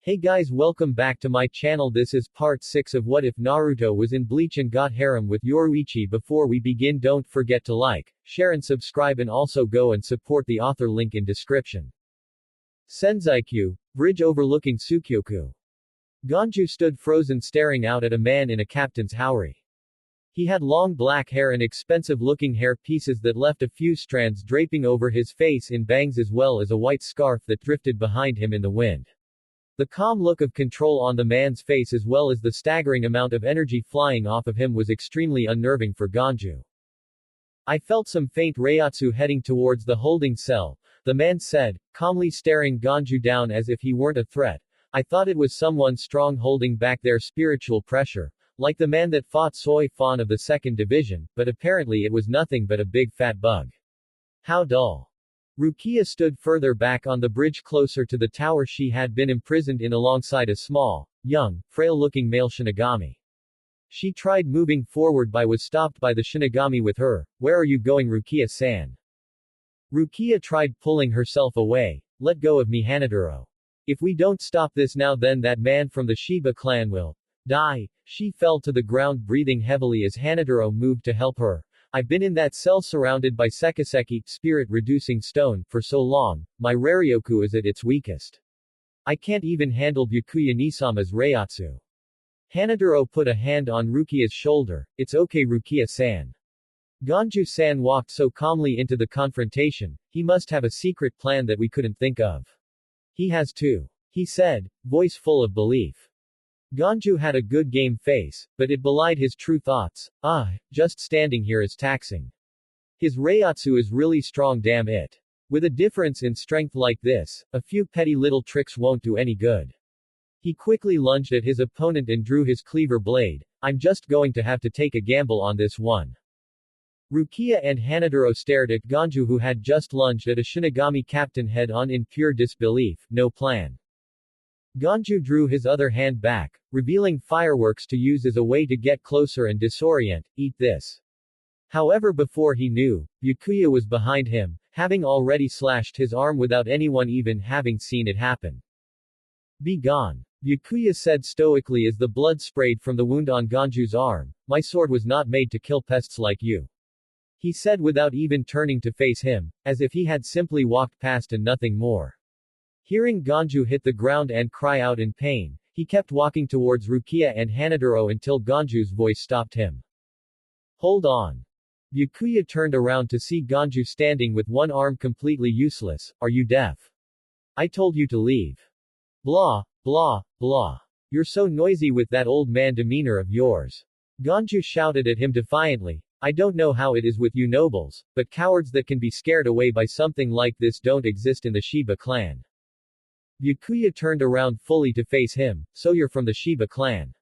Hey guys, welcome back to my channel. This is part 6 of What If Naruto Was in Bleach and Got Harem with Yoruichi. Before we begin, don't forget to like, share and subscribe, and also go and support the author, link in description. Senzaikyu, bridge overlooking Tsukyoku. Ganju stood frozen staring out at a man in a captain's haori. He had long black hair and expensive-looking hair pieces that left a few strands draping over his face in bangs, as well as a white scarf that drifted behind him in the wind. The calm look of control on the man's face, as well as the staggering amount of energy flying off of him, was extremely unnerving for Ganju. I felt some faint reiatsu heading towards the holding cell, the man said, calmly staring Ganju down as if he weren't a threat. I thought it was someone strong holding back their spiritual pressure, like the man that fought Soi Fon of the 2nd Division, but apparently it was nothing but a big fat bug. How dull. Rukia stood further back on the bridge, closer to the tower she had been imprisoned in, alongside a small, young, frail-looking male Shinigami. She tried moving forward but was stopped by the Shinigami with her, "Where are you going, Rukia-san?" Rukia tried pulling herself away. "Let go of me, Hanaduro. If we don't stop this now, then that man from the Shiba clan will die." She fell to the ground, breathing heavily as Hanaduro moved to help her. "I've been in that cell surrounded by Sekiseki, spirit-reducing stone, for so long, my Reiryoku is at its weakest. I can't even handle Byakuya Nisama's Reiatsu." Hanaduro put a hand on Rukia's shoulder. "It's okay, Rukia-san." Ganju-san walked so calmly into the confrontation. "He must have a secret plan that we couldn't think of. He has too," he said, voice full of belief. Ganju had a good game face, but it belied his true thoughts. Just standing here is taxing. His Reiatsu is really strong, damn it. With a difference in strength like this, a few petty little tricks won't do any good. He quickly lunged at his opponent and drew his cleaver blade. "I'm just going to have to take a gamble on this one." Rukia and Hanaduro stared at Ganju, who had just lunged at a Shinigami captain head-on in pure disbelief. No plan. Ganju drew his other hand back, revealing fireworks to use as a way to get closer and disorient. "Eat this." However, before he knew, Byakuya was behind him, having already slashed his arm without anyone even having seen it happen. "Be gone," Byakuya said stoically as the blood sprayed from the wound on Ganju's arm. "My sword was not made to kill pests like you," he said without even turning to face him, as if he had simply walked past and nothing more. Hearing Ganju hit the ground and cry out in pain, he kept walking towards Rukia and Hanaduro until Ganju's voice stopped him. "Hold on." Byakuya turned around to see Ganju standing with one arm completely useless. "Are you deaf? I told you to leave." "Blah, blah, blah. You're so noisy with that old man demeanor of yours." Ganju shouted at him defiantly. "I don't know how it is with you nobles, but cowards that can be scared away by something like this don't exist in the Shiba clan." Byakuya turned around fully to face him. "So you're from the Shiba clan.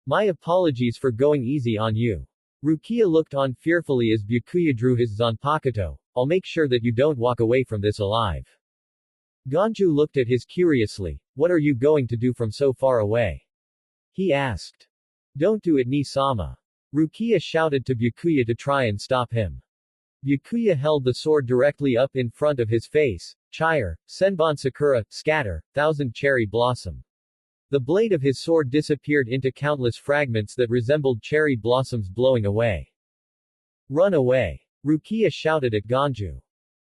My apologies for going easy on you." Rukia looked on fearfully as Byakuya drew his Zanpakuto. "I'll make sure that you don't walk away from this alive." Ganju looked at his curiously. "What are you going to do from so far away?" he asked. "Don't do it, Nisama." Rukia shouted to Byakuya to try and stop him. Byakuya held the sword directly up in front of his face. "Chire, Senbon Sakura, scatter, thousand cherry blossom." The blade of his sword disappeared into countless fragments that resembled cherry blossoms blowing away. "Run away!" Rukia shouted at Ganju.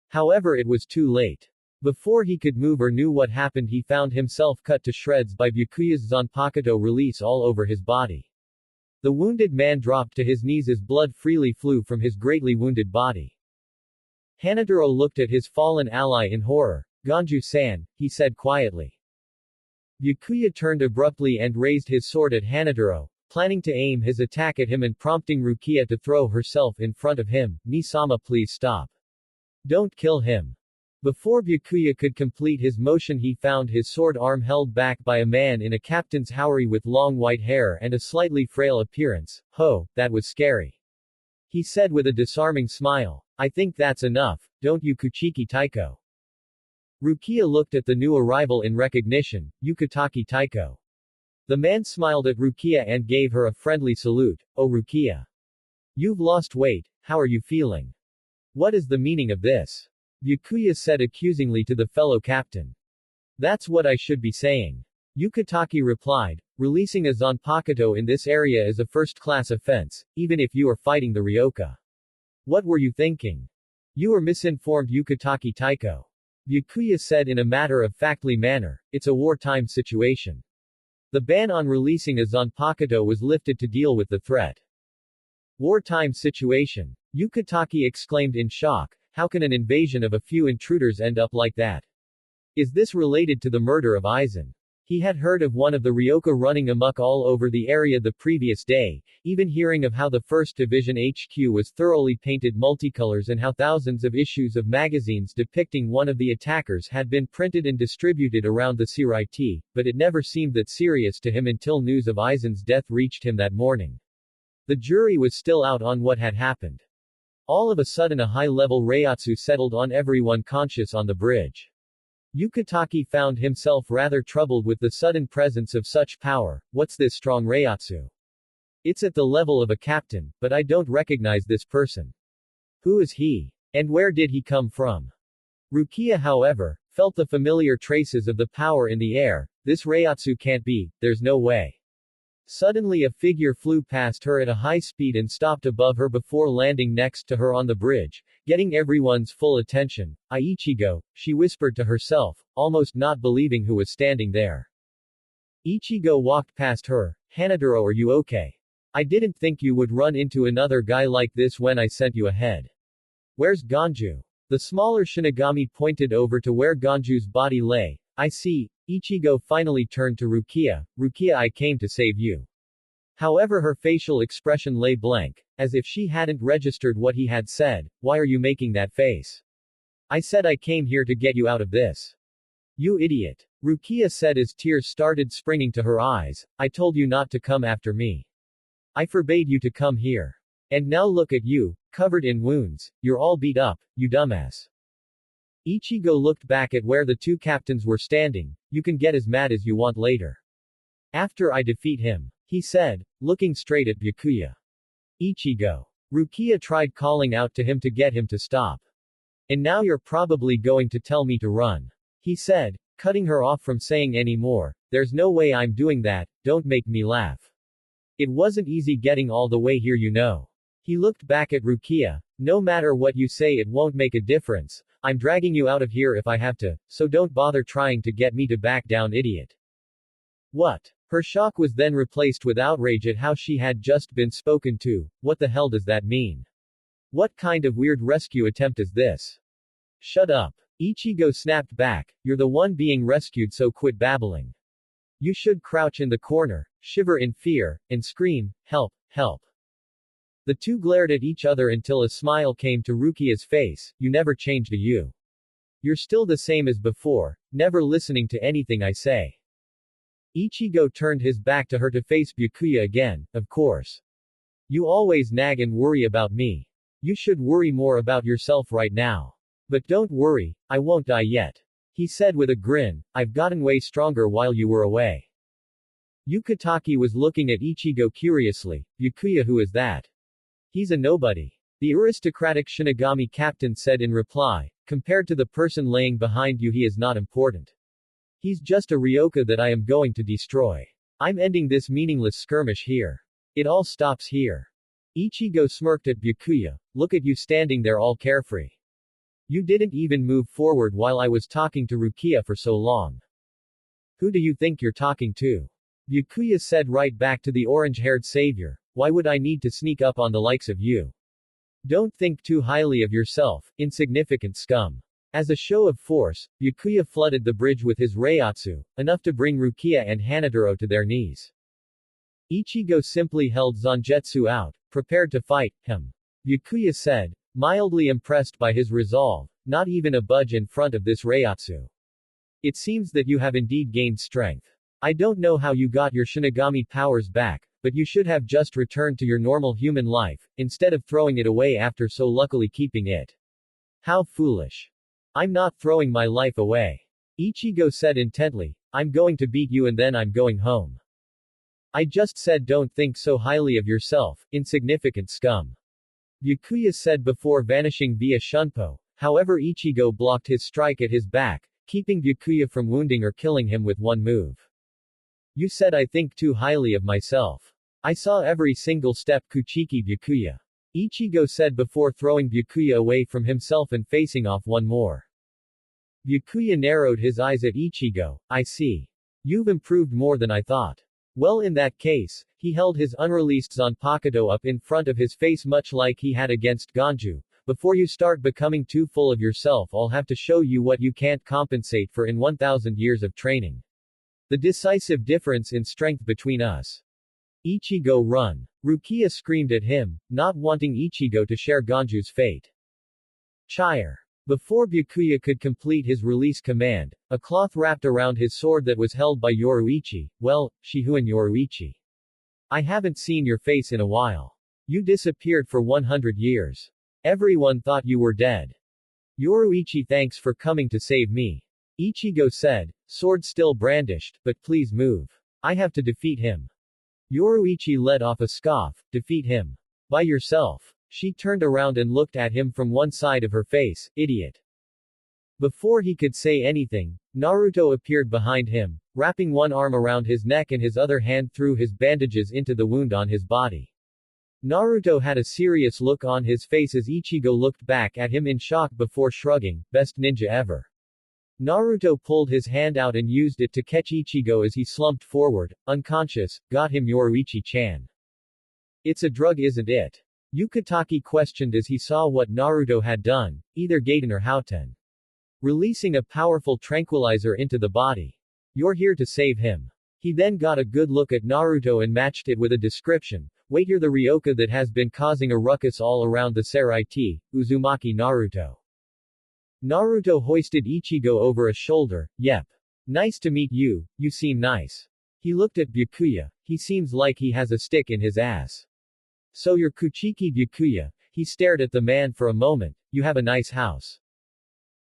However, it was too late. Before he could move or knew what happened, he found himself cut to shreds by Byakuya's Zanpakuto release all over his body. The wounded man dropped to his knees as blood freely flew from his greatly wounded body. Hanaduro looked at his fallen ally in horror. "Ganju-san," he said quietly. Byakuya turned abruptly and raised his sword at Hanaduro, planning to aim his attack at him and prompting Rukia to throw herself in front of him. "Nisama, please stop. Don't kill him." Before Byakuya could complete his motion, he found his sword arm held back by a man in a captain's haori with long white hair and a slightly frail appearance. "Ho, that was scary," he said with a disarming smile. "I think that's enough, don't you, Kuchiki Taiko?" Rukia looked at the new arrival in recognition. "Yukataki Taiko." The man smiled at Rukia and gave her a friendly salute. "Oh, Rukia. You've lost weight, how are you feeling?" "What is the meaning of this?" Byakuya said accusingly to the fellow captain. "That's what I should be saying." Yukatake replied, releasing a Zanpakuto in this area is a first-class offense, even if you are fighting the Ryoka. What were you thinking? You are misinformed, Yukatake Taiko. Byakuya said in a matter-of-factly manner, it's a wartime situation. The ban on releasing a Zanpakuto was lifted to deal with the threat. Wartime situation. Yukatake exclaimed in shock, how can an invasion of a few intruders end up like that? Is this related to the murder of Aizen? He had heard of one of the Ryoka running amok all over the area the previous day, even hearing of how the 1st Division HQ was thoroughly painted multicolors and how thousands of issues of magazines depicting one of the attackers had been printed and distributed around the Seireitei, but it never seemed that serious to him until news of Aizen's death reached him that morning. The jury was still out on what had happened. All of a sudden a high-level reiatsu settled on everyone conscious on the bridge. Yukatake found himself rather troubled with the sudden presence of such power. What's this strong reiatsu? It's at the level of a captain, but I don't recognize this person. Who is he? And where did he come from? Rukia, however, felt the familiar traces of the power in the air. This reiatsu can't be, there's no way. Suddenly a figure flew past her at a high speed and stopped above her before landing next to her on the bridge, getting everyone's full attention. Ichigo, she whispered to herself, almost not believing who was standing there. Ichigo walked past her. Hanadoro, are you okay? I didn't think you would run into another guy like this when I sent you ahead. Where's Ganju? The smaller Shinigami pointed over to where Ganju's body lay. I see. Ichigo finally turned to Rukia. Rukia, I came to save you. However, her facial expression lay blank, as if she hadn't registered what he had said. Why are you making that face? I said I came here to get you out of this. You idiot. Rukia said as tears started springing to her eyes. I told you not to come after me. I forbade you to come here. And now look at you, covered in wounds, you're all beat up, you dumbass. Ichigo looked back at where the two captains were standing. You can get as mad as you want later. After I defeat him, he said, looking straight at Byakuya. Ichigo. Rukia tried calling out to him to get him to stop. And now you're probably going to tell me to run. He said, cutting her off from saying any more. There's no way I'm doing that, don't make me laugh. It wasn't easy getting all the way here, you know. He looked back at Rukia. No matter what you say, it won't make a difference. I'm dragging you out of here if I have to, so don't bother trying to get me to back down, idiot. What? Her shock was then replaced with outrage at how she had just been spoken to. What the hell does that mean? What kind of weird rescue attempt is this? Shut up. Ichigo snapped back. You're the one being rescued, so quit babbling. You should crouch in the corner, shiver in fear, and scream, help, help. The two glared at each other until a smile came to Rukia's face. You never changed, you. You're still the same as before, never listening to anything I say. Ichigo turned his back to her to face Byakuya again. Of course. You always nag and worry about me. You should worry more about yourself right now. But don't worry, I won't die yet. He said with a grin. I've gotten way stronger while you were away. Yukatake was looking at Ichigo curiously. Byakuya, who is that? He's a nobody. The aristocratic Shinigami captain said in reply. Compared to the person laying behind you, he is not important. He's just a Ryoka that I am going to destroy. I'm ending this meaningless skirmish here. It all stops here. Ichigo smirked at Byakuya. Look at you standing there all carefree. You didn't even move forward while I was talking to Rukia for so long. Who do you think you're talking to? Byakuya said right back to the orange-haired savior. Why would I need to sneak up on the likes of you? Don't think too highly of yourself, insignificant scum. As a show of force, Byakuya flooded the bridge with his reiatsu, enough to bring Rukia and Hanadoro to their knees. Ichigo simply held Zangetsu out, prepared to fight him. Byakuya said, mildly impressed by his resolve, not even a budge in front of this reiatsu. It seems that you have indeed gained strength. I don't know how you got your Shinigami powers back, but you should have just returned to your normal human life, instead of throwing it away after so luckily keeping it. How foolish. I'm not throwing my life away. Ichigo said intently. I'm going to beat you and then I'm going home. I just said don't think so highly of yourself, insignificant scum. Byakuya said before vanishing via Shunpo. However, Ichigo blocked his strike at his back, keeping Byakuya from wounding or killing him with one move. You said I think too highly of myself. I saw every single step Kuchiki Byakuya. Ichigo said before throwing Byakuya away from himself and facing off one more. Byakuya narrowed his eyes at Ichigo. I see. You've improved more than I thought. Well, in that case, he held his unreleased Zanpakuto up in front of his face much like he had against Ganju. Before you start becoming too full of yourself, I'll have to show you what you can't compensate for in 1,000 years of training. The decisive difference in strength between us. Ichigo, run! Rukia screamed at him, not wanting Ichigo to share Ganju's fate. Chire. Before Byakuya could complete his release command, a cloth wrapped around his sword that was held by Yoruichi. Well, Shihuan Yoruichi. I haven't seen your face in a while. You disappeared for 100 years. Everyone thought you were dead. Yoruichi, thanks for coming to save me. Ichigo said, sword still brandished, but please move. I have to defeat him. Yoruichi let off a scoff, defeat him. By yourself. She turned around and looked at him from one side of her face, idiot. Before he could say anything, Naruto appeared behind him, wrapping one arm around his neck and his other hand through his bandages into the wound on his body. Naruto had a serious look on his face as Ichigo looked back at him in shock before shrugging, best ninja ever. Naruto pulled his hand out and used it to catch Ichigo as he slumped forward, unconscious. Got him, Yoruichi-chan. It's a drug, isn't it? Yukitake questioned as he saw what Naruto had done, either Gaiden or Houten. Releasing a powerful tranquilizer into the body. You're here to save him. He then got a good look at Naruto and matched it with a description. Wait, you're the Ryoka that has been causing a ruckus all around the Seireitei, Uzumaki Naruto. Naruto hoisted Ichigo over a shoulder. Yep. Nice to meet you, you seem nice. He looked at Byakuya. He seems like he has a stick in his ass. So you're Kuchiki Byakuya. He stared at the man for a moment. You have a nice house.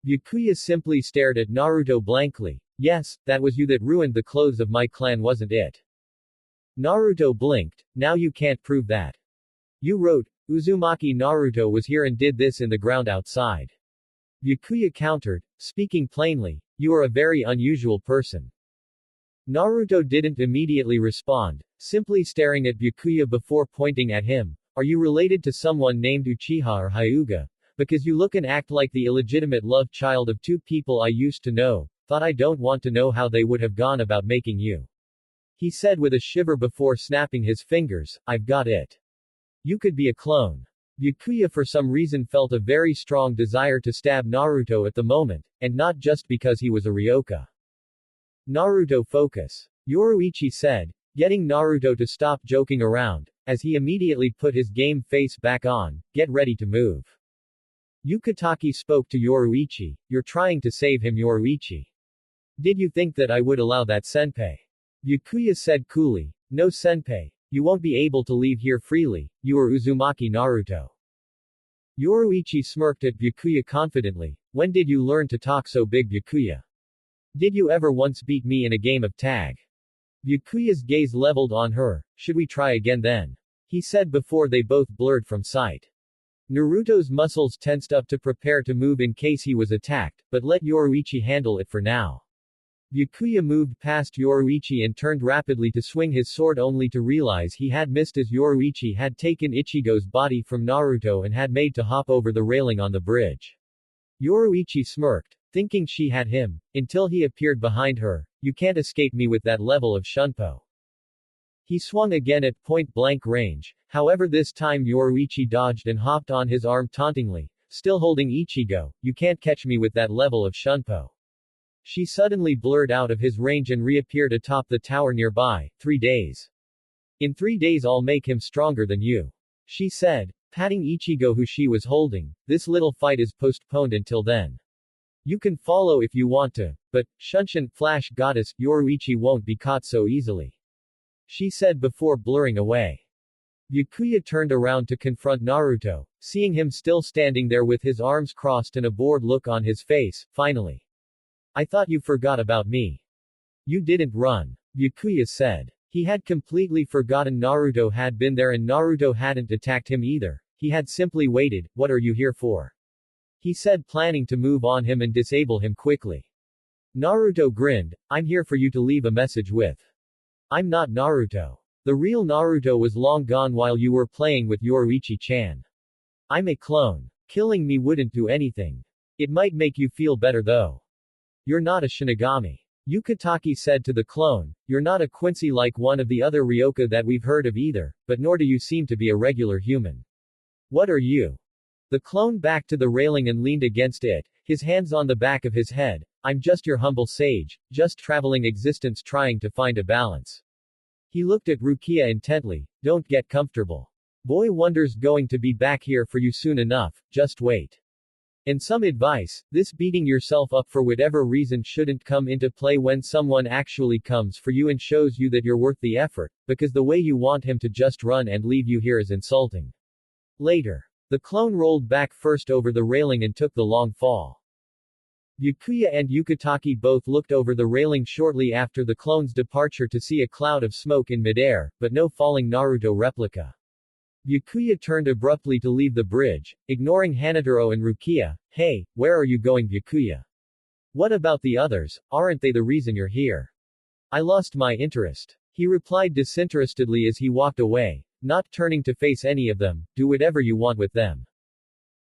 Byakuya simply stared at Naruto blankly. Yes, that was you that ruined the clothes of my clan, wasn't it? Naruto blinked. Now you can't prove that. You wrote, Uzumaki Naruto was here and did this in the ground outside. Byakuya countered, speaking plainly, you are a very unusual person. Naruto didn't immediately respond, simply staring at Byakuya before pointing at him. Are you related to someone named Uchiha or Hyuga? Because you look and act like the illegitimate love child of two people I used to know. Thought I don't want to know how they would have gone about making you. He said with a shiver before snapping his fingers, I've got it. You could be a clone. Byakuya for some reason felt a very strong desire to stab Naruto at the moment, and not just because he was a Ryoka. Naruto, focus. Yoruichi said, getting Naruto to stop joking around, as he immediately put his game face back on. Get ready to move. Yukitake spoke to Yoruichi. You're trying to save him, Yoruichi. Did you think that I would allow that, senpai? Byakuya said coolly. No, senpai. You won't be able to leave here freely. You are Uzumaki Naruto. Yoruichi smirked at Byakuya confidently. When did you learn to talk so big, Byakuya? Did you ever once beat me in a game of tag? Byakuya's gaze leveled on her. Should we try again then? He said before they both blurred from sight. Naruto's muscles tensed up to prepare to move in case he was attacked, but let Yoruichi handle it for now. Byakuya moved past Yoruichi and turned rapidly to swing his sword only to realize he had missed as Yoruichi had taken Ichigo's body from Naruto and had made to hop over the railing on the bridge. Yoruichi smirked, thinking she had him, until he appeared behind her. You can't escape me with that level of shunpo. He swung again at point-blank range, however this time Yoruichi dodged and hopped on his arm tauntingly, still holding Ichigo. You can't catch me with that level of shunpo. She suddenly blurred out of his range and reappeared atop the tower nearby. 3 days. In 3 days I'll make him stronger than you. She said, patting Ichigo who she was holding. This little fight is postponed until then. You can follow if you want to, but, Shunshin, Flash Goddess, Yoruichi won't be caught so easily. She said before blurring away. Byakuya turned around to confront Naruto, seeing him still standing there with his arms crossed and a bored look on his face, finally. I thought you forgot about me. You didn't run. Byakuya said. He had completely forgotten Naruto had been there and Naruto hadn't attacked him either. He had simply waited. What are you here for? He said, planning to move on him and disable him quickly. Naruto grinned. I'm here for you to leave a message with. I'm not Naruto. The real Naruto was long gone while you were playing with Yoruichi-chan. I'm a clone. Killing me wouldn't do anything. It might make you feel better though. You're not a Shinigami. Yukatake said to the clone, you're not a Quincy like one of the other Ryoka that we've heard of either, but nor do you seem to be a regular human. What are you? The clone backed to the railing and leaned against it, his hands on the back of his head. I'm just your humble sage, just traveling existence trying to find a balance. He looked at Rukia intently. Don't get comfortable. Boy wonder's going to be back here for you soon enough, just wait. And some advice, this beating yourself up for whatever reason shouldn't come into play when someone actually comes for you and shows you that you're worth the effort, because the way you want him to just run and leave you here is insulting. Later. The clone rolled back first over the railing and took the long fall. Byakuya and Yukatake both looked over the railing shortly after the clone's departure to see a cloud of smoke in midair, but no falling Naruto replica. Byakuya turned abruptly to leave the bridge, ignoring Hanataro and Rukia. Hey, where are you going, Byakuya? What about the others, aren't they the reason you're here? I lost my interest. He replied disinterestedly as he walked away, not turning to face any of them. Do whatever you want with them.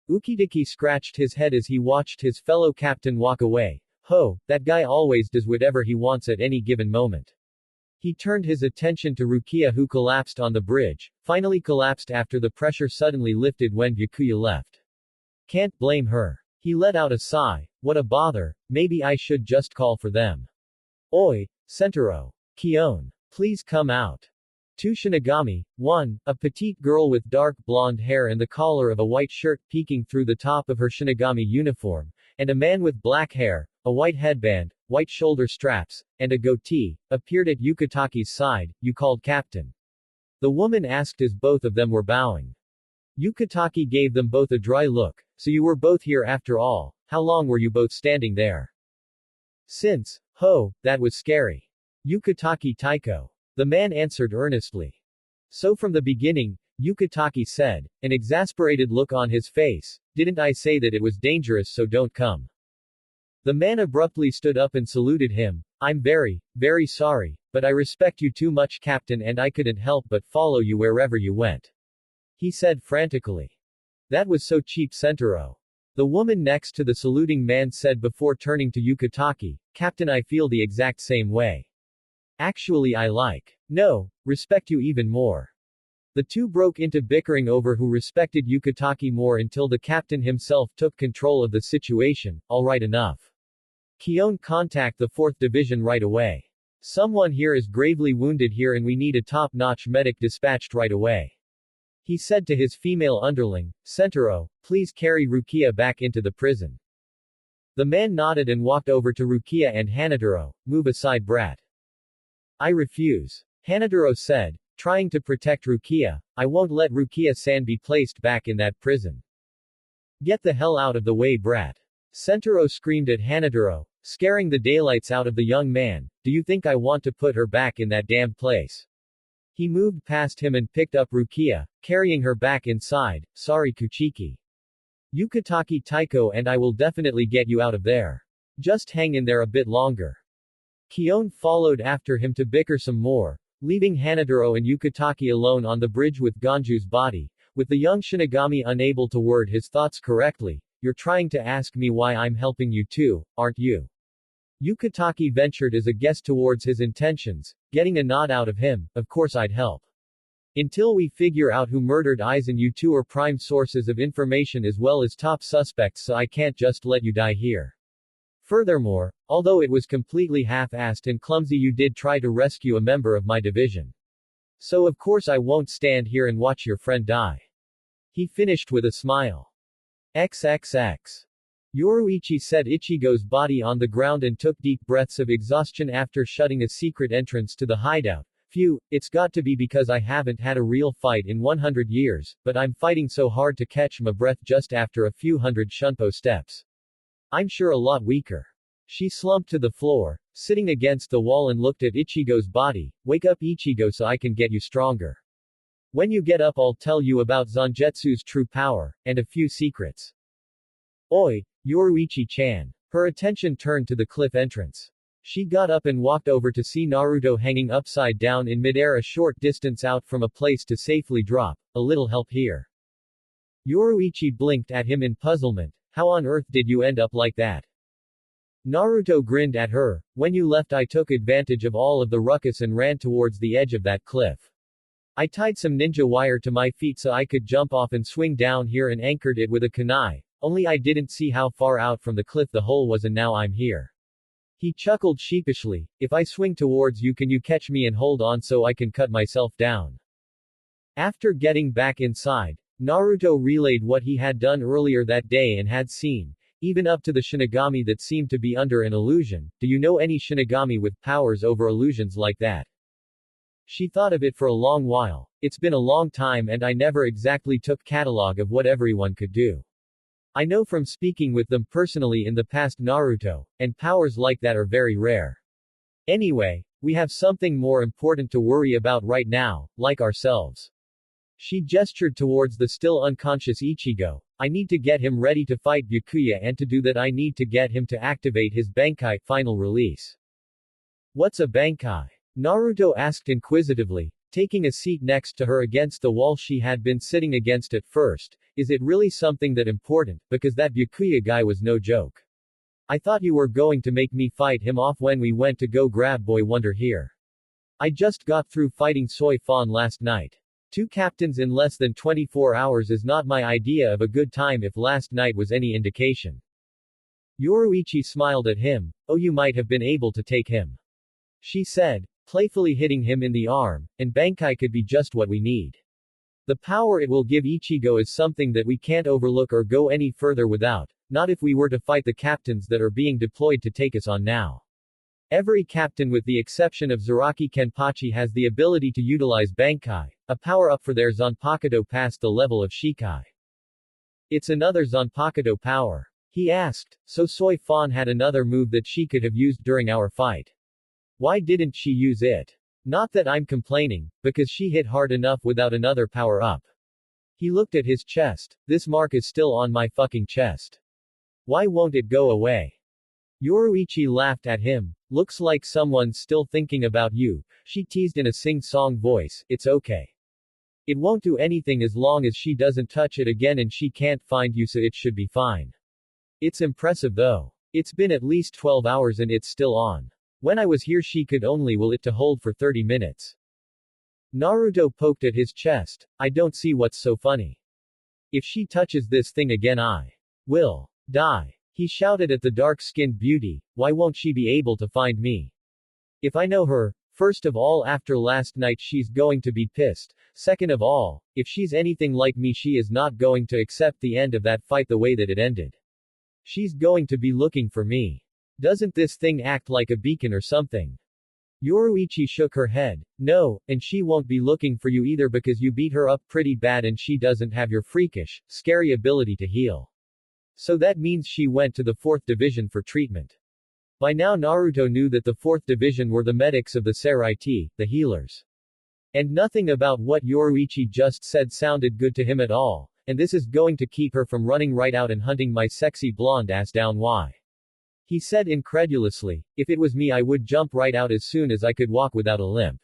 Ukitake scratched his head as he watched his fellow captain walk away. Ho, that guy always does whatever he wants at any given moment. He turned his attention to Rukia who collapsed on the bridge, finally collapsed after the pressure suddenly lifted when Byakuya left. Can't blame her. He let out a sigh. What a bother, maybe I should just call for them. Oi, Sentaro. Kion. Please come out. Two Shinigami, one, a petite girl with dark blonde hair and the collar of a white shirt peeking through the top of her Shinigami uniform, and a man with black hair, a white headband, white shoulder straps, and a goatee, appeared at Yukatake's side. You called Captain? The woman asked as both of them were bowing. Yukatake gave them both a dry look. So you were both here after all. How long were you both standing there? Since, that was scary. Yukatake Taiko. The man answered earnestly. So from the beginning, Yukatake said, an exasperated look on his face. Didn't I say that it was dangerous, so don't come? The man abruptly stood up and saluted him. I'm very, very sorry, but I respect you too much, Captain, and I couldn't help but follow you wherever you went. He said frantically. That was so cheap, Sentaro. The woman next to the saluting man said before turning to Yukatake, Captain, I feel the exact same way. Actually, respect you even more. The two broke into bickering over who respected Yukatake more until the captain himself took control of the situation. Alright, enough. Kion, contact the 4th Division right away. Someone here is gravely wounded here and we need a top-notch medic dispatched right away. He said to his female underling, Sentaro, please carry Rukia back into the prison. The man nodded and walked over to Rukia and Hanataro. Move aside, brat. I refuse. Hanataro said, trying to protect Rukia. I won't let Rukia-san be placed back in that prison. Get the hell out of the way, brat. Sentaro screamed at Hanataro, scaring the daylights out of the young man. Do you think I want to put her back in that damned place? He moved past him and picked up Rukia, carrying her back inside. Sorry, Kuchiki. Yukatake Taiko and I will definitely get you out of there. Just hang in there a bit longer. Kion followed after him to bicker some more, leaving Hanataro and Yukatake alone on the bridge with Ganju's body, with the young Shinigami unable to word his thoughts correctly. You're trying to ask me why I'm helping you too, aren't you? Yukatake ventured as a guess towards his intentions, getting a nod out of him. Of course I'd help. Until we figure out who murdered Aizen, you two are prime sources of information as well as top suspects, so I can't just let you die here. Furthermore, although it was completely half-assed and clumsy, you did try to rescue a member of my division. So of course I won't stand here and watch your friend die. He finished with a smile. XXX. Yoruichi set Ichigo's body on the ground and took deep breaths of exhaustion after shutting a secret entrance to the hideout. Phew, it's got to be because I haven't had a real fight in 100 years, but I'm fighting so hard to catch my breath just after a few hundred shunpo steps. I'm sure a lot weaker. She slumped to the floor, sitting against the wall and looked at Ichigo's body. Wake up, Ichigo, so I can get you stronger. When you get up I'll tell you about Zangetsu's true power, and a few secrets. Oi, Yoruichi-chan. Her attention turned to the cliff entrance. She got up and walked over to see Naruto hanging upside down in midair a short distance out from a place to safely drop. A little help here. Yoruichi blinked at him in puzzlement. How on earth did you end up like that? Naruto grinned at her. When you left I took advantage of all of the ruckus and ran towards the edge of that cliff. I tied some ninja wire to my feet so I could jump off and swing down here and anchored it with a kunai. Only I didn't see how far out from the cliff the hole was and now I'm here. He chuckled sheepishly. If I swing towards you can you catch me and hold on so I can cut myself down? After getting back inside, Naruto relayed what he had done earlier that day and had seen, even up to the Shinigami that seemed to be under an illusion. Do you know any Shinigami with powers over illusions like that? She thought of it for a long while. It's been a long time and I never exactly took catalog of what everyone could do. I know from speaking with them personally in the past Naruto, and powers like that are very rare. Anyway, we have something more important to worry about right now, like ourselves. She gestured towards the still unconscious Ichigo. I need to get him ready to fight Byakuya and to do that I need to get him to activate his Bankai final release. What's a Bankai? Naruto asked inquisitively, taking a seat next to her against the wall she had been sitting against at first. Is it really something that important, because that Byakuya guy was no joke. I thought you were going to make me fight him off when we went to go grab Boy Wonder here. I just got through fighting Soi Fon last night. 2 captains in less than 24 hours is not my idea of a good time if last night was any indication. Yoruichi smiled at him. Oh, you might have been able to take him. She said, playfully hitting him in the arm, and Bankai could be just what we need. The power it will give Ichigo is something that we can't overlook or go any further without, not if we were to fight the captains that are being deployed to take us on now. Every captain with the exception of Zaraki Kenpachi has the ability to utilize Bankai, a power-up for their Zanpakuto past the level of Shikai. It's another Zanpakuto power. He asked, so Soi Fon had another move that she could have used during our fight. Why didn't she use it? Not that I'm complaining, because she hit hard enough without another power-up. He looked at his chest. This mark is still on my fucking chest. Why won't it go away? Yoruichi laughed at him. Looks like someone's still thinking about you, she teased in a sing-song voice. It's okay. It won't do anything as long as she doesn't touch it again and she can't find you so it should be fine. It's impressive though. It's been at least 12 hours and it's still on. When I was here she could only will it to hold for 30 minutes. Naruto poked at his chest. I don't see what's so funny. If she touches this thing again I will die. He shouted at the dark-skinned beauty. Why won't she be able to find me? If I know her, first of all after last night she's going to be pissed. Second of all, if she's anything like me she is not going to accept the end of that fight the way that it ended. She's going to be looking for me. Doesn't this thing act like a beacon or something? Yoruichi shook her head. No, and she won't be looking for you either because you beat her up pretty bad and she doesn't have your freakish, scary ability to heal. So that means she went to the 4th division for treatment. By now Naruto knew that the 4th division were the medics of the Seireitei, the healers. And nothing about what Yoruichi just said sounded good to him at all, and this is going to keep her from running right out and hunting my sexy blonde ass down. Why? He said incredulously, if it was me I would jump right out as soon as I could walk without a limp.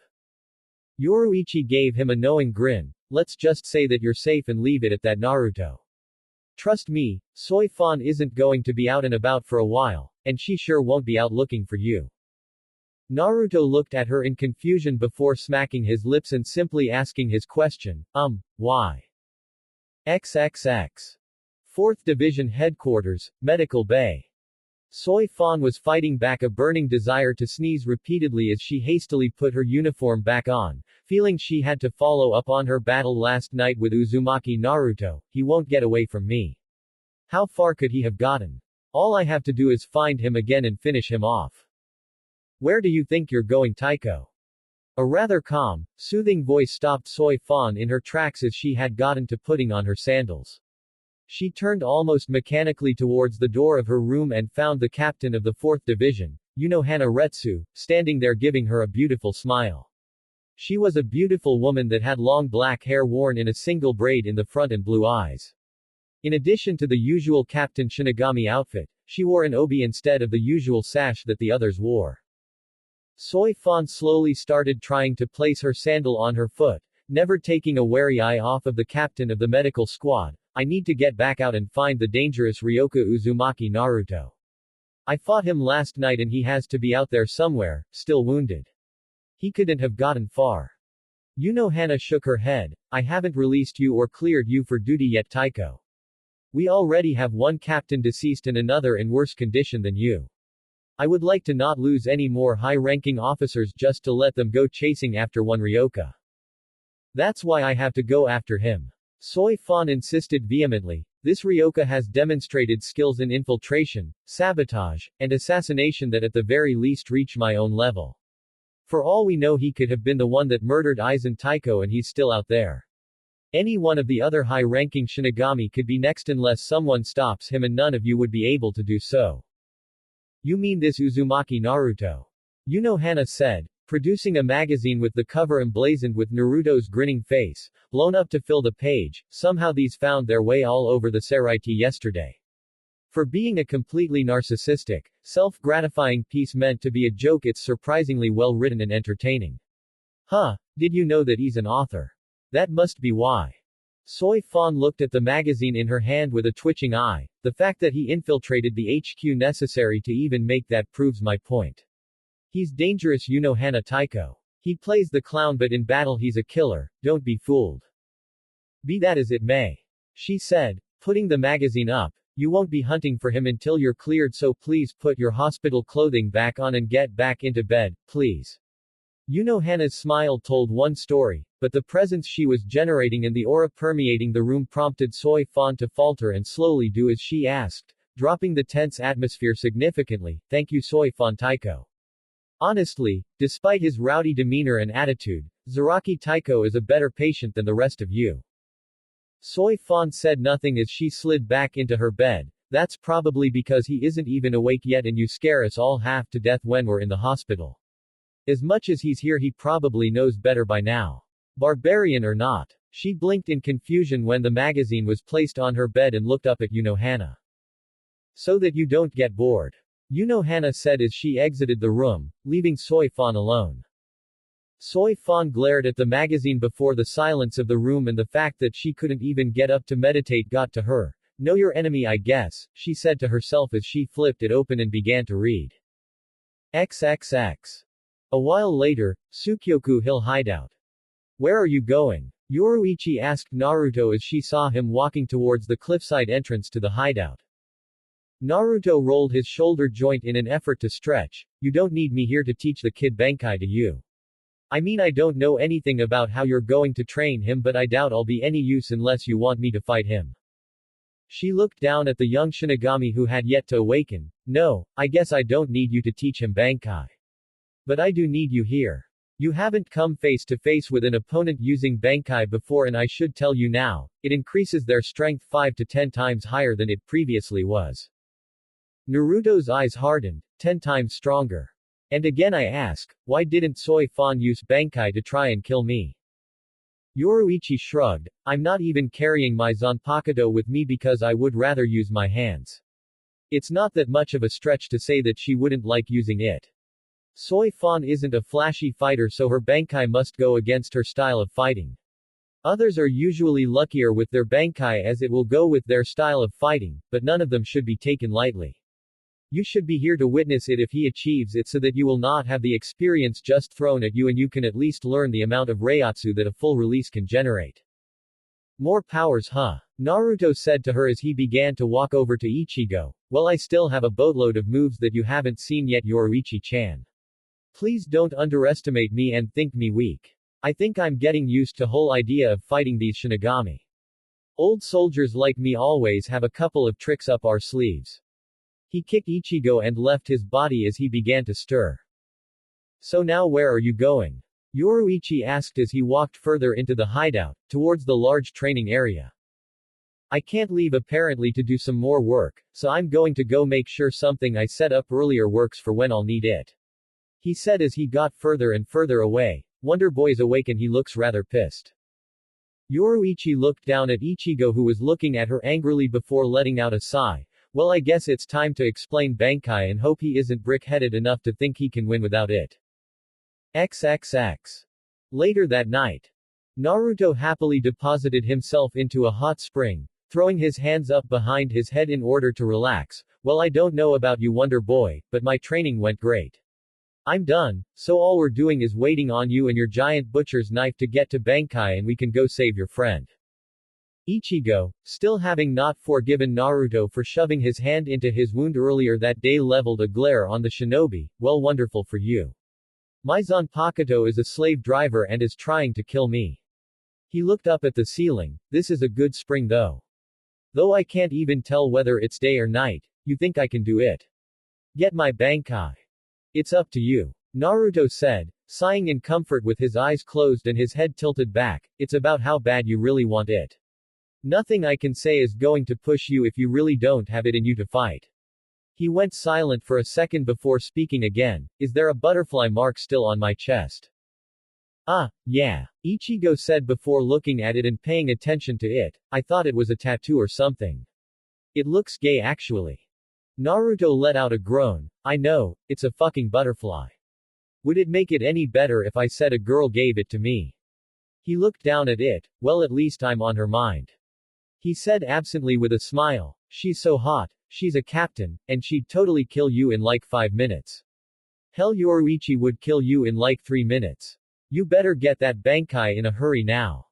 Yoruichi gave him a knowing grin. Let's just say that you're safe and leave it at that, Naruto. Trust me, Soi Fon isn't going to be out and about for a while, and she sure won't be out looking for you. Naruto looked at her in confusion before smacking his lips and simply asking his question, why? XXX. 4th Division Headquarters, Medical Bay. Soi Fon was fighting back a burning desire to sneeze repeatedly as she hastily put her uniform back on, feeling she had to follow up on her battle last night with Uzumaki. Naruto, he won't get away from me. How far could he have gotten? All I have to do is find him again and finish him off. Where do you think you're going, Taiko? A rather calm, soothing voice stopped Soi Fon in her tracks as she had gotten to putting on her sandals. She turned almost mechanically towards the door of her room and found the captain of the 4th Division, Hana Retsu, standing there giving her a beautiful smile. She was a beautiful woman that had long black hair worn in a single braid in the front and blue eyes. In addition to the usual Captain Shinigami outfit, she wore an obi instead of the usual sash that the others wore. Soi Fon slowly started trying to place her sandal on her foot, never taking a wary eye off of the captain of the medical squad. I need to get back out and find the dangerous Ryoka Uzumaki Naruto. I fought him last night and he has to be out there somewhere, still wounded. He couldn't have gotten far. Hana shook her head. I haven't released you or cleared you for duty yet, Taiko. We already have one captain deceased and another in worse condition than you. I would like to not lose any more high-ranking officers just to let them go chasing after one Ryoka. That's why I have to go after him. Soi Fon insisted vehemently. This Ryoka has demonstrated skills in infiltration, sabotage, and assassination that at the very least reach my own level. For all we know he could have been the one that murdered Aizen Taiko and he's still out there. Any one of the other high-ranking Shinigami could be next unless someone stops him and none of you would be able to do so. You mean this Uzumaki Naruto? Hana said, producing a magazine with the cover emblazoned with Naruto's grinning face, blown up to fill the page. Somehow these found their way all over the Seireitei yesterday. For being a completely narcissistic, self-gratifying piece meant to be a joke, it's surprisingly well written and entertaining. Huh, did you know that he's an author? That must be why. Soi Fon looked at the magazine in her hand with a twitching eye. The fact that he infiltrated the HQ necessary to even make that proves my point. He's dangerous, Hana Taiko. He plays the clown but in battle he's a killer, don't be fooled. Be that as it may. She said, putting the magazine up, you won't be hunting for him until you're cleared, so please put your hospital clothing back on and get back into bed, please. Hana's smile told one story, but the presence she was generating and the aura permeating the room prompted Soi Fon to falter and slowly do as she asked, dropping the tense atmosphere significantly. Thank you, Soi Fon Taiko. Honestly, despite his rowdy demeanor and attitude, Zaraki Taiko is a better patient than the rest of you. Soi Fon said nothing as she slid back into her bed. That's probably because he isn't even awake yet and you scare us all half to death when we're in the hospital. As much as he's here he probably knows better by now. Barbarian or not. She blinked in confusion when the magazine was placed on her bed and looked up at Hana. So that you don't get bored. Hana said as she exited the room, leaving Soi Fon alone. Soi Fon glared at the magazine before the silence of the room and the fact that she couldn't even get up to meditate got to her. Know your enemy, I guess, she said to herself as she flipped it open and began to read. XXX. A while later, Tsukyoku Hill Hideout. Where are you going? Yoruichi asked Naruto as she saw him walking towards the cliffside entrance to the hideout. Naruto rolled his shoulder joint in an effort to stretch. You don't need me here to teach the kid Bankai to you. I mean, I don't know anything about how you're going to train him, but I doubt I'll be any use unless you want me to fight him. She looked down at the young Shinigami who had yet to awaken. No, I guess I don't need you to teach him Bankai. But I do need you here. You haven't come face to face with an opponent using Bankai before, and I should tell you now, it increases their strength 5 to 10 times higher than it previously was. Naruto's eyes hardened, 10 times stronger. And again I ask, why didn't Soi Fon use Bankai to try and kill me? Yoruichi shrugged. I'm not even carrying my Zanpakuto with me because I would rather use my hands. It's not that much of a stretch to say that she wouldn't like using it. Soi Fon isn't a flashy fighter, so her Bankai must go against her style of fighting. Others are usually luckier with their Bankai as it will go with their style of fighting, but none of them should be taken lightly. You should be here to witness it if he achieves it so that you will not have the experience just thrown at you and you can at least learn the amount of Reiatsu that a full release can generate. More powers, huh? Naruto said to her as he began to walk over to Ichigo. Well, I still have a boatload of moves that you haven't seen yet, Yoruichi-chan. Please don't underestimate me and think me weak. I think I'm getting used to whole idea of fighting these Shinigami. Old soldiers like me always have a couple of tricks up our sleeves. He kicked Ichigo and left his body as he began to stir. So now where are you going? Yoruichi asked as he walked further into the hideout, towards the large training area. I can't leave apparently to do some more work, so I'm going to go make sure something I set up earlier works for when I'll need it. He said as he got further and further away. Wonder Boy's awake and he looks rather pissed. Yoruichi looked down at Ichigo who was looking at her angrily before letting out a sigh. Well, I guess it's time to explain Bankai and hope he isn't brick-headed enough to think he can win without it. XXX. Later that night, Naruto happily deposited himself into a hot spring, throwing his hands up behind his head in order to relax. Well, I don't know about you, Wonder Boy, but my training went great. I'm done, so all we're doing is waiting on you and your giant butcher's knife to get to Bankai and we can go save your friend. Ichigo, still having not forgiven Naruto for shoving his hand into his wound earlier that day, leveled a glare on the shinobi. Well, wonderful for you. My Zanpakuto is a slave driver and is trying to kill me. He looked up at the ceiling. This is a good spring though. Though I can't even tell whether it's day or night, you think I can do it? Get my Bankai. It's up to you. Naruto said, sighing in comfort with his eyes closed and his head tilted back. It's about how bad you really want it. Nothing I can say is going to push you if you really don't have it in you to fight. He went silent for a second before speaking again. Is there a butterfly mark still on my chest? Ah, yeah. Ichigo said before looking at it and paying attention to it. I thought it was a tattoo or something. It looks gay actually. Naruto let out a groan. I know, it's a fucking butterfly. Would it make it any better if I said a girl gave it to me? He looked down at it. Well, at least I'm on her mind. He said absently with a smile. She's so hot, she's a captain, and she'd totally kill you in like 5 minutes. Hell, Yoruichi would kill you in like 3 minutes. You better get that Bankai in a hurry now.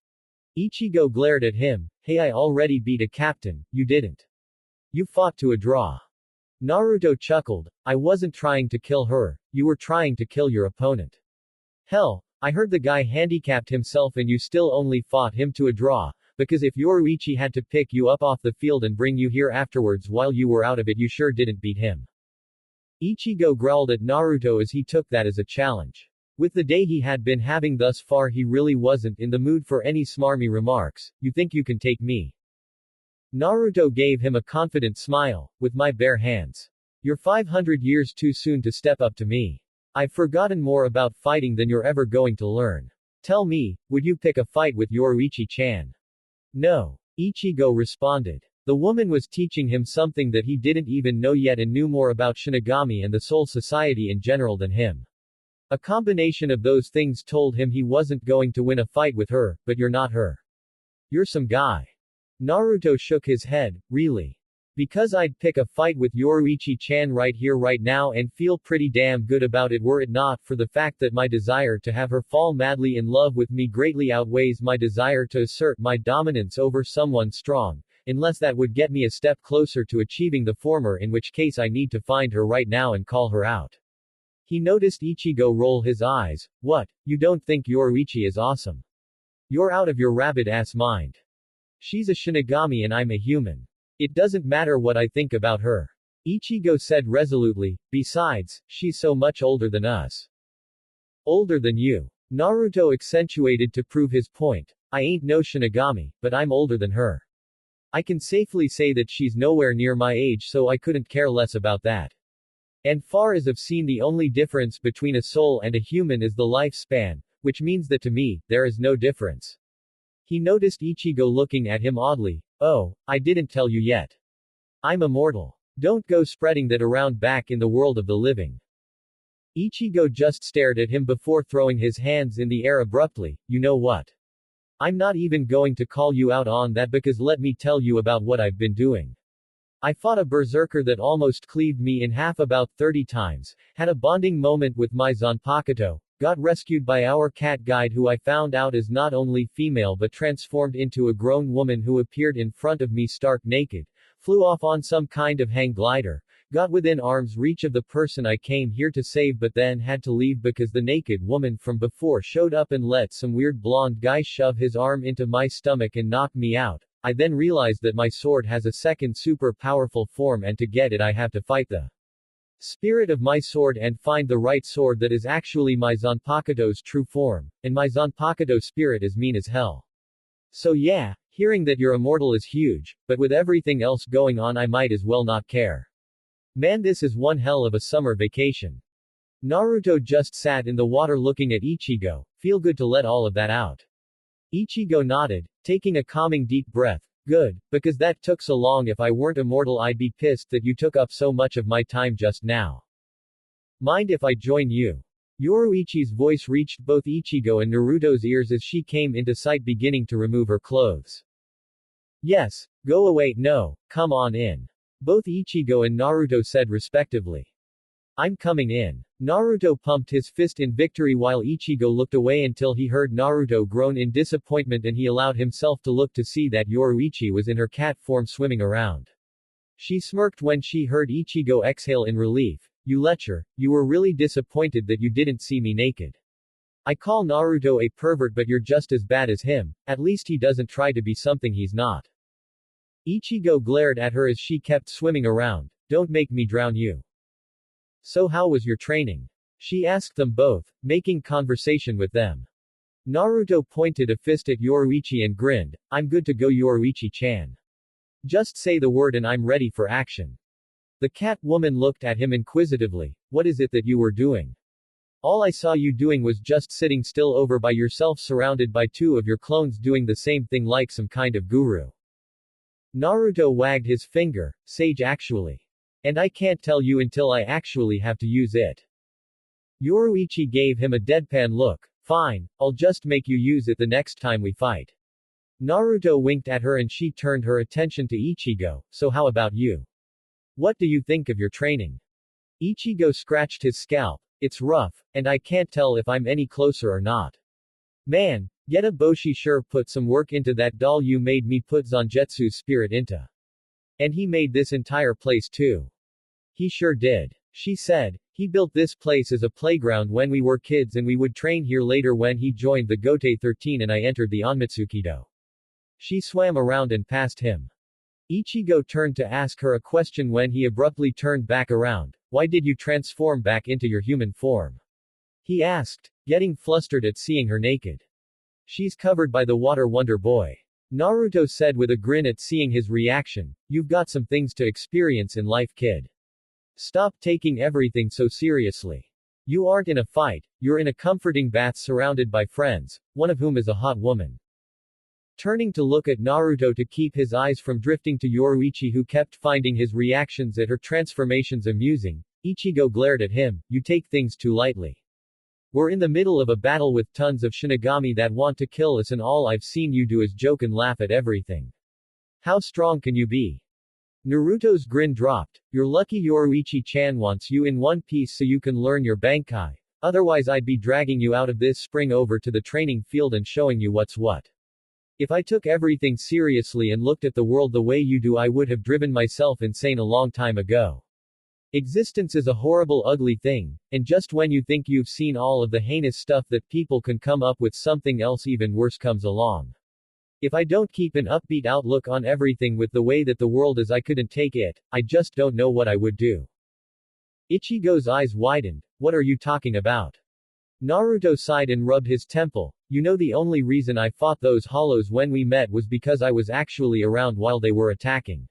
Ichigo glared at him. Hey, I already beat a captain, you didn't. You fought to a draw. Naruto chuckled. I wasn't trying to kill her, you were trying to kill your opponent. Hell, I heard the guy handicapped himself and you still only fought him to a draw. Because if Yoruichi had to pick you up off the field and bring you here afterwards while you were out of it, you sure didn't beat him. Ichigo growled at Naruto as he took that as a challenge. With the day he had been having thus far, he really wasn't in the mood for any smarmy remarks. You think you can take me? Naruto gave him a confident smile. With my bare hands. You're 500 years too soon to step up to me. I've forgotten more about fighting than you're ever going to learn. Tell me, would you pick a fight with Yoruichi-chan? No. Ichigo responded. The woman was teaching him something that he didn't even know yet and knew more about Shinigami and the Soul Society in general than him. A combination of those things told him he wasn't going to win a fight with her, but you're not her. You're some guy. Naruto shook his head. Really? Because I'd pick a fight with Yoruichi-chan right here right now and feel pretty damn good about it were it not for the fact that my desire to have her fall madly in love with me greatly outweighs my desire to assert my dominance over someone strong, unless that would get me a step closer to achieving the former, in which case I need to find her right now and call her out. He noticed Ichigo roll his eyes. What, you don't think Yoruichi is awesome? You're out of your rabid-ass mind. She's a Shinigami and I'm a human. It doesn't matter what I think about her. Ichigo said resolutely. Besides, she's so much older than us. Older than you. Naruto accentuated to prove his point. I ain't no Shinigami, but I'm older than her. I can safely say that she's nowhere near my age, so I couldn't care less about that. And far as I've seen, the only difference between a soul and a human is the lifespan, which means that to me, there is no difference. He noticed Ichigo looking at him oddly. Oh, I didn't tell you yet. I'm immortal. Don't go spreading that around back in the world of the living. Ichigo just stared at him before throwing his hands in the air abruptly. You know what? I'm not even going to call you out on that, because let me tell you about what I've been doing. I fought a berserker that almost cleaved me in half about 30 times, had a bonding moment with my Zanpakuto, got rescued by our cat guide who I found out is not only female but transformed into a grown woman who appeared in front of me stark naked, flew off on some kind of hang glider, got within arm's reach of the person I came here to save but then had to leave because the naked woman from before showed up and let some weird blonde guy shove his arm into my stomach and knock me out. I then realized that my sword has a second super powerful form and to get it I have to fight the spirit of my sword and find the right sword that is actually my Zanpakuto's true form, and my Zanpakuto spirit is mean as hell. So yeah, hearing that you're immortal is huge, but with everything else going on I might as well not care. Man, this is one hell of a summer vacation. Naruto just sat in the water looking at Ichigo. Feel good to let all of that out. Ichigo nodded, taking a calming deep breath. Good, because that took so long. If I weren't immortal I'd be pissed that you took up so much of my time just now. Mind if I join you? Yoruichi's voice reached both Ichigo and Naruto's ears as she came into sight beginning to remove her clothes. Yes, go away, no, come on in. Both Ichigo and Naruto said respectively. I'm coming in. Naruto pumped his fist in victory while Ichigo looked away until he heard Naruto groan in disappointment and he allowed himself to look to see that Yoruichi was in her cat form swimming around. She smirked when she heard Ichigo exhale in relief. You lecher, you were really disappointed that you didn't see me naked. I call Naruto a pervert but you're just as bad as him, at least he doesn't try to be something he's not. Ichigo glared at her as she kept swimming around. Don't make me drown you. So how was your training? She asked them both, making conversation with them. Naruto pointed a fist at Yoruichi and grinned. I'm good to go Yoruichi-chan. Just say the word and I'm ready for action. The cat woman looked at him inquisitively. What is it that you were doing? All I saw you doing was just sitting still over by yourself surrounded by two of your clones doing the same thing like some kind of guru. Naruto wagged his finger. Sage actually. And I can't tell you until I actually have to use it. Yoruichi gave him a deadpan look. Fine, I'll just make you use it the next time we fight. Naruto winked at her and she turned her attention to Ichigo. So how about you? What do you think of your training? Ichigo scratched his scalp. It's rough, and I can't tell if I'm any closer or not. Man, Getaboshi sure put some work into that doll you made me put Zangetsu's spirit into. And he made this entire place too. He sure did. She said. He built this place as a playground when we were kids and we would train here later when he joined the Gote 13 and I entered the Onmitsukido. She swam around and passed him. Ichigo turned to ask her a question when he abruptly turned back around. Why did you transform back into your human form? He asked, getting flustered at seeing her naked. She's covered by the water Wonder Boy. Naruto said with a grin at seeing his reaction. You've got some things to experience in life, kid. Stop taking everything so seriously. You aren't in a fight, you're in a comforting bath surrounded by friends, one of whom is a hot woman. Turning to look at Naruto to keep his eyes from drifting to Yoruichi who kept finding his reactions at her transformations amusing, Ichigo glared at him. You take things too lightly. We're in the middle of a battle with tons of Shinigami that want to kill us and all I've seen you do is joke and laugh at everything. How strong can you be? Naruto's grin dropped. You're lucky Yoruichi-chan wants you in one piece so you can learn your Bankai. Otherwise I'd be dragging you out of this spring over to the training field and showing you what's what. If I took everything seriously and looked at the world the way you do I would have driven myself insane a long time ago. Existence is a horrible ugly thing, and just when you think you've seen all of the heinous stuff that people can come up with something else even worse comes along. If I don't keep an upbeat outlook on everything with the way that the world is I couldn't take it, I just don't know what I would do. Ichigo's eyes widened. What are you talking about? Naruto sighed and rubbed his temple. You know the only reason I fought those hollows when we met was because I was actually around while they were attacking.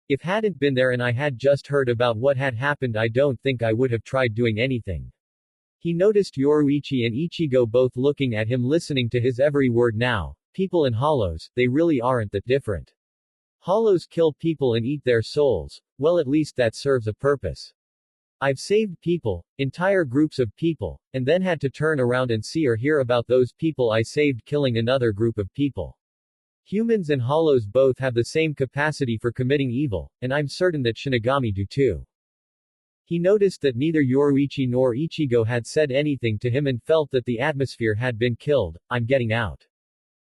If hadn't been there and I had just heard about what had happened I don't think I would have tried doing anything. He noticed Yoruichi and Ichigo both looking at him listening to his every word now. People and hollows, they really aren't that different. Hollows kill people and eat their souls, well at least that serves a purpose. I've saved people, entire groups of people, and then had to turn around and see or hear about those people I saved killing another group of people. Humans and hollows both have the same capacity for committing evil, and I'm certain that Shinigami do too. He noticed that neither Yoruichi nor Ichigo had said anything to him and felt that the atmosphere had been killed. I'm getting out.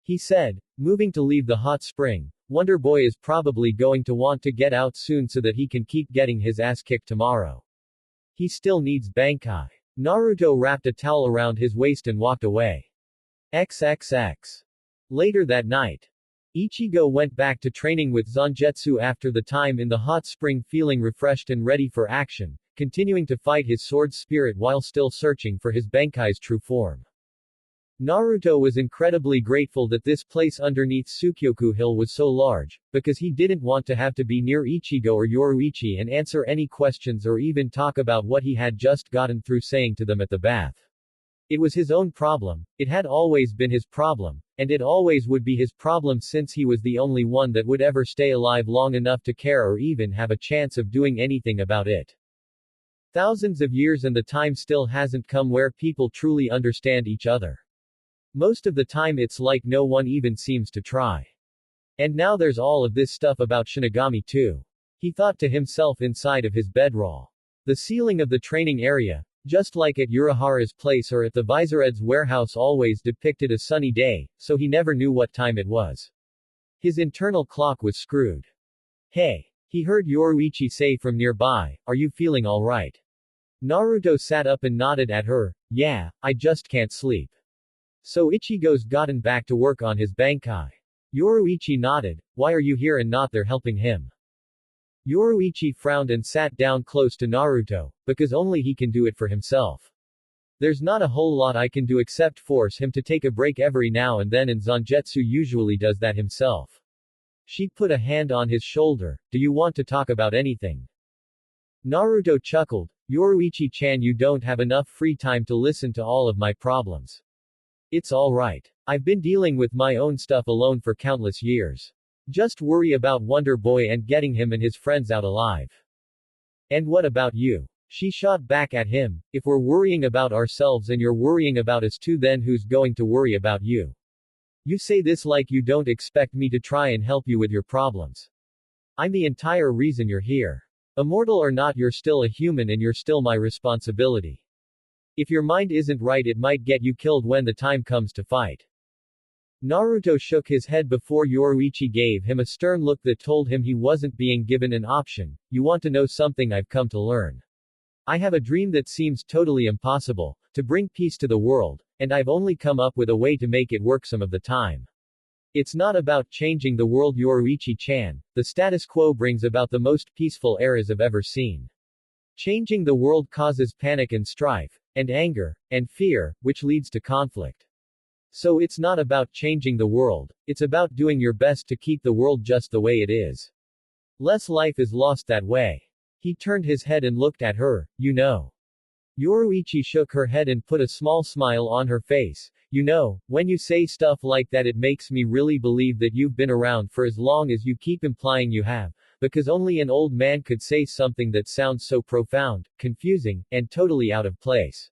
He said, moving to leave the hot spring. Wonder Boy is probably going to want to get out soon so that he can keep getting his ass kicked tomorrow. He still needs Bankai. Naruto wrapped a towel around his waist and walked away. XXX. Later that night, Ichigo went back to training with Zangetsu after the time in the hot spring feeling refreshed and ready for action, continuing to fight his sword spirit while still searching for his Bankai's true form. Naruto was incredibly grateful that this place underneath Tsukyoku Hill was so large, because he didn't want to have to be near Ichigo or Yoruichi and answer any questions or even talk about what he had just gotten through saying to them at the bath. It was his own problem, it had always been his problem, and it always would be his problem since he was the only one that would ever stay alive long enough to care or even have a chance of doing anything about it. Thousands of years and the time still hasn't come where people truly understand each other. Most of the time it's like no one even seems to try. And now there's all of this stuff about Shinigami too. He thought to himself inside of his bedroll. The ceiling of the training area, just like at Urahara's place or at the Visored's warehouse, always depicted a sunny day, so he never knew what time it was. His internal clock was screwed. Hey! He heard Yoruichi say from nearby, "Are you feeling alright?" Naruto sat up and nodded at her. "Yeah, I just can't sleep." So Ichigo's gotten back to work on his Bankai. Yoruichi nodded. "Why are you here and not there helping him?" Yoruichi frowned and sat down close to Naruto, because only he can do it for himself. There's not a whole lot I can do except force him to take a break every now and then, and Zangetsu usually does that himself. She put a hand on his shoulder. "Do you want to talk about anything?" Naruto chuckled. "Yoruichi-chan, you don't have enough free time to listen to all of my problems. It's alright. I've been dealing with my own stuff alone for countless years. Just worry about Wonder Boy and getting him and his friends out alive." "And what about you?" She shot back at him. "If we're worrying about ourselves and you're worrying about us too, then who's going to worry about you? You say this like you don't expect me to try and help you with your problems. I'm the entire reason you're here. Immortal or not, you're still a human and you're still my responsibility. If your mind isn't right, it might get you killed when the time comes to fight." Naruto shook his head before Yoruichi gave him a stern look that told him he wasn't being given an option. "You want to know something I've come to learn? I have a dream that seems totally impossible, to bring peace to the world, and I've only come up with a way to make it work some of the time. It's not about changing the world, Yoruichi-chan. The status quo brings about the most peaceful eras I've ever seen. Changing the world causes panic and strife, and anger, and fear, which leads to conflict. So it's not about changing the world, it's about doing your best to keep the world just the way it is. Less life is lost that way." He turned his head and looked at her. "You know." Yoruichi shook her head and put a small smile on her face. "You know, when you say stuff like that, it makes me really believe that you've been around for as long as you keep implying you have, because only an old man could say something that sounds so profound, confusing, and totally out of place."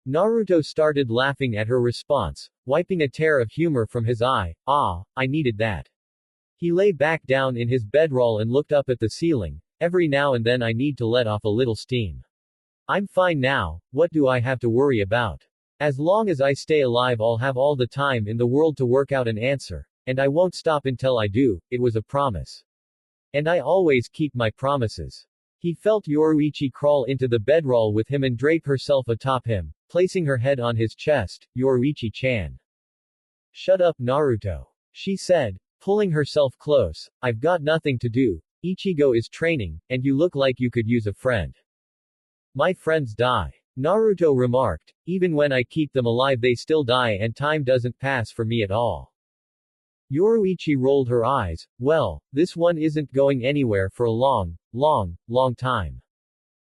Naruto started laughing at her response, wiping a tear of humor from his eye. "Ah, I needed that." He lay back down in his bedroll and looked up at the ceiling. "Every now and then I need to let off a little steam. I'm fine now, what do I have to worry about? As long as I stay alive, I'll have all the time in the world to work out an answer. And I won't stop until I do, it was a promise. And I always keep my promises." He felt Yoruichi crawl into the bedroll with him and drape herself atop him, placing her head on his chest. "Yoruichi-chan. Shut up, Naruto," she said, pulling herself close. "I've got nothing to do. Ichigo is training, and you look like you could use a friend." "My friends die," Naruto remarked. "Even when I keep them alive, they still die, and time doesn't pass for me at all." Yoruichi rolled her eyes. "Well, this one isn't going anywhere for a long time.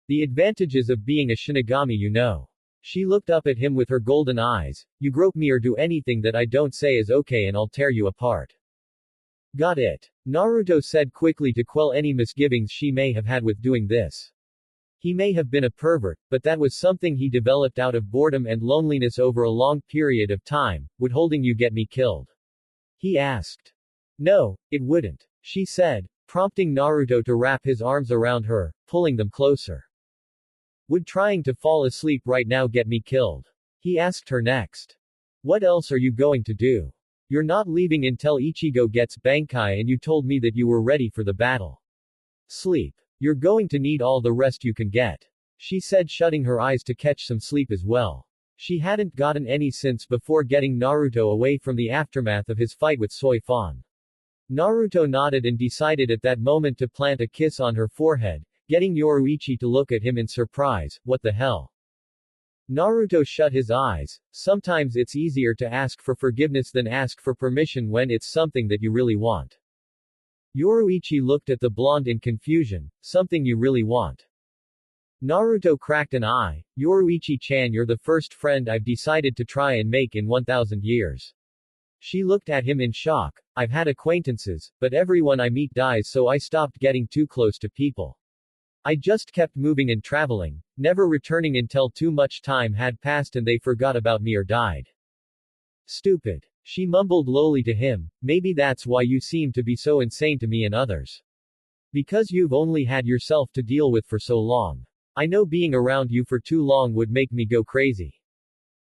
The advantages of being a Shinigami, you know." She looked up at him with her golden eyes. "You grope me or do anything that I don't say is okay and I'll tear you apart." "Got it," Naruto said quickly to quell any misgivings she may have had with doing this. He may have been a pervert, but that was something he developed out of boredom and loneliness over a long period of time. "Would holding you get me killed?" he asked. "No, it wouldn't," she said, prompting Naruto to wrap his arms around her, pulling them closer. "Would trying to fall asleep right now get me killed?" he asked her next. "What else are you going to do? You're not leaving until Ichigo gets Bankai, and you told me that you were ready for the battle. Sleep. You're going to need all the rest you can get," she said, shutting her eyes to catch some sleep as well. She hadn't gotten any since before getting Naruto away from the aftermath of his fight with Soi Fon. Naruto nodded and decided at that moment to plant a kiss on her forehead, getting Yoruichi to look at him in surprise. "What the hell?" Naruto shut his eyes. Sometimes it's easier to ask for forgiveness than ask for permission when it's something that you really want. Yoruichi looked at the blonde in confusion. "Something you really want?" Naruto cracked an eye. "Yoruichi-chan, you're the first friend I've decided to try and make in 1,000 years. She looked at him in shock. "I've had acquaintances, but everyone I meet dies, so I stopped getting too close to people. I just kept moving and traveling, never returning until too much time had passed and they forgot about me or died. Stupid. She mumbled lowly to him, maybe that's why you seem to be so insane to me and others. Because you've only had yourself to deal with for so long. I know being around you for too long would make me go crazy.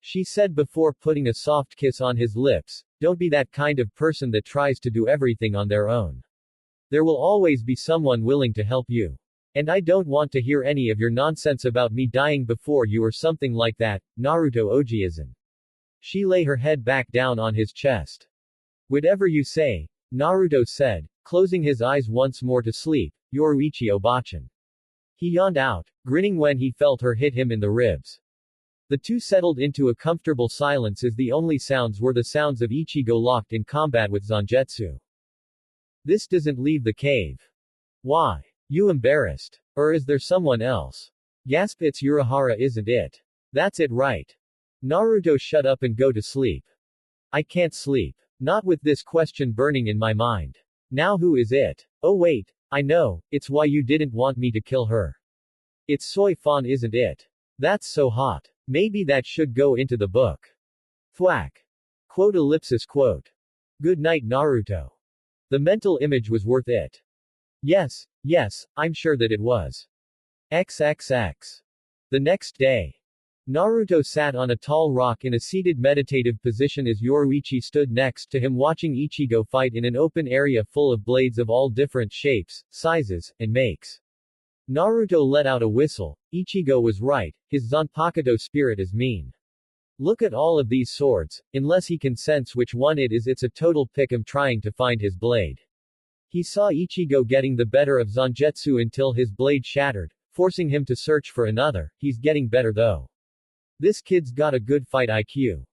She said before putting a soft kiss on his lips, don't be that kind of person that tries to do everything on their own. There will always be someone willing to help you. And I don't want to hear any of your nonsense about me dying before you or something like that, Naruto Ojiazan. She lay her head back down on his chest. Whatever you say, Naruto said, closing his eyes once more to sleep, Yoruichi Obachan. He yawned out, grinning when he felt her hit him in the ribs. The two settled into a comfortable silence as the only sounds were the sounds of Ichigo locked in combat with Zangetsu. This doesn't leave the cave. Why? You embarrassed? Or is there someone else? Gasp, it's Urahara, isn't it? That's it, right? Naruto, shut up and go to sleep. I can't sleep. Not with this question burning in my mind. Now who is it? Oh wait, I know, it's why you didn't want me to kill her. It's Soi Fon, isn't it? That's so hot. Maybe that should go into the book. Thwack. Quote ellipsis quote. Good night, Naruto. The mental image was worth it. Yes, I'm sure that it was. XXX. The next day. Naruto sat on a tall rock in a seated meditative position as Yoruichi stood next to him watching Ichigo fight in an open area full of blades of all different shapes, sizes, and makes. Naruto let out a whistle. Ichigo was right, his Zanpakuto spirit is mean. Look at all of these swords, unless he can sense which one it is, it's a total pick'em trying to find his blade. He saw Ichigo getting the better of Zangetsu until his blade shattered, forcing him to search for another. He's getting better though. This kid's got a good fight IQ.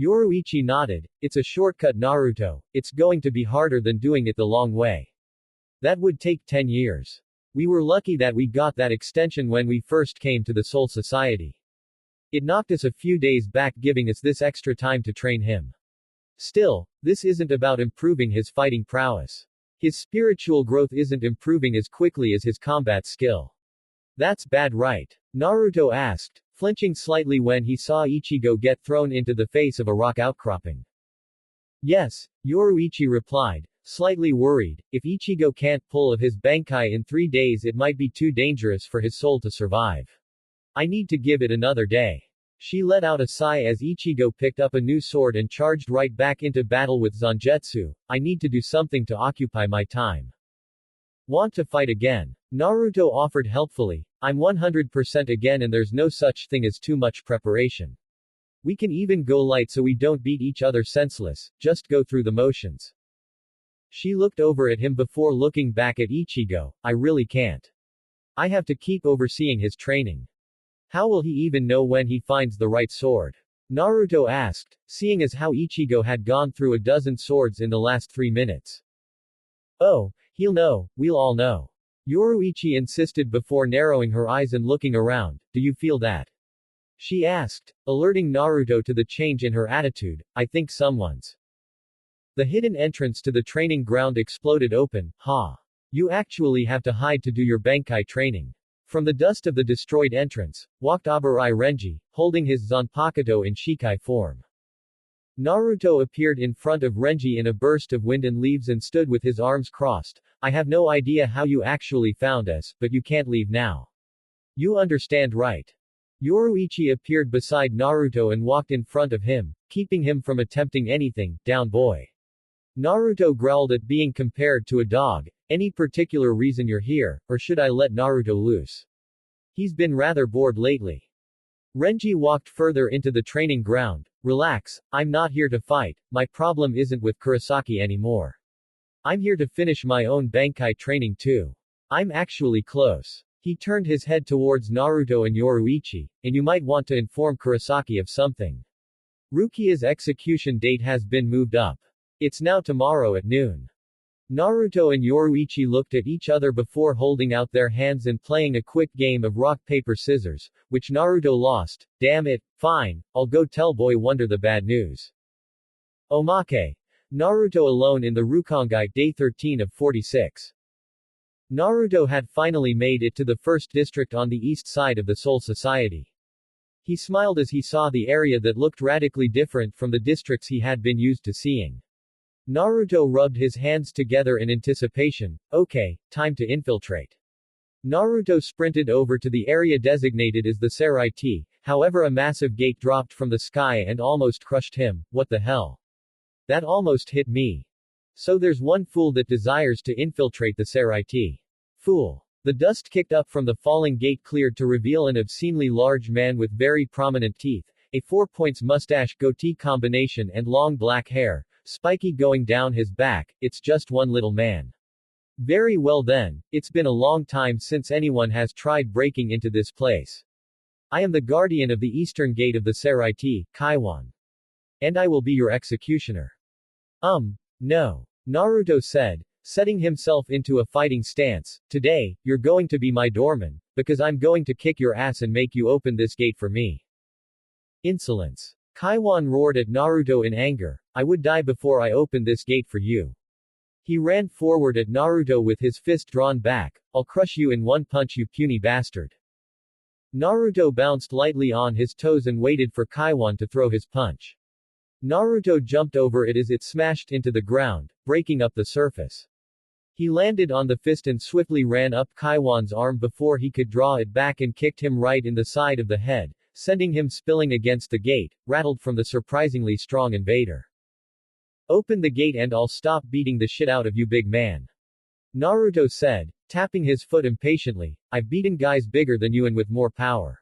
Yoruichi nodded. It's a shortcut, Naruto. It's going to be harder than doing it the long way. That would take 10 years. We were lucky that we got that extension when we first came to the Soul Society. It knocked us a few days back, giving us this extra time to train him. Still, this isn't about improving his fighting prowess. His spiritual growth isn't improving as quickly as his combat skill. That's bad, right? Naruto asked, flinching slightly when he saw Ichigo get thrown into the face of a rock outcropping. Yes, Yoruichi replied, slightly worried. If Ichigo can't pull of his Bankai in 3 days, it might be too dangerous for his soul to survive. I need to give it another day. She let out a sigh as Ichigo picked up a new sword and charged right back into battle with Zangetsu. I need to do something to occupy my time. Want to fight again? Naruto offered helpfully. I'm 100% again, and there's no such thing as too much preparation. We can even go light so we don't beat each other senseless, just go through the motions. She looked over at him before looking back at Ichigo. I really can't. I have to keep overseeing his training. How will he even know when he finds the right sword? Naruto asked, seeing as how Ichigo had gone through a dozen swords in the last 3 minutes. Oh, he'll know, we'll all know. Yoruichi insisted before narrowing her eyes and looking around. Do you feel that? She asked, alerting Naruto to the change in her attitude. I think someone's. The hidden entrance to the training ground exploded open. Ha! You actually have to hide to do your Bankai training. From the dust of the destroyed entrance, walked Aburai Renji, holding his Zanpakuto in Shikai form. Naruto appeared in front of Renji in a burst of wind and leaves and stood with his arms crossed. I have no idea how you actually found us, but you can't leave now. You understand, right? Yoruichi appeared beside Naruto and walked in front of him, keeping him from attempting anything. Down, boy. Naruto growled at being compared to a dog. Any particular reason you're here, or should I let Naruto loose? He's been rather bored lately. Renji walked further into the training ground. Relax, I'm not here to fight. My problem isn't with Kurosaki anymore. I'm here to finish my own Bankai training too. I'm actually close. He turned his head towards Naruto and Yoruichi, and you might want to inform Kurosaki of something. Rukia's execution date has been moved up. It's now tomorrow at noon. Naruto and Yoruichi looked at each other before holding out their hands and playing a quick game of rock paper scissors, which Naruto lost. Damn it, fine, I'll go tell Boy Wonder the bad news. Omake. Naruto alone in the Rukongai, day 13 of 46. Naruto had finally made it to the first district on the east side of the Soul Society. He smiled as he saw the area that looked radically different from the districts he had been used to seeing. Naruto rubbed his hands together in anticipation. Okay, time to infiltrate. Naruto sprinted over to the area designated as the Seireitei, however a massive gate dropped from the sky and almost crushed him. What the hell? That almost hit me. So there's one fool that desires to infiltrate the Seireitei. Fool. The dust kicked up from the falling gate cleared to reveal an obscenely large man with very prominent teeth, a 4-points mustache goatee combination and long black hair, spiky going down his back. It's just one little man. Very well then, it's been a long time since anyone has tried breaking into this place. I am the guardian of the eastern gate of the Seireitei, Kaiwan. And I will be your executioner. No. Naruto said, setting himself into a fighting stance. Today, you're going to be my doorman, because I'm going to kick your ass and make you open this gate for me. Insolence. Kaiwan roared at Naruto in anger. I would die before I open this gate for you. He ran forward at Naruto with his fist drawn back. I'll crush you in one punch, you puny bastard. Naruto bounced lightly on his toes and waited for Kaiwan to throw his punch. Naruto jumped over it as it smashed into the ground, breaking up the surface. He landed on the fist and swiftly ran up Kaiwan's arm before he could draw it back and kicked him right in the side of the head, sending him spilling against the gate, rattled from the surprisingly strong invader. Open the gate and I'll stop beating the shit out of you, big man. Naruto said, tapping his foot impatiently. I've beaten guys bigger than you and with more power.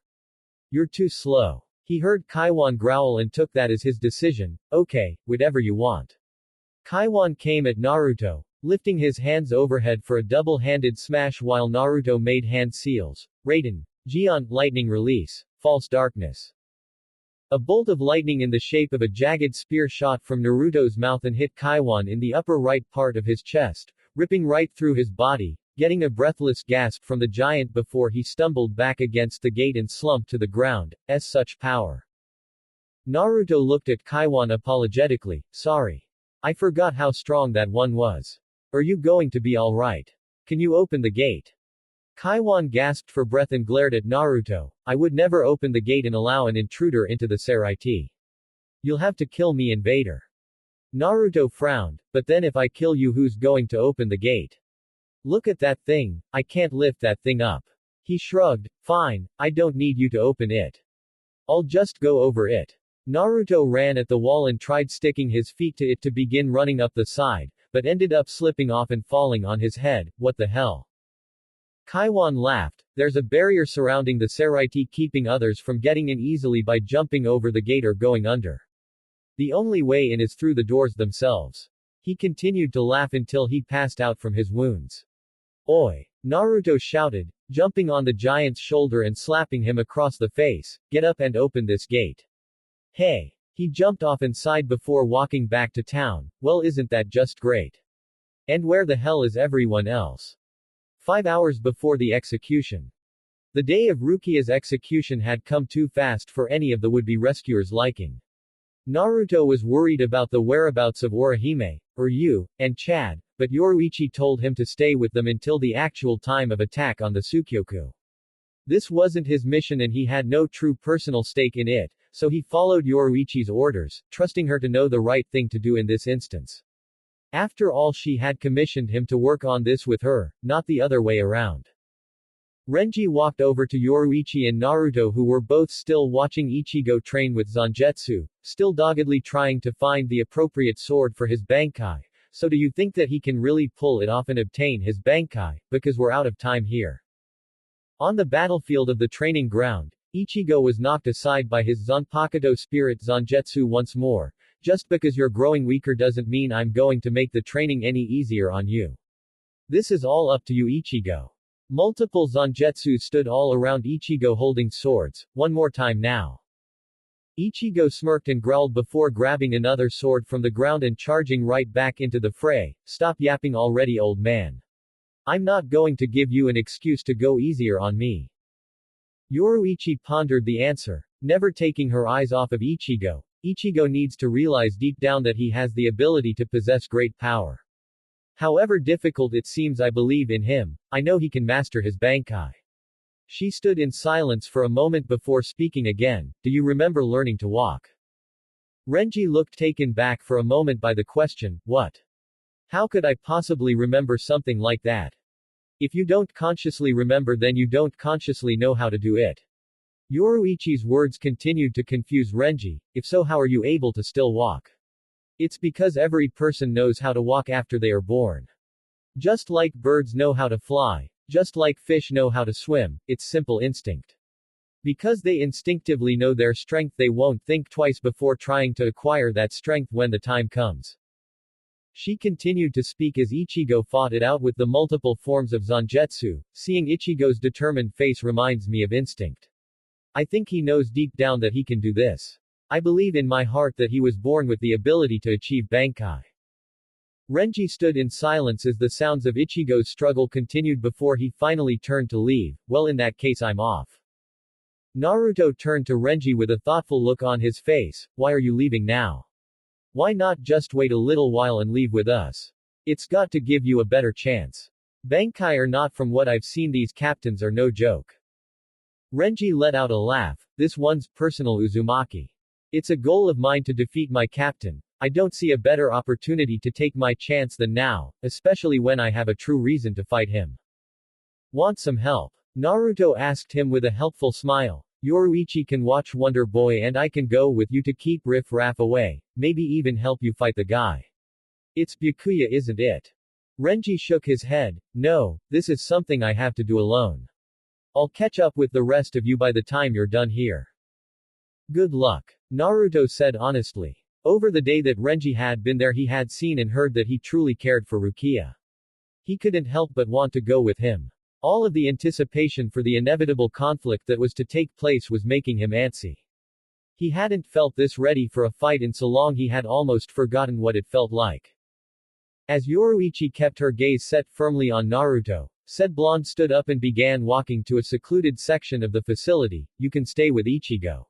You're too slow. He heard Kaiwan growl and took that as his decision. Okay, whatever you want. Kaiwan came at Naruto, lifting his hands overhead for a double-handed smash while Naruto made hand seals. Raiden. Gion, lightning release. False darkness. A bolt of lightning in the shape of a jagged spear shot from Naruto's mouth and hit Kaiwan in the upper right part of his chest, ripping right through his body, getting a breathless gasp from the giant before he stumbled back against the gate and slumped to the ground. As such power. Naruto looked at Kaiwan apologetically. Sorry. I forgot how strong that one was. Are you going to be alright? Can you open the gate? Kaiwan gasped for breath and glared at Naruto. I would never open the gate and allow an intruder into the Seireitei. You'll have to kill me, invader. Naruto frowned, but then if I kill you, who's going to open the gate? Look at that thing, I can't lift that thing up. He shrugged. Fine, I don't need you to open it. I'll just go over it. Naruto ran at the wall and tried sticking his feet to it to begin running up the side, but ended up slipping off and falling on his head. What the hell? Kaiwan laughed. There's a barrier surrounding the Seireitei keeping others from getting in easily by jumping over the gate or going under. The only way in is through the doors themselves. He continued to laugh until he passed out from his wounds. Oi! Naruto shouted, jumping on the giant's shoulder and slapping him across the face. Get up and open this gate. Hey! He jumped off and sighed before walking back to town. Well, isn't that just great? And where the hell is everyone else? 5 hours before the execution. The day of Rukia's execution had come too fast for any of the would-be rescuers' liking. Naruto was worried about the whereabouts of Orihime, Ryu, and Chad, but Yoruichi told him to stay with them until the actual time of attack on the Tsukyoku. This wasn't his mission and he had no true personal stake in it, so he followed Yoruichi's orders, trusting her to know the right thing to do in this instance. After all, she had commissioned him to work on this with her, not the other way around. Renji walked over to Yoruichi and Naruto, who were both still watching Ichigo train with Zangetsu, still doggedly trying to find the appropriate sword for his Bankai. So do you think that he can really pull it off and obtain his Bankai, because we're out of time here? On the battlefield of the training ground, Ichigo was knocked aside by his Zanpakuto spirit Zangetsu once more. Just because you're growing weaker doesn't mean I'm going to make the training any easier on you. This is all up to you, Ichigo. Multiple Zangetsu stood all around Ichigo holding swords. One more time now. Ichigo smirked and growled before grabbing another sword from the ground and charging right back into the fray. Stop yapping already, old man. I'm not going to give you an excuse to go easier on me. Yoruichi pondered the answer, never taking her eyes off of Ichigo. Ichigo needs to realize deep down that he has the ability to possess great power. However difficult it seems, I believe in him. I know he can master his Bankai. She stood in silence for a moment before speaking again. Do you remember learning to walk? Renji looked taken back for a moment by the question. What? How could I possibly remember something like that? If you don't consciously remember, then you don't consciously know how to do it. Yoruichi's words continued to confuse Renji. If so, how are you able to still walk? It's because every person knows how to walk after they are born. Just like birds know how to fly, just like fish know how to swim, it's simple instinct. Because they instinctively know their strength, they won't think twice before trying to acquire that strength when the time comes. She continued to speak as Ichigo fought it out with the multiple forms of Zangetsu. Seeing Ichigo's determined face reminds me of instinct. I think he knows deep down that he can do this. I believe in my heart that he was born with the ability to achieve Bankai. Renji stood in silence as the sounds of Ichigo's struggle continued before he finally turned to leave. Well, in that case, I'm off. Naruto turned to Renji with a thoughtful look on his face. Why are you leaving now? Why not just wait a little while and leave with us? It's got to give you a better chance. Bankai or not, from what I've seen, these captains are no joke. Renji let out a laugh. This one's personal, Uzumaki. It's a goal of mine to defeat my captain. I don't see a better opportunity to take my chance than now, especially when I have a true reason to fight him. Want some help? Naruto asked him with a helpful smile. Yoruichi can watch Wonder Boy and I can go with you to keep Riff Raff away, maybe even help you fight the guy. It's Byakuya, isn't it? Renji shook his head. No, this is something I have to do alone. I'll catch up with the rest of you by the time you're done here. Good luck. Naruto said honestly. Over the day that Renji had been there, he had seen and heard that he truly cared for Rukia. He couldn't help but want to go with him. All of the anticipation for the inevitable conflict that was to take place was making him antsy. He hadn't felt this ready for a fight in so long he had almost forgotten what it felt like. As Yoruichi kept her gaze set firmly on Naruto, said blonde stood up and began walking to a secluded section of the facility. You can stay with Ichigo.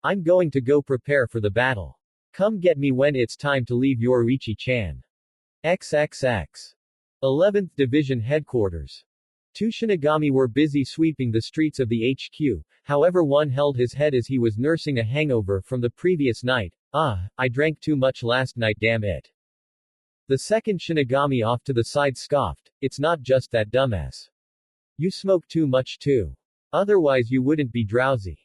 I'm going to go prepare for the battle. Come get me when it's time to leave, Yoruichi-chan. XXX. 11th Division Headquarters. Two Shinigami were busy sweeping the streets of the HQ, however one held his head as he was nursing a hangover from the previous night. I drank too much last night, damn it. The second Shinigami off to the side scoffed. It's not just that, dumbass. You smoke too much too. Otherwise you wouldn't be drowsy.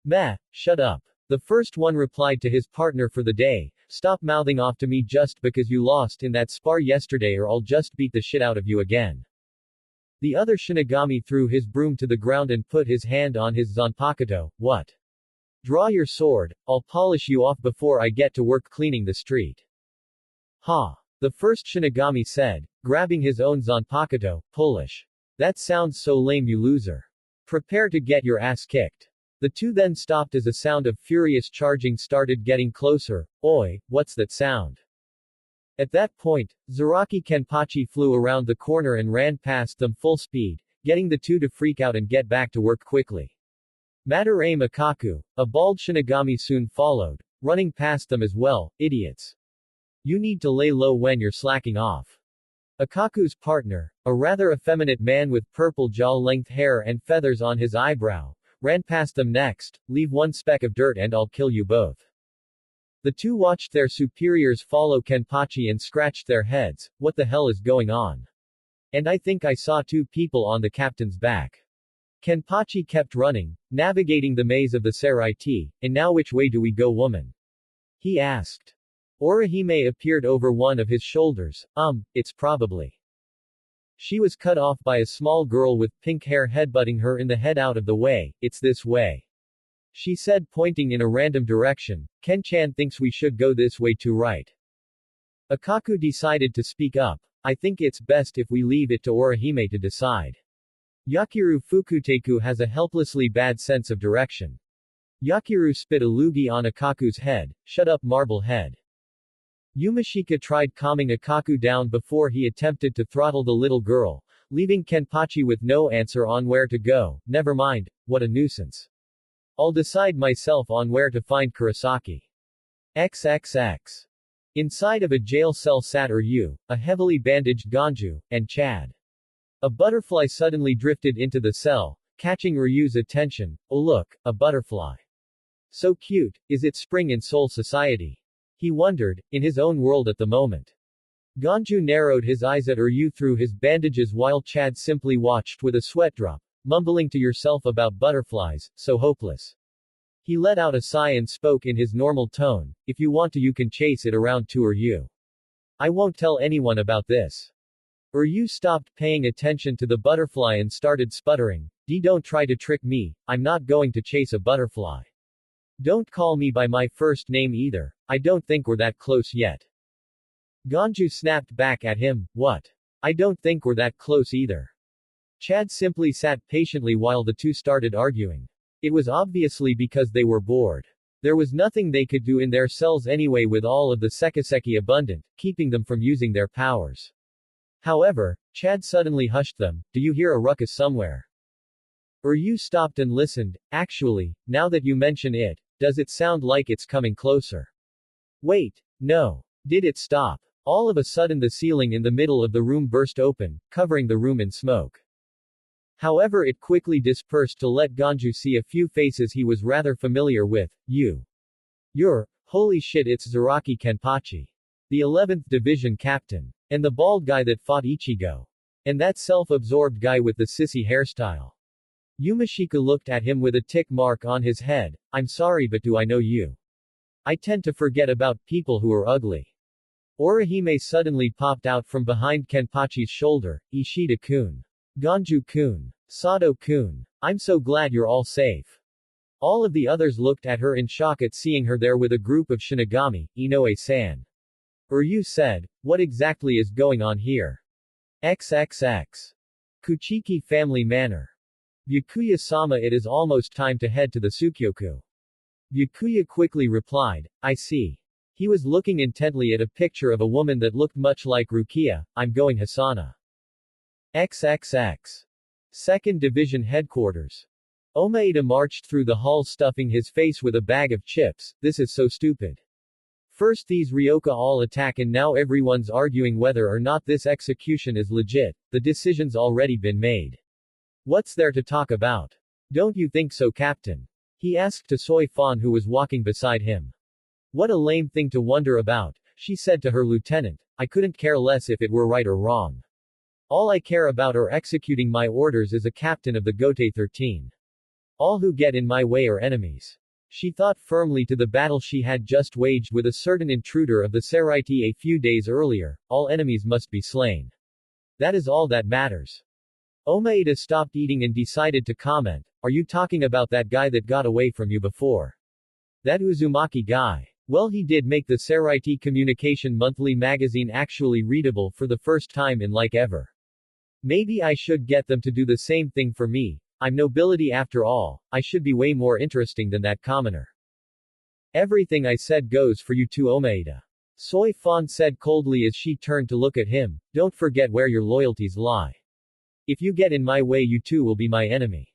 Meh, shut up. The first one replied to his partner for the day. Stop mouthing off to me just because you lost in that spar yesterday, or I'll just beat the shit out of you again. The other Shinigami threw his broom to the ground and put his hand on his Zanpakuto. What? Draw your sword, I'll polish you off before I get to work cleaning the street. Ha! The first Shinigami said, grabbing his own Zanpakuto. Polish. That sounds so lame, you loser. Prepare to get your ass kicked. The two then stopped as a sound of furious charging started getting closer. Oi, what's that sound? At that point, Zaraki Kenpachi flew around the corner and ran past them full speed, getting the two to freak out and get back to work quickly. Madarame Akaku, a bald Shinigami, soon followed, running past them as well. Idiots. You need to lay low when you're slacking off. Akaku's partner, a rather effeminate man with purple jaw-length hair and feathers on his eyebrow, ran past them next. Leave one speck of dirt and I'll kill you both. The two watched their superiors follow Kenpachi and scratched their heads. What the hell is going on? And I think I saw two people on the captain's back. Kenpachi kept running, navigating the maze of the Seireitei. And now which way do we go, woman? He asked. Orihime appeared over one of his shoulders. It's probably. She was cut off by a small girl with pink hair headbutting her in the head. Out of the way, it's this way. She said, pointing in a random direction. Ken-chan thinks we should go this way too, right? Akaku decided to speak up. I think it's best if we leave it to Orihime to decide. Yakiru Fukuteku has a helplessly bad sense of direction. Yakiru spit a loogie on Akaku's head. Shut up, marble head. Yumashika tried calming Akaku down before he attempted to throttle the little girl, leaving Kenpachi with no answer on where to go. Never mind, what a nuisance. I'll decide myself on where to find Kurosaki. XXX. Inside of a jail cell sat Ryu, a heavily bandaged Ganju, and Chad. A butterfly suddenly drifted into the cell, catching Ryu's attention. Oh look, a butterfly. So cute, is it spring in Seoul society? He wondered, in his own world at the moment. Ganju narrowed his eyes at Ryu through his bandages while Chad simply watched with a sweat drop, mumbling to yourself about butterflies, so hopeless. He let out a sigh and spoke in his normal tone, if you want to you can chase it around to Ryu. I won't tell anyone about this. Ryu stopped paying attention to the butterfly and started sputtering, Don't try to trick me, I'm not going to chase a butterfly. Don't call me by my first name either, I don't think we're that close yet. Ganju snapped back at him, what? I don't think we're that close either. Chad simply sat patiently while the two started arguing. It was obviously because they were bored. There was nothing they could do in their cells anyway with all of the sekiseki abundant, keeping them from using their powers. However, Chad suddenly hushed them, do you hear a ruckus somewhere? Ryu stopped and listened, actually, now that you mention it, does it sound like it's coming closer? Wait, no. Did it stop? All of a sudden the ceiling in the middle of the room burst open, covering the room in smoke. However it quickly dispersed to let Ganju see a few faces he was rather familiar with, holy shit it's Zaraki Kenpachi. The 11th Division captain. And the bald guy that fought Ichigo. And that self-absorbed guy with the sissy hairstyle. Yumashika looked at him with a tick mark on his head, I'm sorry but do I know you? I tend to forget about people who are ugly. Orihime suddenly popped out from behind Kenpachi's shoulder, Ishida-kun. Ganju-kun. Sado-kun. I'm so glad you're all safe. All of the others looked at her in shock at seeing her there with a group of Shinigami, Inoue-san. Ryu said, what exactly is going on here? XXX. Kuchiki Family Manor. Byakuya-sama it is almost time to head to the Tsukyoku. Byakuya quickly replied, I see. He was looking intently at a picture of a woman that looked much like Rukia, I'm going Hasana. XXX. 2nd Division Headquarters. Omaeda marched through the hall stuffing his face with a bag of chips, this is so stupid. First these Ryoka all attack and now everyone's arguing whether or not this execution is legit, the decision's already been made. What's there to talk about? Don't you think so, Captain? He asked to Soi Fon who was walking beside him. What a lame thing to wonder about, she said to her lieutenant, I couldn't care less if it were right or wrong. All I care about are executing my orders as a captain of the Gote 13. All who get in my way are enemies. She thought firmly to the battle she had just waged with a certain intruder of the Seireitei a few days earlier, all enemies must be slain. That is all that matters. Omaeda stopped eating and decided to comment, are you talking about that guy that got away from you before? That Uzumaki guy. Well he did make the Seireitei Communication Monthly magazine actually readable for the first time in like ever. Maybe I should get them to do the same thing for me, I'm nobility after all, I should be way more interesting than that commoner. Everything I said goes for you too Omaeda. Soi Fon said coldly as she turned to look at him, don't forget where your loyalties lie. If you get in my way you too will be my enemy.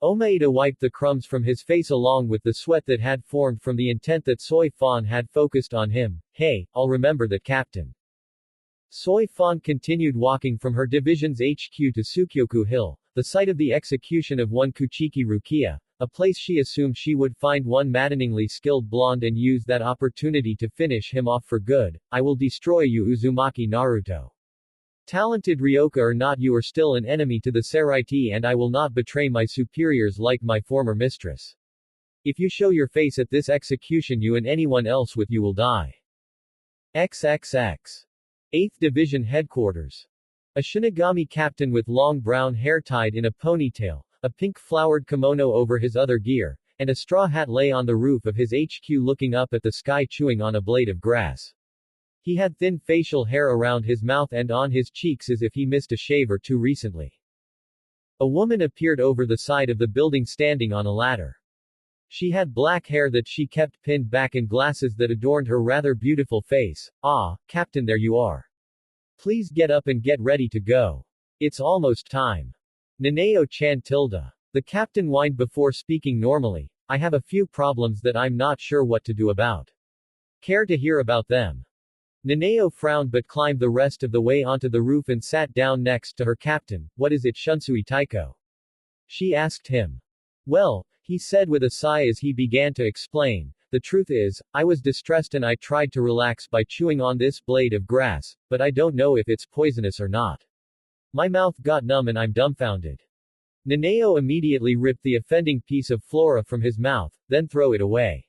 Omaeda wiped the crumbs from his face along with the sweat that had formed from the intent that Soi Fon had focused on him. Hey, I'll remember that Captain. Soi Fon continued walking from her division's HQ to Tsukyoku Hill, the site of the execution of one Kuchiki Rukia, a place she assumed she would find one maddeningly skilled blonde and use that opportunity to finish him off for good. I will destroy you Uzumaki Naruto. Talented Ryoka or not you are still an enemy to the Seireitei and I will not betray my superiors like my former mistress. If you show your face at this execution you and anyone else with you will die. XXX. 8th Division Headquarters. A Shinigami captain with long brown hair tied in a ponytail, a pink flowered kimono over his other gear, and a straw hat lay on the roof of his HQ looking up at the sky chewing on a blade of grass. He had thin facial hair around his mouth and on his cheeks as if he missed a shave or two recently. A woman appeared over the side of the building standing on a ladder. She had black hair that she kept pinned back and glasses that adorned her rather beautiful face. Ah, Captain there you are. Please get up and get ready to go. It's almost time. Naneo-chan tilde. The captain whined before speaking normally, I have a few problems that I'm not sure what to do about. Care to hear about them? Nanao frowned but climbed the rest of the way onto the roof and sat down next to her captain. What is it, Shunsui Taiko? She asked him. Well, he said with a sigh as he began to explain. The truth is, I was distressed and I tried to relax by chewing on this blade of grass, but I don't know if it's poisonous or not. My mouth got numb and I'm dumbfounded. Nanao immediately ripped the offending piece of flora from his mouth, then threw it away.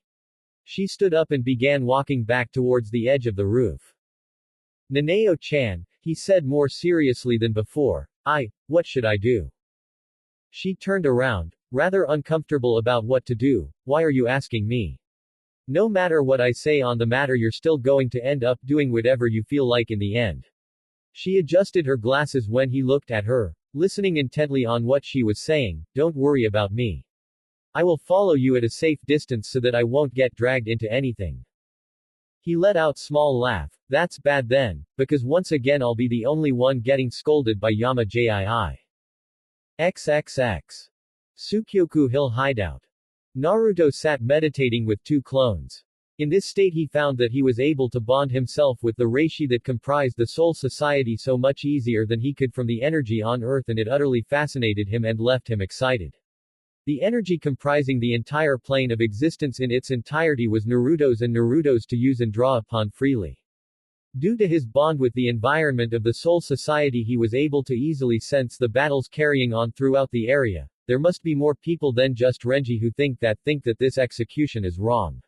She stood up and began walking back towards the edge of the roof. Nanao-chan, he said more seriously than before, what should I do? She turned around, rather uncomfortable about what to do. Why are you asking me? No matter what I say on the matter, you're still going to end up doing whatever you feel like in the end. She adjusted her glasses when he looked at her, listening intently on what she was saying. Don't worry about me. I will follow you at a safe distance so that I won't get dragged into anything. He let out small laugh. That's bad then, because once again I'll be the only one getting scolded by Yama Jii. XXX. Tsukyoku Hill Hideout. Naruto sat meditating with two clones. In this state he found that he was able to bond himself with the reishi that comprised the soul society so much easier than he could from the energy on earth, and it utterly fascinated him and left him excited. The energy comprising the entire plane of existence in its entirety was Naruto's and Naruto's to use and draw upon freely. Due to his bond with the environment of the Soul Society, he was able to easily sense the battles carrying on throughout the area. There must be more people than just Renji who think that this execution is wrong.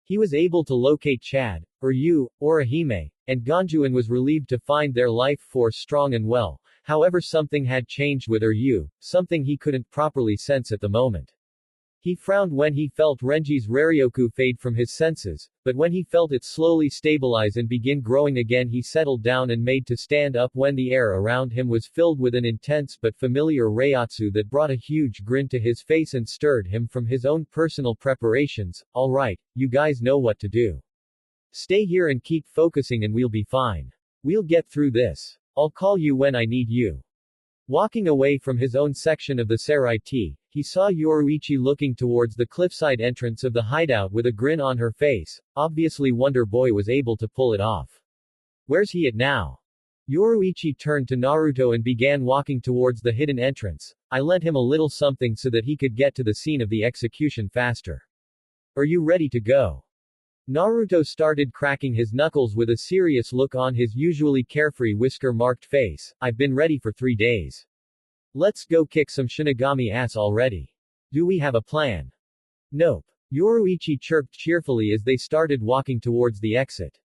He was able to locate Chad, Ryu, Orihime, and Ganju and was relieved to find their life force strong and well. However, something had changed with Ryu, something he couldn't properly sense at the moment. He frowned when he felt Renji's Raryoku fade from his senses, but when he felt it slowly stabilize and begin growing again, he settled down and made to stand up when the air around him was filled with an intense but familiar Reiatsu that brought a huge grin to his face and stirred him from his own personal preparations. Alright, you guys know what to do. Stay here and keep focusing and we'll be fine. We'll get through this. I'll call you when I need you. Walking away from his own section of the Seireitei, he saw Yoruichi looking towards the cliffside entrance of the hideout with a grin on her face. Obviously Wonder Boy was able to pull it off. Where's he at now? Yoruichi turned to Naruto and began walking towards the hidden entrance. I lent him a little something so that he could get to the scene of the execution faster. Are you ready to go? Naruto started cracking his knuckles with a serious look on his usually carefree whisker-marked face. I've been ready for 3 days. Let's go kick some Shinigami ass already. Do we have a plan? Nope. Yoruichi chirped cheerfully as they started walking towards the exit.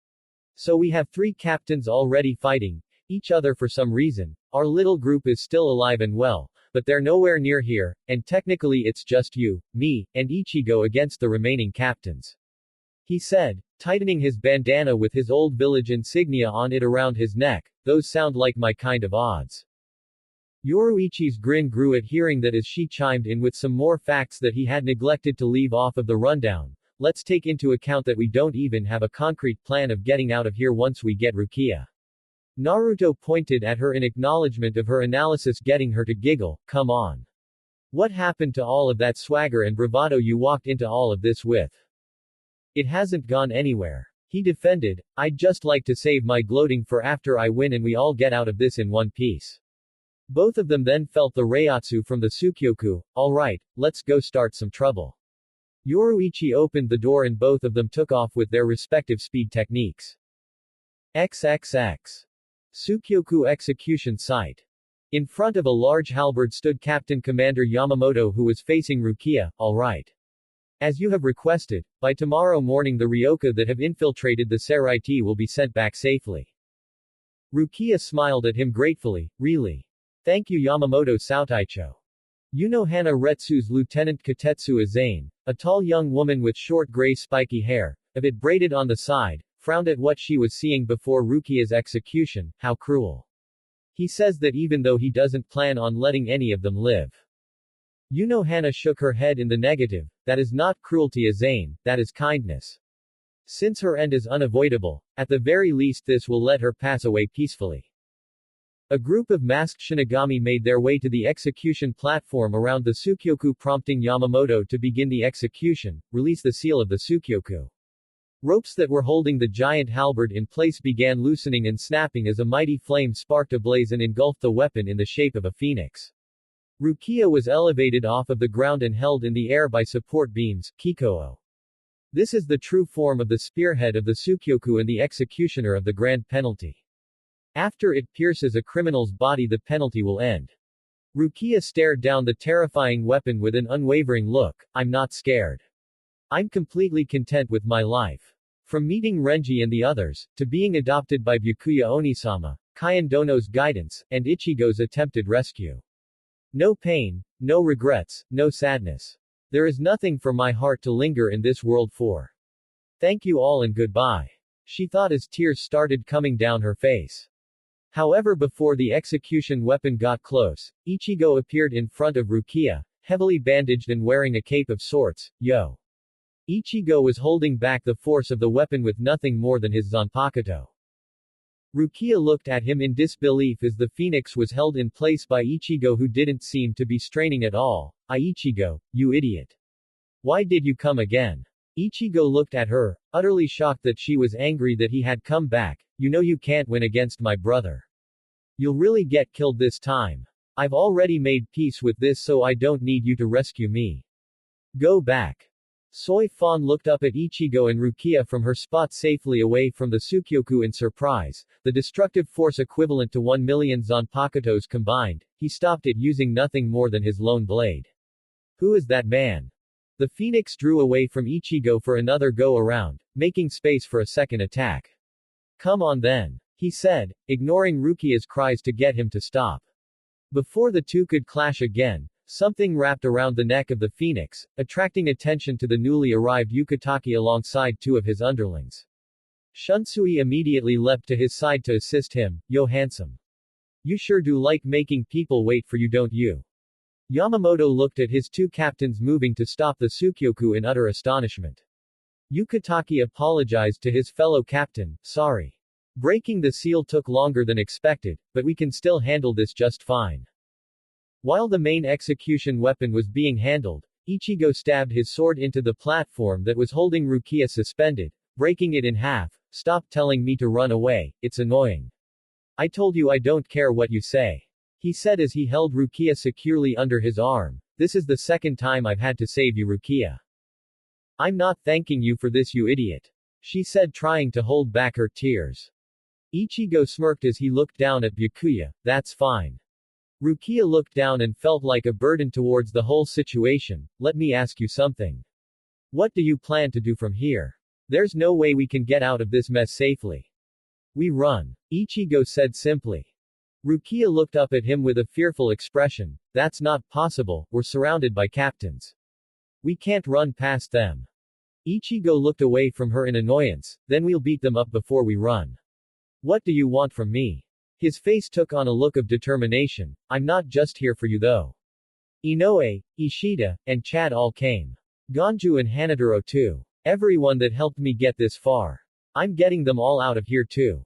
So we have 3 captains already fighting each other for some reason. Our little group is still alive and well, but they're nowhere near here, and technically it's just you, me, and Ichigo against the remaining captains. He said, tightening his bandana with his old village insignia on it around his neck. Those sound like my kind of odds. Yoruichi's grin grew at hearing that as she chimed in with some more facts that he had neglected to leave off of the rundown. Let's take into account that we don't even have a concrete plan of getting out of here once we get Rukia. Naruto pointed at her in acknowledgement of her analysis, getting her to giggle. Come on. What happened to all of that swagger and bravado you walked into all of this with? It hasn't gone anywhere. He defended. I'd just like to save my gloating for after I win and we all get out of this in one piece. Both of them then felt the Reiatsu from the Tsukyoku. Alright, let's go start some trouble. Yoruichi opened the door and both of them took off with their respective speed techniques. XXX. Tsukyoku execution site. In front of a large halberd stood Captain Commander Yamamoto, who was facing Rukia. Alright. As you have requested, by tomorrow morning the Ryoka that have infiltrated the Seireitei will be sent back safely. Rukia smiled at him gratefully. Really? Thank you Yamamoto Sautaicho. Hana Retsu's Lieutenant Katetsu Aizen, a tall young woman with short gray spiky hair, a bit braided on the side, frowned at what she was seeing before Rukia's execution. How cruel. He says that even though he doesn't plan on letting any of them live. Hana shook her head in the negative. That is not cruelty Aizen, that is kindness. Since her end is unavoidable, at the very least this will let her pass away peacefully. A group of masked Shinigami made their way to the execution platform around the Tsukyoku, prompting Yamamoto to begin the execution. Release the seal of the Tsukyoku. Ropes that were holding the giant halberd in place began loosening and snapping as a mighty flame sparked ablaze and engulfed the weapon in the shape of a phoenix. Rukia was elevated off of the ground and held in the air by support beams, Kikoo. This is the true form of the spearhead of the Sukyoku and the executioner of the grand penalty. After it pierces a criminal's body, the penalty will end. Rukia stared down the terrifying weapon with an unwavering look. I'm not scared. I'm completely content with my life. From meeting Renji and the others, to being adopted by Byakuya Onisama, Kaiendono's guidance, and Ichigo's attempted rescue. No pain, no regrets, no sadness. There is nothing for my heart to linger in this world for. Thank you all and goodbye. She thought as tears started coming down her face. However, before the execution weapon got close, Ichigo appeared in front of Rukia, heavily bandaged and wearing a cape of sorts. Yo. Ichigo was holding back the force of the weapon with nothing more than his Zanpakuto. Rukia looked at him in disbelief as the phoenix was held in place by Ichigo, who didn't seem to be straining at all. Ichigo, you idiot. Why did you come again? Ichigo looked at her, utterly shocked that she was angry that he had come back. You know you can't win against my brother. You'll really get killed this time. I've already made peace with this, so I don't need you to rescue me. Go back. Soi Fon looked up at Ichigo and Rukia from her spot safely away from the Sukyoku in surprise, the destructive force equivalent to 1 million Zanpakutos combined. He stopped it using nothing more than his lone blade. Who is that man? The phoenix drew away from Ichigo for another go-around, making space for a second attack. Come on then, he said, ignoring Rukia's cries to get him to stop. Before the two could clash again, something wrapped around the neck of the phoenix, attracting attention to the newly arrived Yukitake alongside two of his underlings. Shunsui immediately leapt to his side to assist him. Yo, handsome. You sure do like making people wait for you, don't you? Yamamoto looked at his two captains moving to stop the Sukyoku in utter astonishment. Yukitake apologized to his fellow captain. Sorry. Breaking the seal took longer than expected, but we can still handle this just fine. While the main execution weapon was being handled, Ichigo stabbed his sword into the platform that was holding Rukia suspended, breaking it in half. Stop telling me to run away, it's annoying. I told you I don't care what you say. He said as he held Rukia securely under his arm. This is the second time I've had to save you, Rukia. I'm not thanking you for this, you idiot. She said, trying to hold back her tears. Ichigo smirked as he looked down at Byakuya. That's fine. Rukia looked down and felt like a burden towards the whole situation. Let me ask you something. What do you plan to do from here? There's no way we can get out of this mess safely. We run. Ichigo said simply. Rukia looked up at him with a fearful expression. That's not possible, we're surrounded by captains. We can't run past them. Ichigo looked away from her in annoyance. Then we'll beat them up before we run. What do you want from me? His face took on a look of determination. I'm not just here for you though. Inoue, Ishida, and Chad all came. Ganju and Hanadoro too. Everyone that helped me get this far. I'm getting them all out of here too.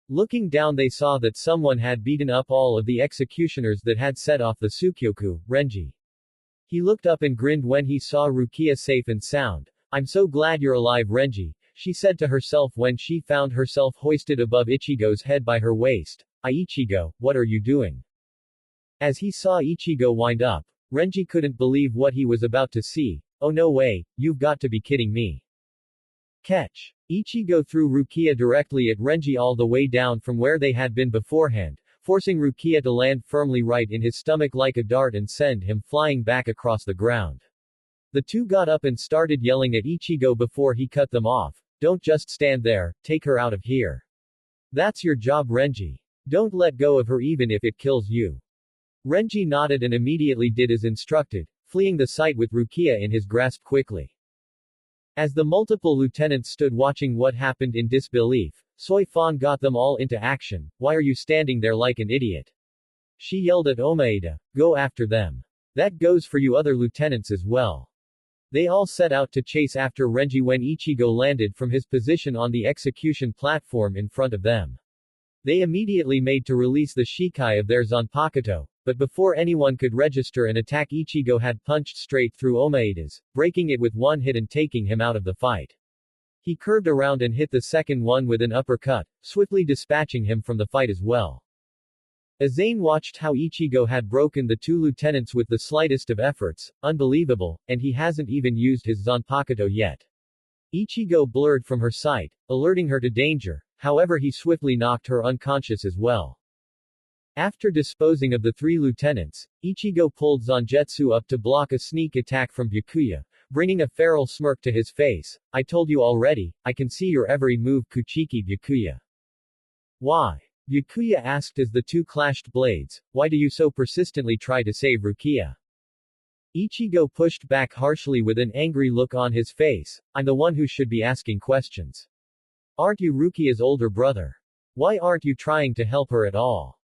Looking down, they saw that someone had beaten up all of the executioners that had set off the Sukyoku, Renji. He looked up and grinned when he saw Rukia safe and sound. I'm so glad you're alive, Renji, she said to herself when she found herself hoisted above Ichigo's head by her waist. Ichigo, what are you doing? As he saw Ichigo wind up, Renji couldn't believe what he was about to see. Oh no way, you've got to be kidding me. Catch. Ichigo threw Rukia directly at Renji all the way down from where they had been beforehand, forcing Rukia to land firmly right in his stomach like a dart and send him flying back across the ground. The two got up and started yelling at Ichigo before he cut them off. Don't just stand there, take her out of here. That's your job, Renji. Don't let go of her even if it kills you. Renji nodded and immediately did as instructed, fleeing the site with Rukia in his grasp quickly. As the multiple lieutenants stood watching what happened in disbelief, Soi Fon got them all into action. Why are you standing there like an idiot? She yelled at Omaeda. Go after them. That goes for you other lieutenants as well. They all set out to chase after Renji when Ichigo landed from his position on the execution platform in front of them. They immediately made to release the Shikai of their Zanpakuto, but before anyone could register an attack, Ichigo had punched straight through Omaeda's, breaking it with one hit and taking him out of the fight. He curved around and hit the second one with an uppercut, swiftly dispatching him from the fight as well. Aizen watched how Ichigo had broken the two lieutenants with the slightest of efforts, unbelievable, and he hasn't even used his Zanpakuto yet. Ichigo blurred from her sight, alerting her to danger, however he swiftly knocked her unconscious as well. After disposing of the three lieutenants, Ichigo pulled Zangetsu up to block a sneak attack from Byakuya, bringing a feral smirk to his face. I told you already, I can see your every move Kuchiki Byakuya. Why? Byakuya asked as the two clashed blades, why do you so persistently try to save Rukia? Ichigo pushed back harshly with an angry look on his face, I'm the one who should be asking questions. Aren't you Rukia's older brother? Why aren't you trying to help her at all?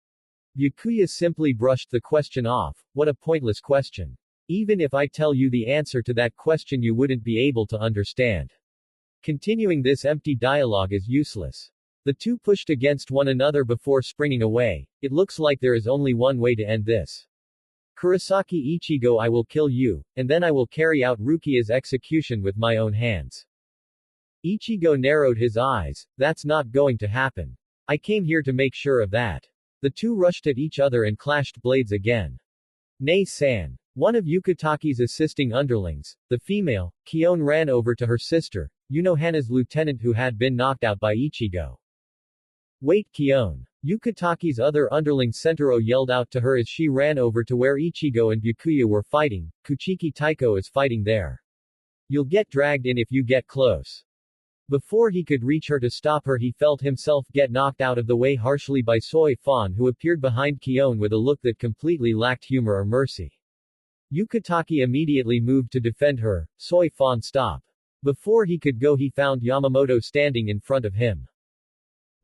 Byakuya simply brushed the question off, what a pointless question. Even if I tell you the answer to that question you wouldn't be able to understand. Continuing this empty dialogue is useless. The two pushed against one another before springing away. It looks like there is only one way to end this. Kurosaki Ichigo, I will kill you, and then I will carry out Rukia's execution with my own hands. Ichigo narrowed his eyes, that's not going to happen. I came here to make sure of that. The two rushed at each other and clashed blades again. Nei-san. One of Yukitaki's assisting underlings, the female, Kion, ran over to her sister, Hana's lieutenant who had been knocked out by Ichigo. Wait, Kion. Yukitaki's other underling Sentaro yelled out to her as she ran over to where Ichigo and Byakuya were fighting. Kuchiki Taiko is fighting there. You'll get dragged in if you get close. Before he could reach her to stop her, he felt himself get knocked out of the way harshly by Soi Fon, who appeared behind Kion with a look that completely lacked humor or mercy. Yukitaki immediately moved to defend her. Soi Fon stopped. Before he could go, he found Yamamoto standing in front of him.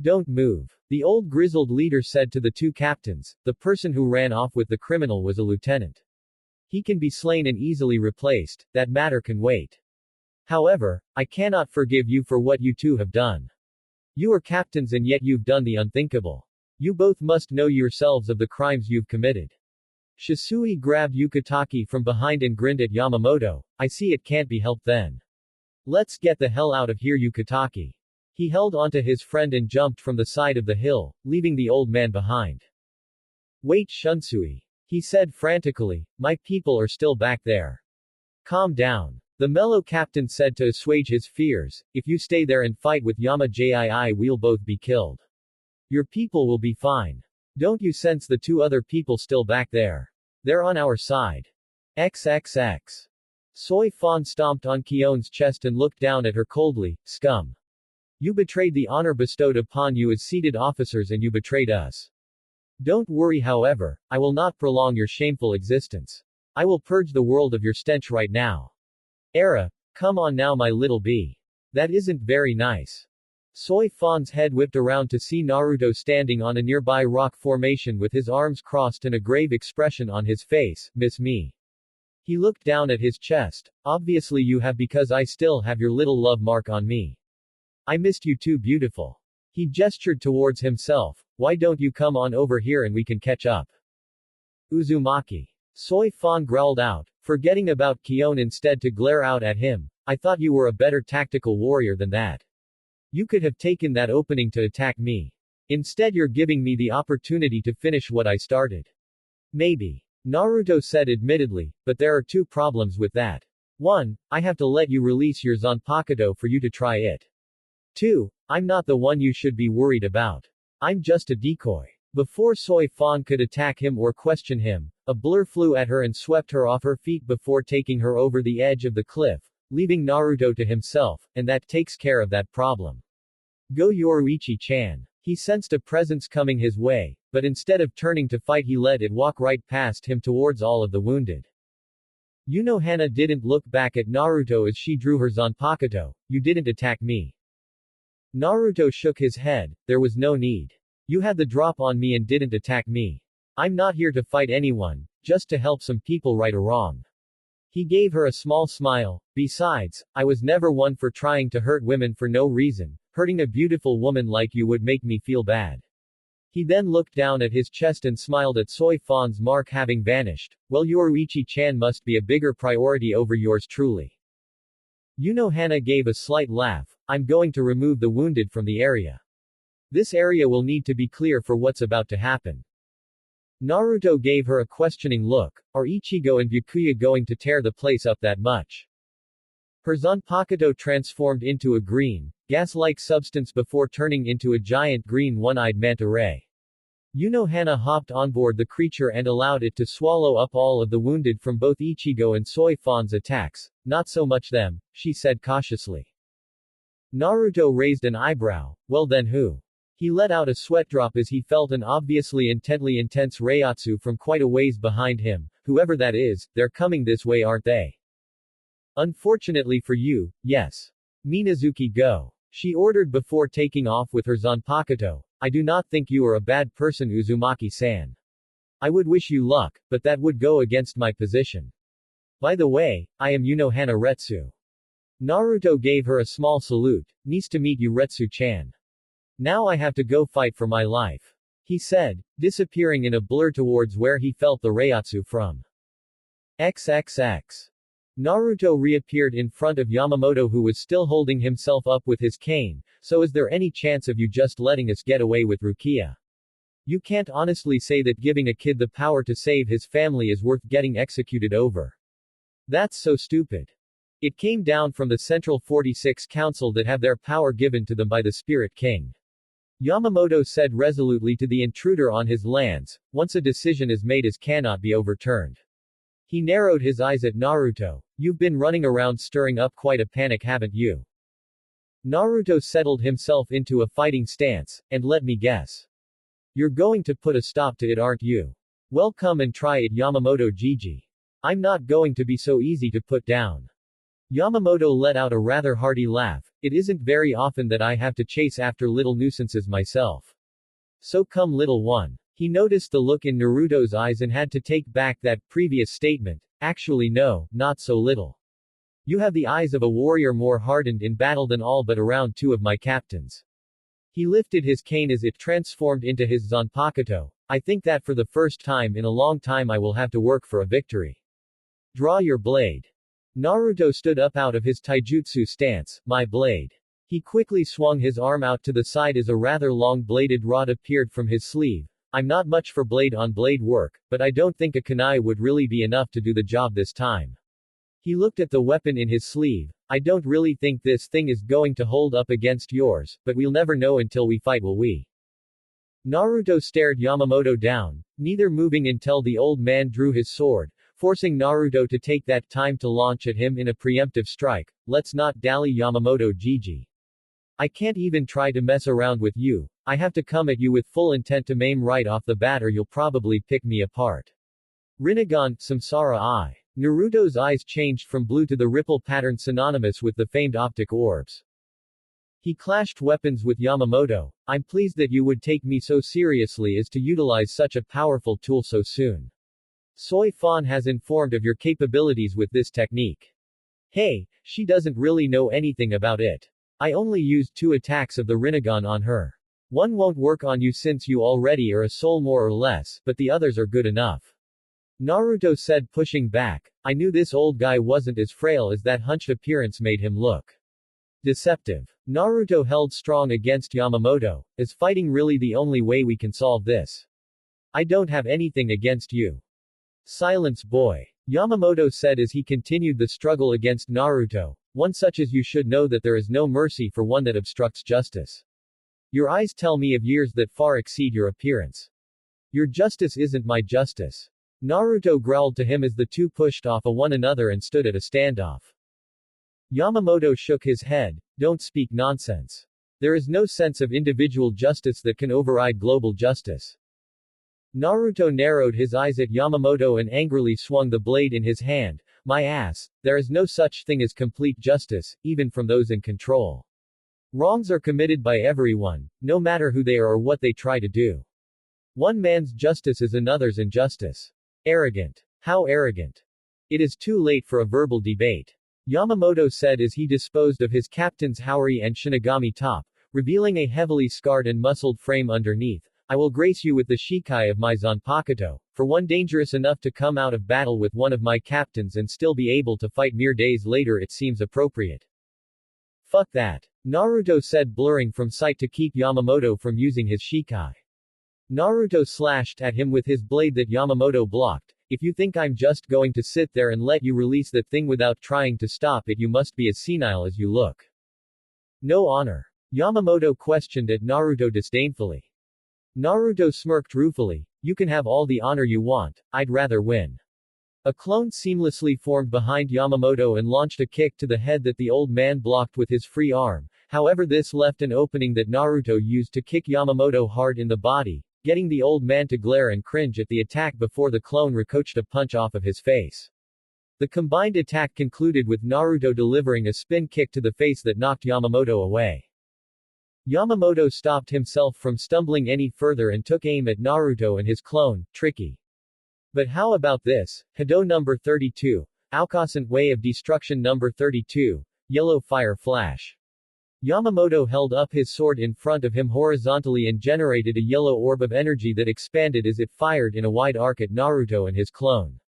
Don't move. The old grizzled leader said to the two captains. The person who ran off with the criminal was a lieutenant. He can be slain and easily replaced, that matter can wait. However, I cannot forgive you for what you two have done. You are captains and yet you've done the unthinkable. You both must know yourselves of the crimes you've committed. Shisui grabbed Yukitaki from behind and grinned at Yamamoto. I see it can't be helped then. Let's get the hell out of here, Yukitaki. He held onto his friend and jumped from the side of the hill, leaving the old man behind. Wait, Shunsui. He said frantically, my people are still back there. Calm down. The mellow captain said to assuage his fears, if you stay there and fight with Yama-jii we'll both be killed. Your people will be fine. Don't you sense the two other people still back there? They're on our side. XXX. Soi Fon stomped on Kion's chest and looked down at her coldly, scum. You betrayed the honor bestowed upon you as seated officers and you betrayed us. Don't worry, however, I will not prolong your shameful existence. I will purge the world of your stench right now. Era, come on now my little bee. That isn't very nice. Soi Fon's head whipped around to see Naruto standing on a nearby rock formation with his arms crossed and a grave expression on his face. Miss me. He looked down at his chest. Obviously you have, because I still have your little love mark on me. I missed you too, beautiful. He gestured towards himself. Why don't you come on over here and we can catch up? Uzumaki. Soi Fon growled out, forgetting about Kion instead to glare out at him. I thought you were a better tactical warrior than that. You could have taken that opening to attack me. Instead you're giving me the opportunity to finish what I started. Maybe. Naruto said admittedly, but there are two problems with that. 1. I have to let you release your Zanpakuto for you to try it. 2. I'm not the one you should be worried about. I'm just a decoy. Before Soi Fon could attack him or question him, a blur flew at her and swept her off her feet before taking her over the edge of the cliff, leaving Naruto to himself, and that takes care of that problem. Go Yoruichi-chan. He sensed a presence coming his way, but instead of turning to fight he let it walk right past him towards all of the wounded. Hana didn't look back at Naruto as she drew her Zanpakuto. You didn't attack me. Naruto shook his head. There was no need. You had the drop on me and didn't attack me. I'm not here to fight anyone, just to help some people right a wrong. He gave her a small smile. Besides, I was never one for trying to hurt women for no reason. Hurting a beautiful woman like you would make me feel bad. He then looked down at his chest and smiled at Soi Fon's mark having vanished. Well, Yoruichi-chan must be a bigger priority over yours truly. Hana gave a slight laugh. I'm going to remove the wounded from the area. This area will need to be clear for what's about to happen. Naruto gave her a questioning look. Are Ichigo and Byakuya going to tear the place up that much? Her Zanpakuto transformed into a green, gas-like substance before turning into a giant green one-eyed manta ray. Hana hopped on board the creature and allowed it to swallow up all of the wounded from both Ichigo and Soi Fon's attacks. Not so much them, she said cautiously. Naruto raised an eyebrow. Well then who? He let out a sweat drop as he felt an obviously intently intense reiatsu from quite a ways behind him. Whoever that is, they're coming this way aren't they? Unfortunately for you, yes. Minazuki go. She ordered before taking off with her Zanpakuto. I do not think you are a bad person Uzumaki-san. I would wish you luck, but that would go against my position. By the way, I am Hana Retsu. Naruto gave her a small salute. Nice to meet you Retsu-chan. Now I have to go fight for my life. He said, disappearing in a blur towards where he felt the reiatsu from. XXX. Naruto reappeared in front of Yamamoto who was still holding himself up with his cane. So is there any chance of you just letting us get away with Rukia? You can't honestly say that giving a kid the power to save his family is worth getting executed over. That's so stupid. It came down from the Central 46 Council that have their power given to them by the Spirit King. Yamamoto said resolutely to the intruder on his lands, once a decision is made it cannot be overturned. He narrowed his eyes at Naruto. You've been running around stirring up quite a panic haven't you? Naruto settled himself into a fighting stance, and let me guess. You're going to put a stop to it aren't you? Well come and try it Yamamoto Gigi. I'm not going to be so easy to put down. Yamamoto let out a rather hearty laugh. It isn't very often that I have to chase after little nuisances myself. So come little one. He noticed the look in Naruto's eyes and had to take back that previous statement. Actually no, not so little. You have the eyes of a warrior more hardened in battle than all but around two of my captains. He lifted his cane as it transformed into his Zanpakuto. I think that for the first time in a long time I will have to work for a victory. Draw your blade. Naruto stood up out of his taijutsu stance, my blade. He quickly swung his arm out to the side as a rather long-bladed rod appeared from his sleeve. I'm not much for blade-on-blade work, but I don't think a kunai would really be enough to do the job this time. He looked at the weapon in his sleeve. I don't really think this thing is going to hold up against yours, but we'll never know until we fight will we? Naruto stared Yamamoto down, neither moving until the old man drew his sword, forcing Naruto to take that time to launch at him in a preemptive strike. Let's not dally Yamamoto Gigi. I can't even try to mess around with you. I have to come at you with full intent to maim right off the bat or you'll probably pick me apart. Rinnegan, Samsara Eye. Naruto's eyes changed from blue to the ripple pattern synonymous with the famed optic orbs. He clashed weapons with Yamamoto. I'm pleased that you would take me so seriously as to utilize such a powerful tool so soon. Soi Fon has informed of your capabilities with this technique. Hey, she doesn't really know anything about it. I only used 2 attacks of the Rinnegan on her. One won't work on you since you already are a soul more or less, but the others are good enough. Naruto said pushing back. I knew this old guy wasn't as frail as that hunched appearance made him look. Deceptive. Naruto held strong against Yamamoto. Is fighting really the only way we can solve this? I don't have anything against you. Silence boy. Yamamoto said as he continued the struggle against Naruto. One such as you should know that there is no mercy for one that obstructs justice. Your eyes tell me of years that far exceed your appearance. Your justice isn't my justice. Naruto growled to him as the two pushed off one another and stood at a standoff. Yamamoto shook his head. Don't speak nonsense. There is no sense of individual justice that can override global justice. Naruto narrowed his eyes at Yamamoto and angrily swung the blade in his hand. My ass, there is no such thing as complete justice, even from those in control. Wrongs are committed by everyone, no matter who they are or what they try to do. One man's justice is another's injustice. Arrogant. How arrogant. It is too late for a verbal debate. Yamamoto said as he disposed of his captain's Haori and Shinigami top, revealing a heavily scarred and muscled frame underneath. I will grace you with the Shikai of my Zanpakuto, for one dangerous enough to come out of battle with one of my captains and still be able to fight mere days later it seems appropriate. Fuck that. Naruto said, blurring from sight to keep Yamamoto from using his Shikai. Naruto slashed at him with his blade that Yamamoto blocked. If you think I'm just going to sit there and let you release that thing without trying to stop it, you must be as senile as you look. No honor. Yamamoto questioned at Naruto disdainfully. Naruto smirked ruefully. You can have all the honor you want, I'd rather win. A clone seamlessly formed behind Yamamoto and launched a kick to the head that the old man blocked with his free arm. However, this left an opening that Naruto used to kick Yamamoto hard in the body, getting the old man to glare and cringe at the attack before the clone ricochetted a punch off of his face. The combined attack concluded with Naruto delivering a spin kick to the face that knocked Yamamoto away. Yamamoto stopped himself from stumbling any further and took aim at Naruto and his clone, Tricky. But how about this? Hado number 32. Aukasant Way of Destruction number 32. Yellow Fire Flash. Yamamoto held up his sword in front of him horizontally and generated a yellow orb of energy that expanded as it fired in a wide arc at Naruto and his clone.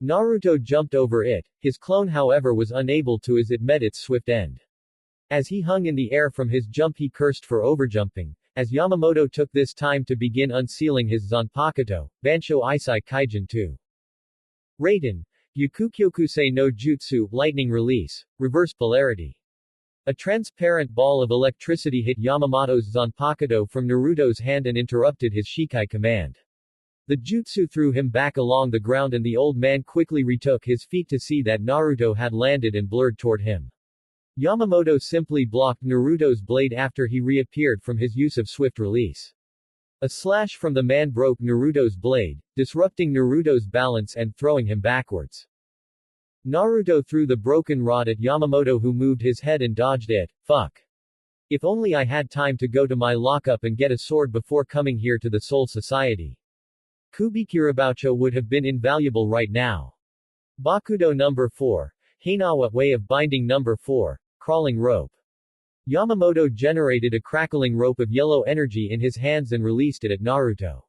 Naruto jumped over it, his clone however was unable to as it met its swift end. As he hung in the air from his jump he cursed for overjumping, as Yamamoto took this time to begin unsealing his Zanpakuto, Bansho Isai Kaijin 2. Raiden. Yukukyokusei no Jutsu, Lightning Release, Reverse Polarity. A transparent ball of electricity hit Yamamoto's Zanpakuto from Naruto's hand and interrupted his Shikai command. The jutsu threw him back along the ground and the old man quickly retook his feet to see that Naruto had landed and blurred toward him. Yamamoto simply blocked Naruto's blade after he reappeared from his use of swift release. A slash from the man broke Naruto's blade, disrupting Naruto's balance and throwing him backwards. Naruto threw the broken rod at Yamamoto who moved his head and dodged it. Fuck. If only I had time to go to my lockup and get a sword before coming here to the Soul Society. Kubikiraboucho would have been invaluable right now. Bakudo number 4. Heinawa Way of Binding number 4. Crawling Rope. Yamamoto generated a crackling rope of yellow energy in his hands and released it at Naruto.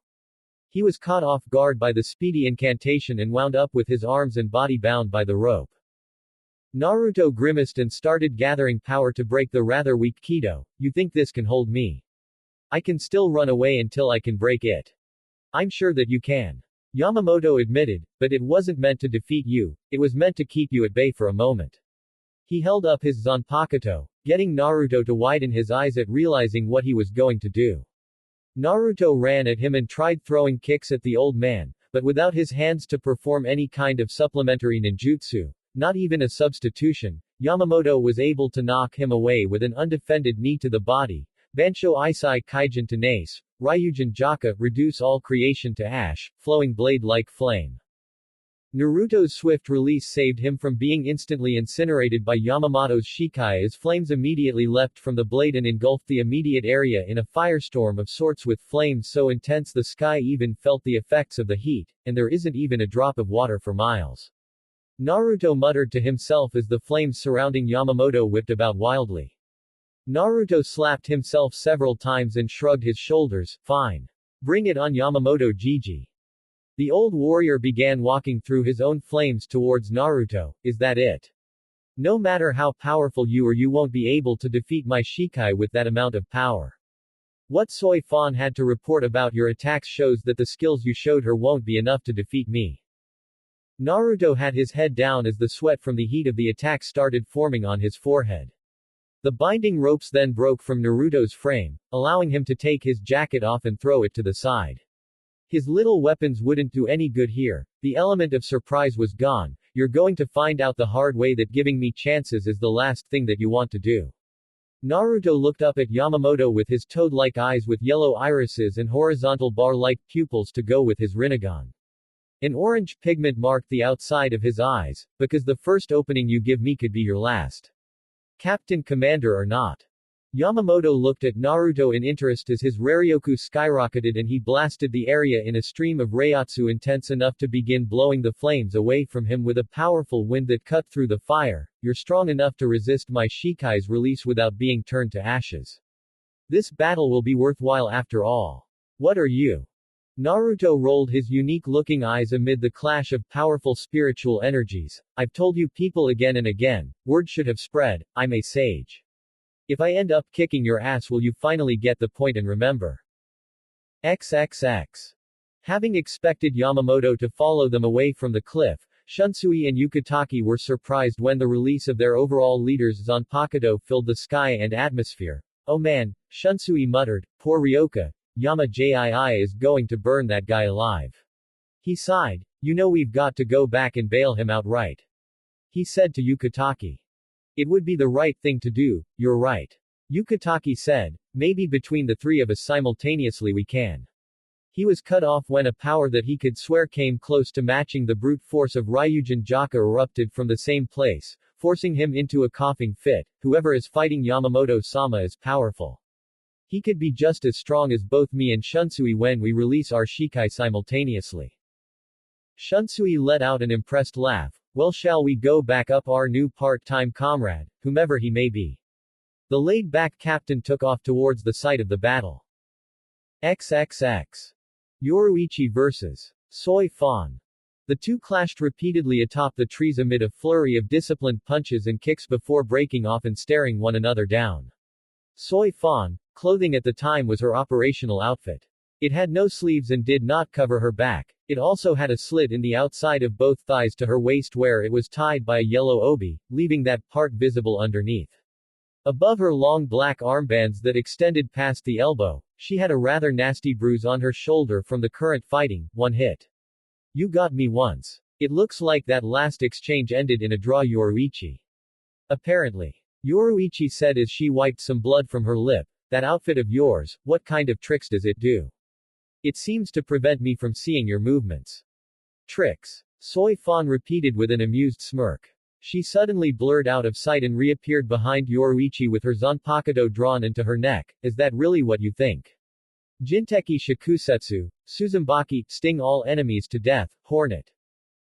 He was caught off guard by the speedy incantation and wound up with his arms and body bound by the rope. Naruto grimaced and started gathering power to break the rather weak Kido. You think this can hold me? I can still run away until I can break it. I'm sure that you can. Yamamoto admitted, but it wasn't meant to defeat you, it was meant to keep you at bay for a moment. He held up his Zanpakuto, getting Naruto to widen his eyes at realizing what he was going to do. Naruto ran at him and tried throwing kicks at the old man, but without his hands to perform any kind of supplementary ninjutsu, not even a substitution, Yamamoto was able to knock him away with an undefended knee to the body. Bansho Isai Kaijin Tenace, Ryujin Jaka, reduce all creation to ash, flowing blade like flame. Naruto's swift release saved him from being instantly incinerated by Yamamoto's Shikai as flames immediately leapt from the blade and engulfed the immediate area in a firestorm of sorts with flames so intense the sky even felt the effects of the heat, and there isn't even a drop of water for miles. Naruto muttered to himself as the flames surrounding Yamamoto whipped about wildly. Naruto slapped himself several times and shrugged his shoulders. Fine. Bring it on, Yamamoto Gigi. The old warrior began walking through his own flames towards Naruto. Is that it? No matter how powerful you are, you won't be able to defeat my Shikai with that amount of power. What Soi Fon had to report about your attacks shows that the skills you showed her won't be enough to defeat me. Naruto had his head down as the sweat from the heat of the attack started forming on his forehead. The binding ropes then broke from Naruto's frame, allowing him to take his jacket off and throw it to the side. His little weapons wouldn't do any good here, the element of surprise was gone. You're going to find out the hard way that giving me chances is the last thing that you want to do. Naruto looked up at Yamamoto with his toad-like eyes with yellow irises and horizontal bar-like pupils to go with his Rinnegan. An orange pigment marked the outside of his eyes, because the first opening you give me could be your last. Captain Commander or not. Yamamoto looked at Naruto in interest as his Raryoku skyrocketed and he blasted the area in a stream of Reiatsu intense enough to begin blowing the flames away from him with a powerful wind that cut through the fire. You're strong enough to resist my Shikai's release without being turned to ashes. This battle will be worthwhile after all. What are you? Naruto rolled his unique-looking eyes amid the clash of powerful spiritual energies. I've told you people again and again, word should have spread, I'm a sage. If I end up kicking your ass, will you finally get the point and remember? XXX. Having expected Yamamoto to follow them away from the cliff, Shunsui and Yukitake were surprised when the release of their overall leaders Zanpakuto filled the sky and atmosphere. Oh man, Shunsui muttered, poor Ryoka, Yama-jii is going to burn that guy alive. He sighed, you know we've got to go back and bail him outright. He said to Yukitake. It would be the right thing to do, you're right. Yukitake said, maybe between the three of us simultaneously we can. He was cut off when a power that he could swear came close to matching the brute force of Ryujin Jaka erupted from the same place, forcing him into a coughing fit. Whoever is fighting Yamamoto-sama is powerful. He could be just as strong as both me and Shunsui when we release our Shikai simultaneously. Shunsui let out an impressed laugh. Well, shall we go back up our new part-time comrade, whomever he may be? The laid-back captain took off towards the site of the battle. XXX. Yoruichi vs. Soi Fon. The two clashed repeatedly atop the trees amid a flurry of disciplined punches and kicks before breaking off and staring one another down. Soi Fon, clothing at the time was her operational outfit. It had no sleeves and did not cover her back. It also had a slit in the outside of both thighs to her waist where it was tied by a yellow obi, leaving that part visible underneath. Above her long black armbands that extended past the elbow, she had a rather nasty bruise on her shoulder from the current fighting, one hit. You got me once. It looks like that last exchange ended in a draw, Yoruichi. Apparently. Yoruichi said as she wiped some blood from her lip, that outfit of yours, what kind of tricks does it do? It seems to prevent me from seeing your movements. Tricks. Soi Fon repeated with an amused smirk. She suddenly blurred out of sight and reappeared behind Yoruichi with her Zanpakuto drawn into her neck. Is that really what you think? Jinteki Shikusetsu, Suzumaki, sting all enemies to death, hornet.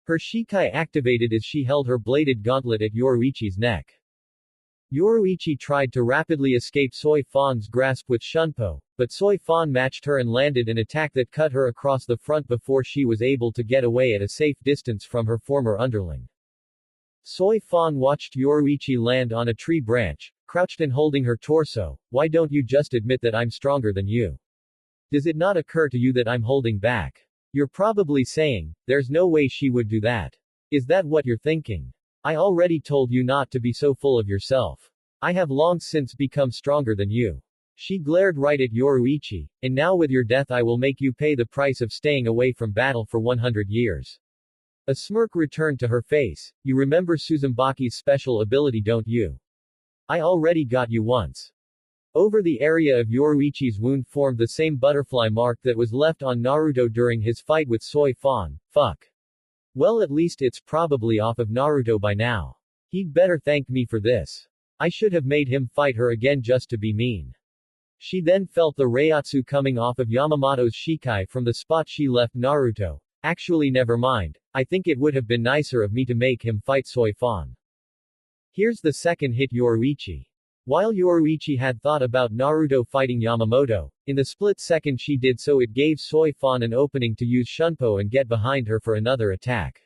Her Shikai activated as she held her bladed gauntlet at Yoruichi's neck. Yoruichi tried to rapidly escape Soi Fon's grasp with Shunpo, but Soi Fon matched her and landed an attack that cut her across the front before she was able to get away at a safe distance from her former underling. Soi Fon watched Yoruichi land on a tree branch, crouched and holding her torso. Why don't you just admit that I'm stronger than you? Does it not occur to you that I'm holding back? You're probably saying, there's no way she would do that. Is that what you're thinking? I already told you not to be so full of yourself. I have long since become stronger than you. She glared right at Yoruichi, and now with your death I will make you pay the price of staying away from battle for 100 years. A smirk returned to her face. You remember Suzumbaki's special ability, don't you? I already got you once. Over the area of Yoruichi's wound formed the same butterfly mark that was left on Naruto during his fight with Soi Fon. Fuck. Well, at least it's probably off of Naruto by now. He'd better thank me for this. I should have made him fight her again just to be mean. She then felt the Reiatsu coming off of Yamamoto's Shikai from the spot she left Naruto. Actually, never mind. I think it would have been nicer of me to make him fight Soi Fon. Here's the second hit, Yoruichi. While Yoruichi had thought about Naruto fighting Yamamoto, in the split second she did so it gave Soi Fon an opening to use Shunpo and get behind her for another attack.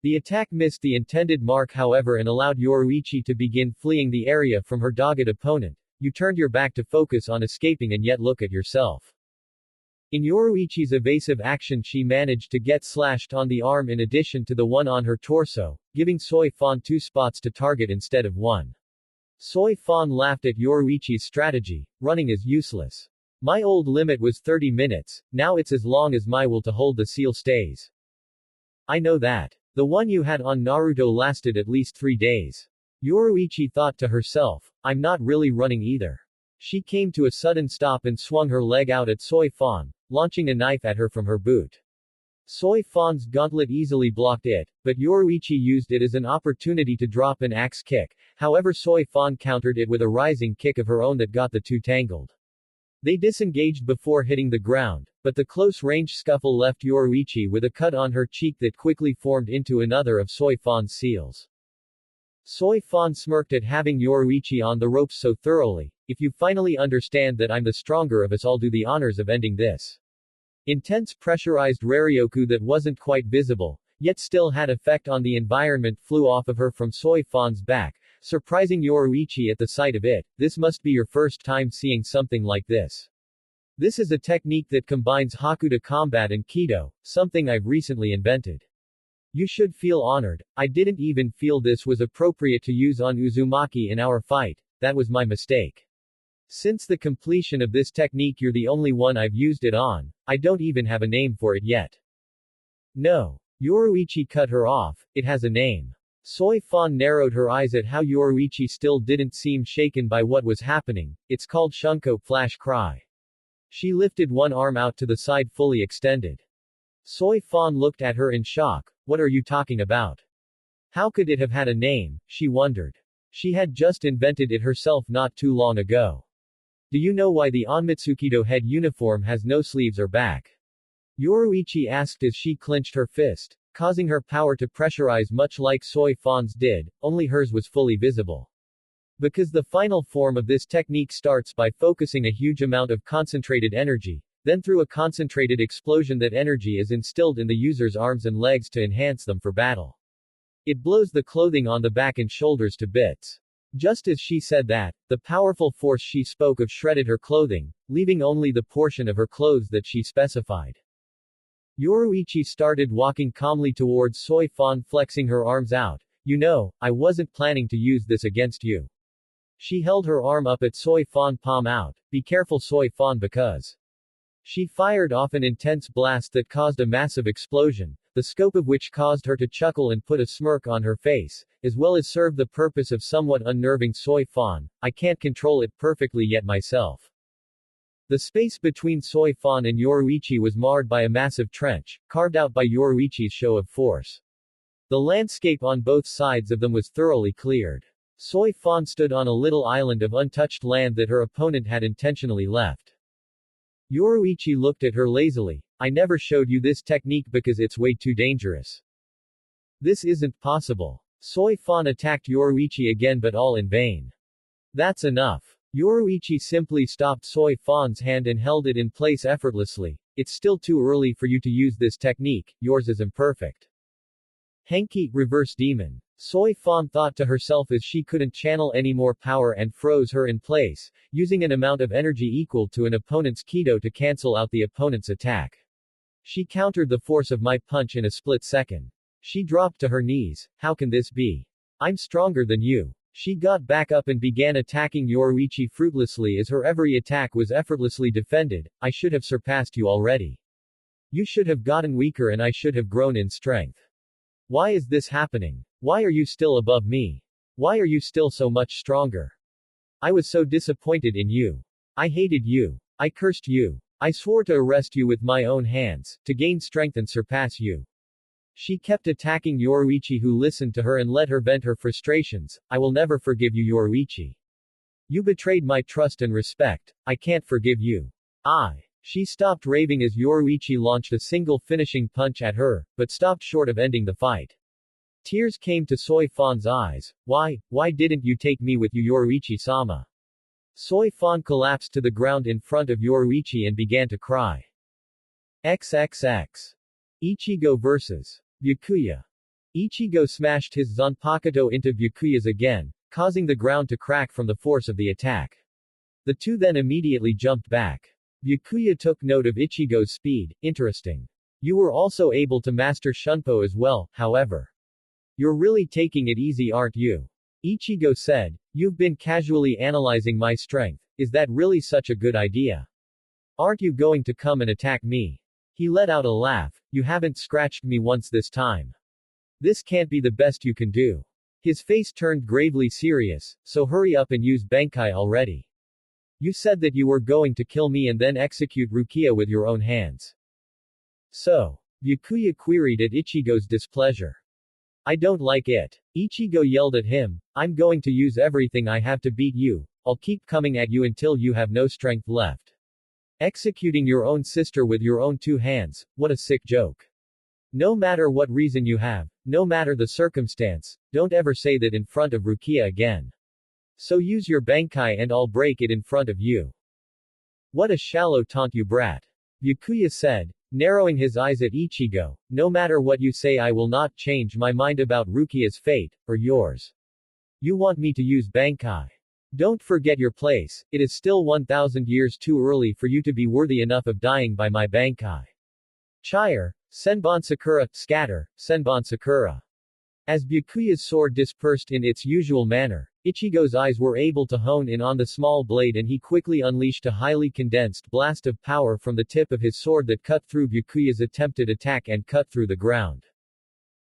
The attack missed the intended mark however and allowed Yoruichi to begin fleeing the area from her dogged opponent. You turned your back to focus on escaping and yet look at yourself. In Yoruichi's evasive action she managed to get slashed on the arm in addition to the one on her torso, giving Soi Fon 2 spots to target instead of 1. Soi Fon laughed at Yoruichi's strategy. Running is useless. My old limit was 30 minutes, now it's as long as my will to hold the seal stays. I know that. The one you had on Naruto lasted at least 3 days. Yoruichi thought to herself, I'm not really running either. She came to a sudden stop and swung her leg out at Soi Fon, launching a knife at her from her boot. Soi Fon's gauntlet easily blocked it, but Yoruichi used it as an opportunity to drop an axe kick. However, Soi Fon countered it with a rising kick of her own that got the two tangled. They disengaged before hitting the ground, but the close-range scuffle left Yoruichi with a cut on her cheek that quickly formed into another of Soi Fon's seals. Soi Fon smirked at having Yoruichi on the ropes so thoroughly. If you finally understand that I'm the stronger of us, I'll do the honors of ending this. Intense pressurized Raryoku that wasn't quite visible, yet still had effect on the environment flew off of her from Soi Fon's back, surprising Yoruichi at the sight of it. This must be your first time seeing something like this. This is a technique that combines Hakuto combat and Kido, something I've recently invented. You should feel honored. I didn't even feel this was appropriate to use on Uzumaki in our fight. That was my mistake. Since the completion of this technique you're the only one I've used it on. I don't even have a name for it yet. No. Yoruichi cut her off, it has a name. Soi Fon narrowed her eyes at how Yoruichi still didn't seem shaken by what was happening. It's called Shunko Flash Cry. She lifted one arm out to the side fully extended. Soi Fon looked at her in shock. What are you talking about? How could it have had a name, she wondered. She had just invented it herself not too long ago. Do you know why the Onmitsukido head uniform has no sleeves or back? Yoruichi asked as she clenched her fist, causing her power to pressurize much like Soi Fon's did, only hers was fully visible. Because the final form of this technique starts by focusing a huge amount of concentrated energy, then through a concentrated explosion that energy is instilled in the user's arms and legs to enhance them for battle. It blows the clothing on the back and shoulders to bits. Just as she said that, the powerful force she spoke of shredded her clothing, leaving only the portion of her clothes that she specified. Yoruichi started walking calmly towards Soi Fon, flexing her arms out. You know, I wasn't planning to use this against you. She held her arm up at Soi Fon, palm out. Be careful Soi Fon, because she fired off an intense blast that caused a massive explosion, the scope of which caused her to chuckle and put a smirk on her face, as well as serve the purpose of somewhat unnerving Soi Fon. I can't control it perfectly yet myself. The space between Soi Fon and Yoruichi was marred by a massive trench, carved out by Yoruichi's show of force. The landscape on both sides of them was thoroughly cleared. Soi Fon stood on a little island of untouched land that her opponent had intentionally left. Yoruichi looked at her lazily. I never showed you this technique because it's way too dangerous. This isn't possible. Soi Fon attacked Yoruichi again but all in vain. That's enough. Yoruichi simply stopped Soi Fon's hand and held it in place effortlessly. It's still too early for you to use this technique, yours is imperfect. Henki, reverse demon. Soi Fon thought to herself as she couldn't channel any more power and froze her in place, using an amount of energy equal to an opponent's Kido to cancel out the opponent's attack. She countered the force of my punch in a split second. She dropped to her knees. How can this be? I'm stronger than you. She got back up and began attacking Yoruichi fruitlessly as her every attack was effortlessly defended. I should have surpassed you already. You should have gotten weaker and I should have grown in strength. Why is this happening? Why are you still above me? Why are you still so much stronger? I was so disappointed in you. I hated you. I cursed you. I swore to arrest you with my own hands, to gain strength and surpass you. She kept attacking Yoruichi, who listened to her and let her vent her frustrations. I will never forgive you, Yoruichi. You betrayed my trust and respect. I can't forgive you. She stopped raving as Yoruichi launched a single finishing punch at her, but stopped short of ending the fight. Tears came to Soi Fon's eyes. Why didn't you take me with you, Yoruichi-sama? Soi Fon collapsed to the ground in front of Yoruichi and began to cry. XXX. Ichigo vs. Byakuya. Ichigo smashed his Zanpakuto into Byakuya's again, causing the ground to crack from the force of the attack. The two then immediately jumped back. Byakuya took note of Ichigo's speed. Interesting. You were also able to master Shunpo as well, however. You're really taking it easy, aren't you? Ichigo said. You've been casually analyzing my strength. Is that really such a good idea? Aren't you going to come and attack me? He let out a laugh. You haven't scratched me once this time. This can't be the best you can do. His face turned gravely serious, so hurry up and use Bankai already. You said that you were going to kill me and then execute Rukia with your own hands. So? Byakuya queried at Ichigo's displeasure. I don't like it. Ichigo yelled at him. I'm going to use everything I have to beat you. I'll keep coming at you until you have no strength left. Executing your own sister with your own two hands, what a sick joke. No matter what reason you have, no matter the circumstance, don't ever say that in front of Rukia again. So use your Bankai and I'll break it in front of you. What a shallow taunt, you brat. Byakuya said. narrowing his eyes at Ichigo. No matter what you say, I will not change my mind about Rukia's fate, or yours. You want me to use Bankai. Don't forget your place, it is still 1,000 years too early for you to be worthy enough of dying by my Bankai. Chire, Senbon Sakura, scatter, Senbon Sakura. As Byakuya's sword dispersed in its usual manner, Ichigo's eyes were able to hone in on the small blade and he quickly unleashed a highly condensed blast of power from the tip of his sword that cut through Byakuya's attempted attack and cut through the ground.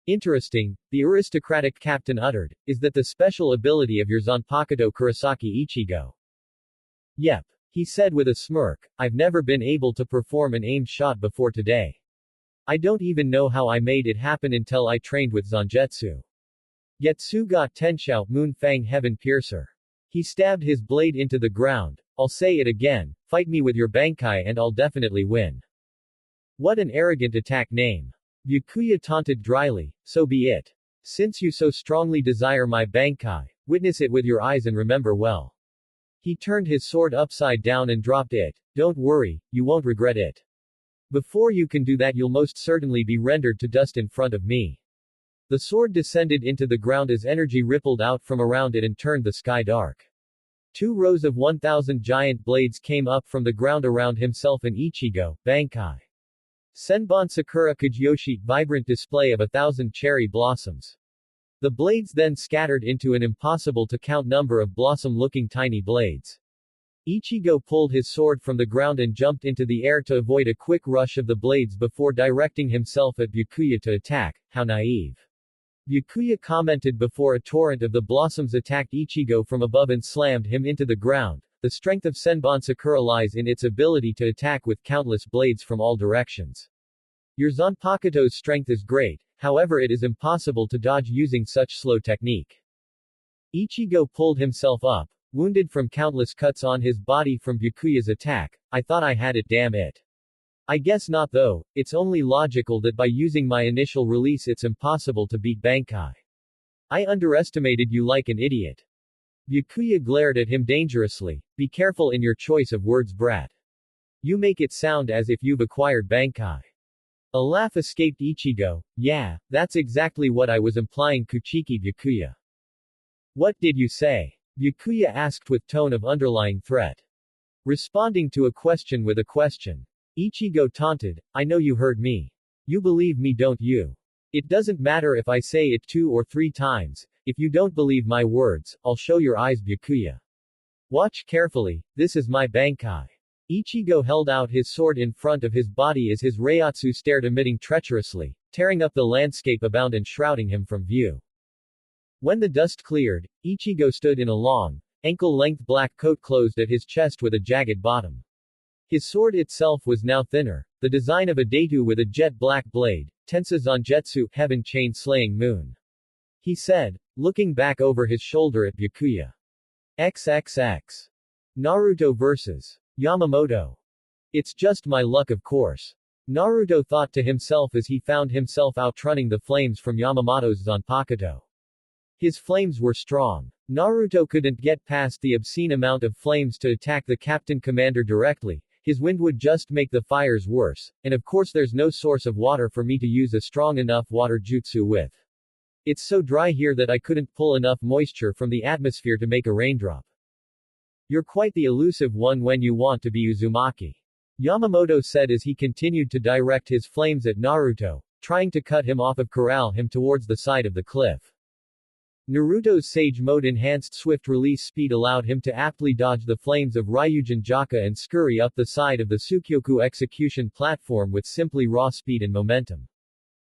Interesting, the aristocratic captain uttered, is that the special ability of your Zanpakuto Kurosaki Ichigo? Yep. He said with a smirk, I've never been able to perform an aimed shot before today. I don't even know how I made it happen until I trained with Zangetsu. Getsu ga Tenshou Moon Fang Heaven Piercer. He stabbed his blade into the ground. I'll say it again, fight me with your Bankai and I'll definitely win. What an arrogant attack name. Byakuya taunted dryly, so be it. Since you so strongly desire my Bankai, witness it with your eyes and remember well. He turned his sword upside down and dropped it. Don't worry, you won't regret it. Before you can do that you'll most certainly be rendered to dust in front of me. The sword descended into the ground as energy rippled out from around it and turned the sky dark. 2 rows of 1,000 giant blades came up from the ground around himself and Ichigo, Bankai. Senbon Sakura Kujoshi, vibrant display of 1,000 cherry blossoms. The blades then scattered into an impossible to count number of blossom-looking tiny blades. Ichigo pulled his sword from the ground and jumped into the air to avoid a quick rush of the blades before directing himself at Byakuya to attack. How naive. Byakuya commented before a torrent of the blossoms attacked Ichigo from above and slammed him into the ground. The strength of Senbon Sakura lies in its ability to attack with countless blades from all directions. Your Zanpakuto's strength is great, however it is impossible to dodge using such slow technique. Ichigo pulled himself up, wounded from countless cuts on his body from Byakuya's attack. I thought I had it, damn it. I guess not though, it's only logical that by using my initial release it's impossible to beat Bankai. I underestimated you like an idiot. Byakuya glared at him dangerously. Be careful in your choice of words, brat. You make it sound as if you've acquired Bankai. A laugh escaped Ichigo. Yeah, that's exactly what I was implying, Kuchiki Byakuya. What did you say? Byakuya asked with tone of underlying threat. Responding to a question with a question. Ichigo taunted, I know you heard me. You believe me, don't you? It doesn't matter if I say it 2 or 3 times. If you don't believe my words, I'll show your eyes, Byakuya. Watch carefully, this is my Bankai. Ichigo held out his sword in front of his body as his Reiatsu stared, emitting treacherously, tearing up the landscape about and shrouding him from view. When the dust cleared, Ichigo stood in a long, ankle-length black coat closed at his chest with a jagged bottom. His sword itself was now thinner, the design of a Deitu with a jet-black blade, Tensa Zangetsu, Heaven Chain Slaying Moon. He said, looking back over his shoulder at Byakuya. XXX. Naruto vs. Yamamoto. It's just my luck, of course. Naruto thought to himself as he found himself outrunning the flames from Yamamoto's Zanpakuto. His flames were strong. Naruto couldn't get past the obscene amount of flames to attack the captain commander directly. His wind would just make the fires worse, and of course there's no source of water for me to use a strong enough water jutsu with. It's so dry here that I couldn't pull enough moisture from the atmosphere to make a raindrop. You're quite the elusive one when you want to be Uzumaki. Yamamoto said as he continued to direct his flames at Naruto, trying to cut him off or corral him towards the side of the cliff. Naruto's Sage Mode enhanced swift release speed allowed him to aptly dodge the flames of Ryujin Jaka and scurry up the side of the Tsukyoku execution platform with simply raw speed and momentum.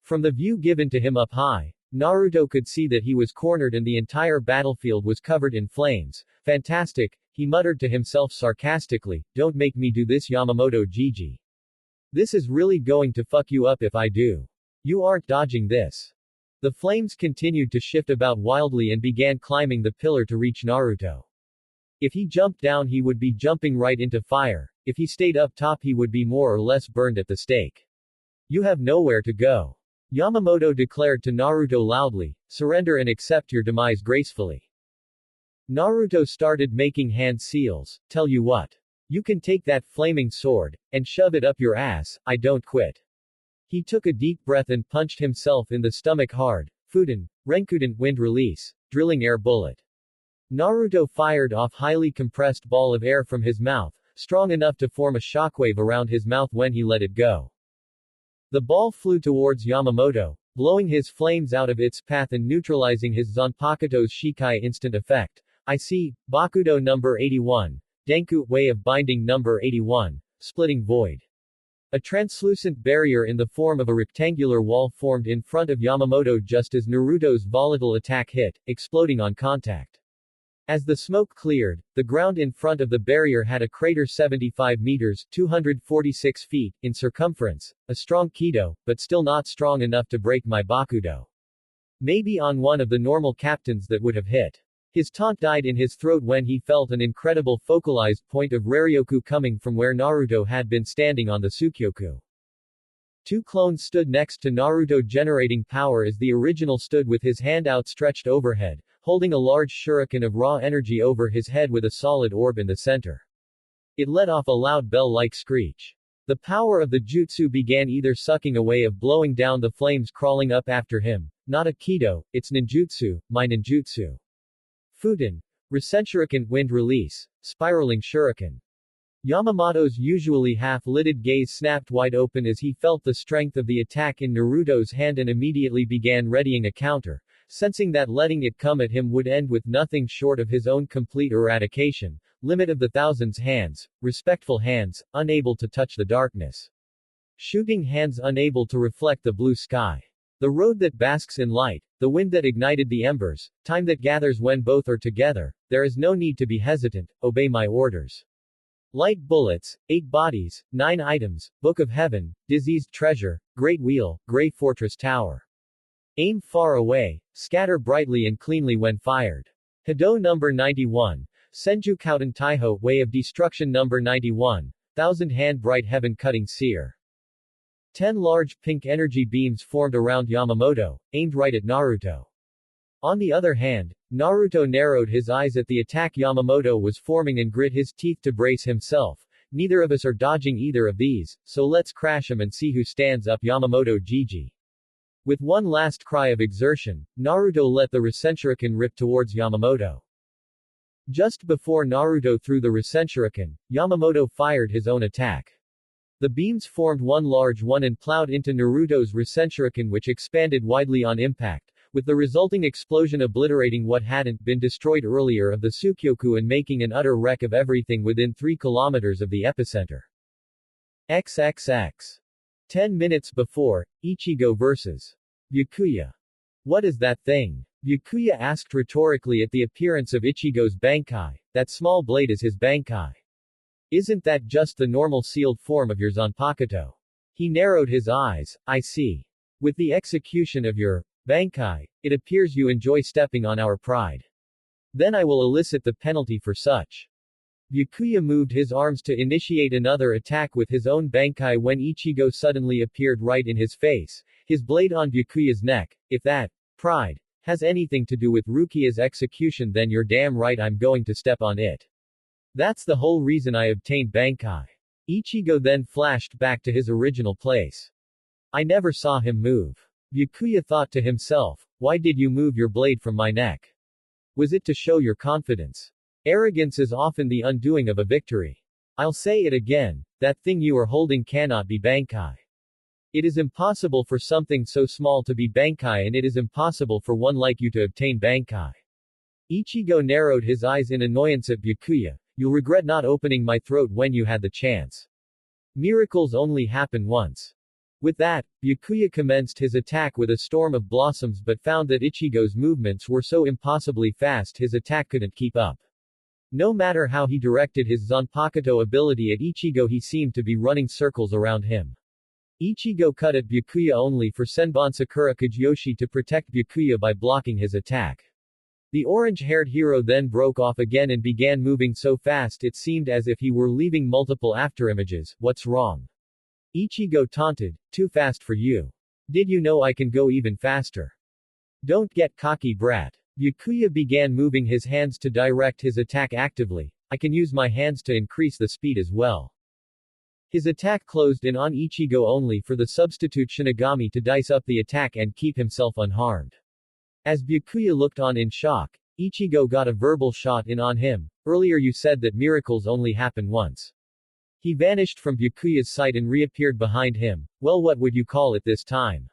From the view given to him up high, Naruto could see that he was cornered and the entire battlefield was covered in flames. Fantastic, he muttered to himself sarcastically, don't make me do this, Yamamoto Gigi. This is really going to fuck you up if I do. You aren't dodging this. The flames continued to shift about wildly and began climbing the pillar to reach Naruto. If he jumped down he would be jumping right into fire, if he stayed up top he would be more or less burned at the stake. You have nowhere to go. Yamamoto declared to Naruto loudly, surrender and accept your demise gracefully. Naruto started making hand seals, tell you what. You can take that flaming sword, and shove it up your ass, I don't quit. He took a deep breath and punched himself in the stomach hard. Fuden, Renkuden, wind release, drilling air bullet. Naruto fired off highly compressed ball of air from his mouth, strong enough to form a shockwave around his mouth when he let it go. The ball flew towards Yamamoto, blowing his flames out of its path and neutralizing his Zanpakuto's Shikai instant effect. I see, Bakudo number 81, Denku, way of binding number 81, splitting void. A translucent barrier in the form of a rectangular wall formed in front of Yamamoto just as Naruto's volatile attack hit, exploding on contact. As the smoke cleared, the ground in front of the barrier had a crater 75 meters 246 feet in circumference, a strong Kido, but still not strong enough to break my Bakudo. Maybe on one of the normal captains that would have hit. His taunt died in his throat when he felt an incredible focalized point of Raryoku coming from where Naruto had been standing on the Tsukyoku. Two clones stood next to Naruto generating power as the original stood with his hand outstretched overhead, holding a large shuriken of raw energy over his head with a solid orb in the center. It let off a loud bell-like screech. The power of the jutsu began either sucking away of blowing down the flames crawling up after him. Not a Kido, it's ninjutsu, my ninjutsu. Fuden, Rasenshuriken, wind release, spiraling shuriken. Yamamoto's usually half-lidded gaze snapped wide open as he felt the strength of the attack in Naruto's hand and immediately began readying a counter, sensing that letting it come at him would end with nothing short of his own complete eradication. Limit of the thousands hands, respectful hands, unable to touch the darkness. Shooting hands unable to reflect the blue sky. The road that basks in light, the wind that ignited the embers, time that gathers when both are together, there is no need to be hesitant, obey my orders. Light bullets, 8 bodies, 9 items, Book of Heaven, Diseased Treasure, Great Wheel, Grey Fortress Tower. Aim far away, scatter brightly and cleanly when fired. Hado number 91, Senju Kouten Taiho, Way of Destruction number 91, Thousand Hand Bright Heaven Cutting Seer. 10 large pink energy beams formed around Yamamoto, aimed right at Naruto. On the other hand, Naruto narrowed his eyes at the attack Yamamoto was forming and grit his teeth to brace himself. Neither of us are dodging either of these, so let's crash 'em and see who stands up. Yamamoto GG. With one last cry of exertion, Naruto let the Rasenshuriken rip towards Yamamoto. Just before Naruto threw the Rasenshuriken, Yamamoto fired his own attack. The beams formed one large one and plowed into Naruto's Rasenshuriken, which expanded widely on impact, with the resulting explosion obliterating what hadn't been destroyed earlier of the Tsukyoku and making an utter wreck of everything within 3 kilometers of the epicenter. XXX. 10 minutes before, Ichigo vs. Byakuya. What is that thing? Byakuya asked rhetorically at the appearance of Ichigo's Bankai. That small blade is his Bankai. Isn't that just the normal sealed form of your Zanpakuto? He narrowed his eyes. I see. With the execution of your Bankai, it appears you enjoy stepping on our pride. Then I will elicit the penalty for such. Byakuya moved his arms to initiate another attack with his own Bankai when Ichigo suddenly appeared right in his face, his blade on Byakuya's neck. If that pride has anything to do with Rukia's execution, then you're damn right I'm going to step on it. That's the whole reason I obtained Bankai. Ichigo then flashed back to his original place. I never saw him move. Byakuya thought to himself, why did you move your blade from my neck? Was it to show your confidence? Arrogance is often the undoing of a victory. I'll say it again, that thing you are holding cannot be Bankai. It is impossible for something so small to be Bankai, and it is impossible for one like you to obtain Bankai. Ichigo narrowed his eyes in annoyance at Byakuya. You'll regret not opening my throat when you had the chance. Miracles only happen once. With that, Byakuya commenced his attack with a storm of blossoms but found that Ichigo's movements were so impossibly fast his attack couldn't keep up. No matter how he directed his Zanpakuto ability at Ichigo, he seemed to be running circles around him. Ichigo cut at Byakuya only for Senbon Sakura Kageyoshi to protect Byakuya by blocking his attack. The orange-haired hero then broke off again and began moving so fast it seemed as if he were leaving multiple afterimages. What's wrong? Ichigo taunted. Too fast for you. Did you know I can go even faster? Don't get cocky, brat. Byakuya began moving his hands to direct his attack actively, I can use my hands to increase the speed as well. His attack closed in on Ichigo only for the substitute Shinigami to dice up the attack and keep himself unharmed. As Byakuya looked on in shock, Ichigo got a verbal shot in on him. Earlier you said that miracles only happen once. He vanished from Byakuya's sight and reappeared behind him. Well, what would you call it this time?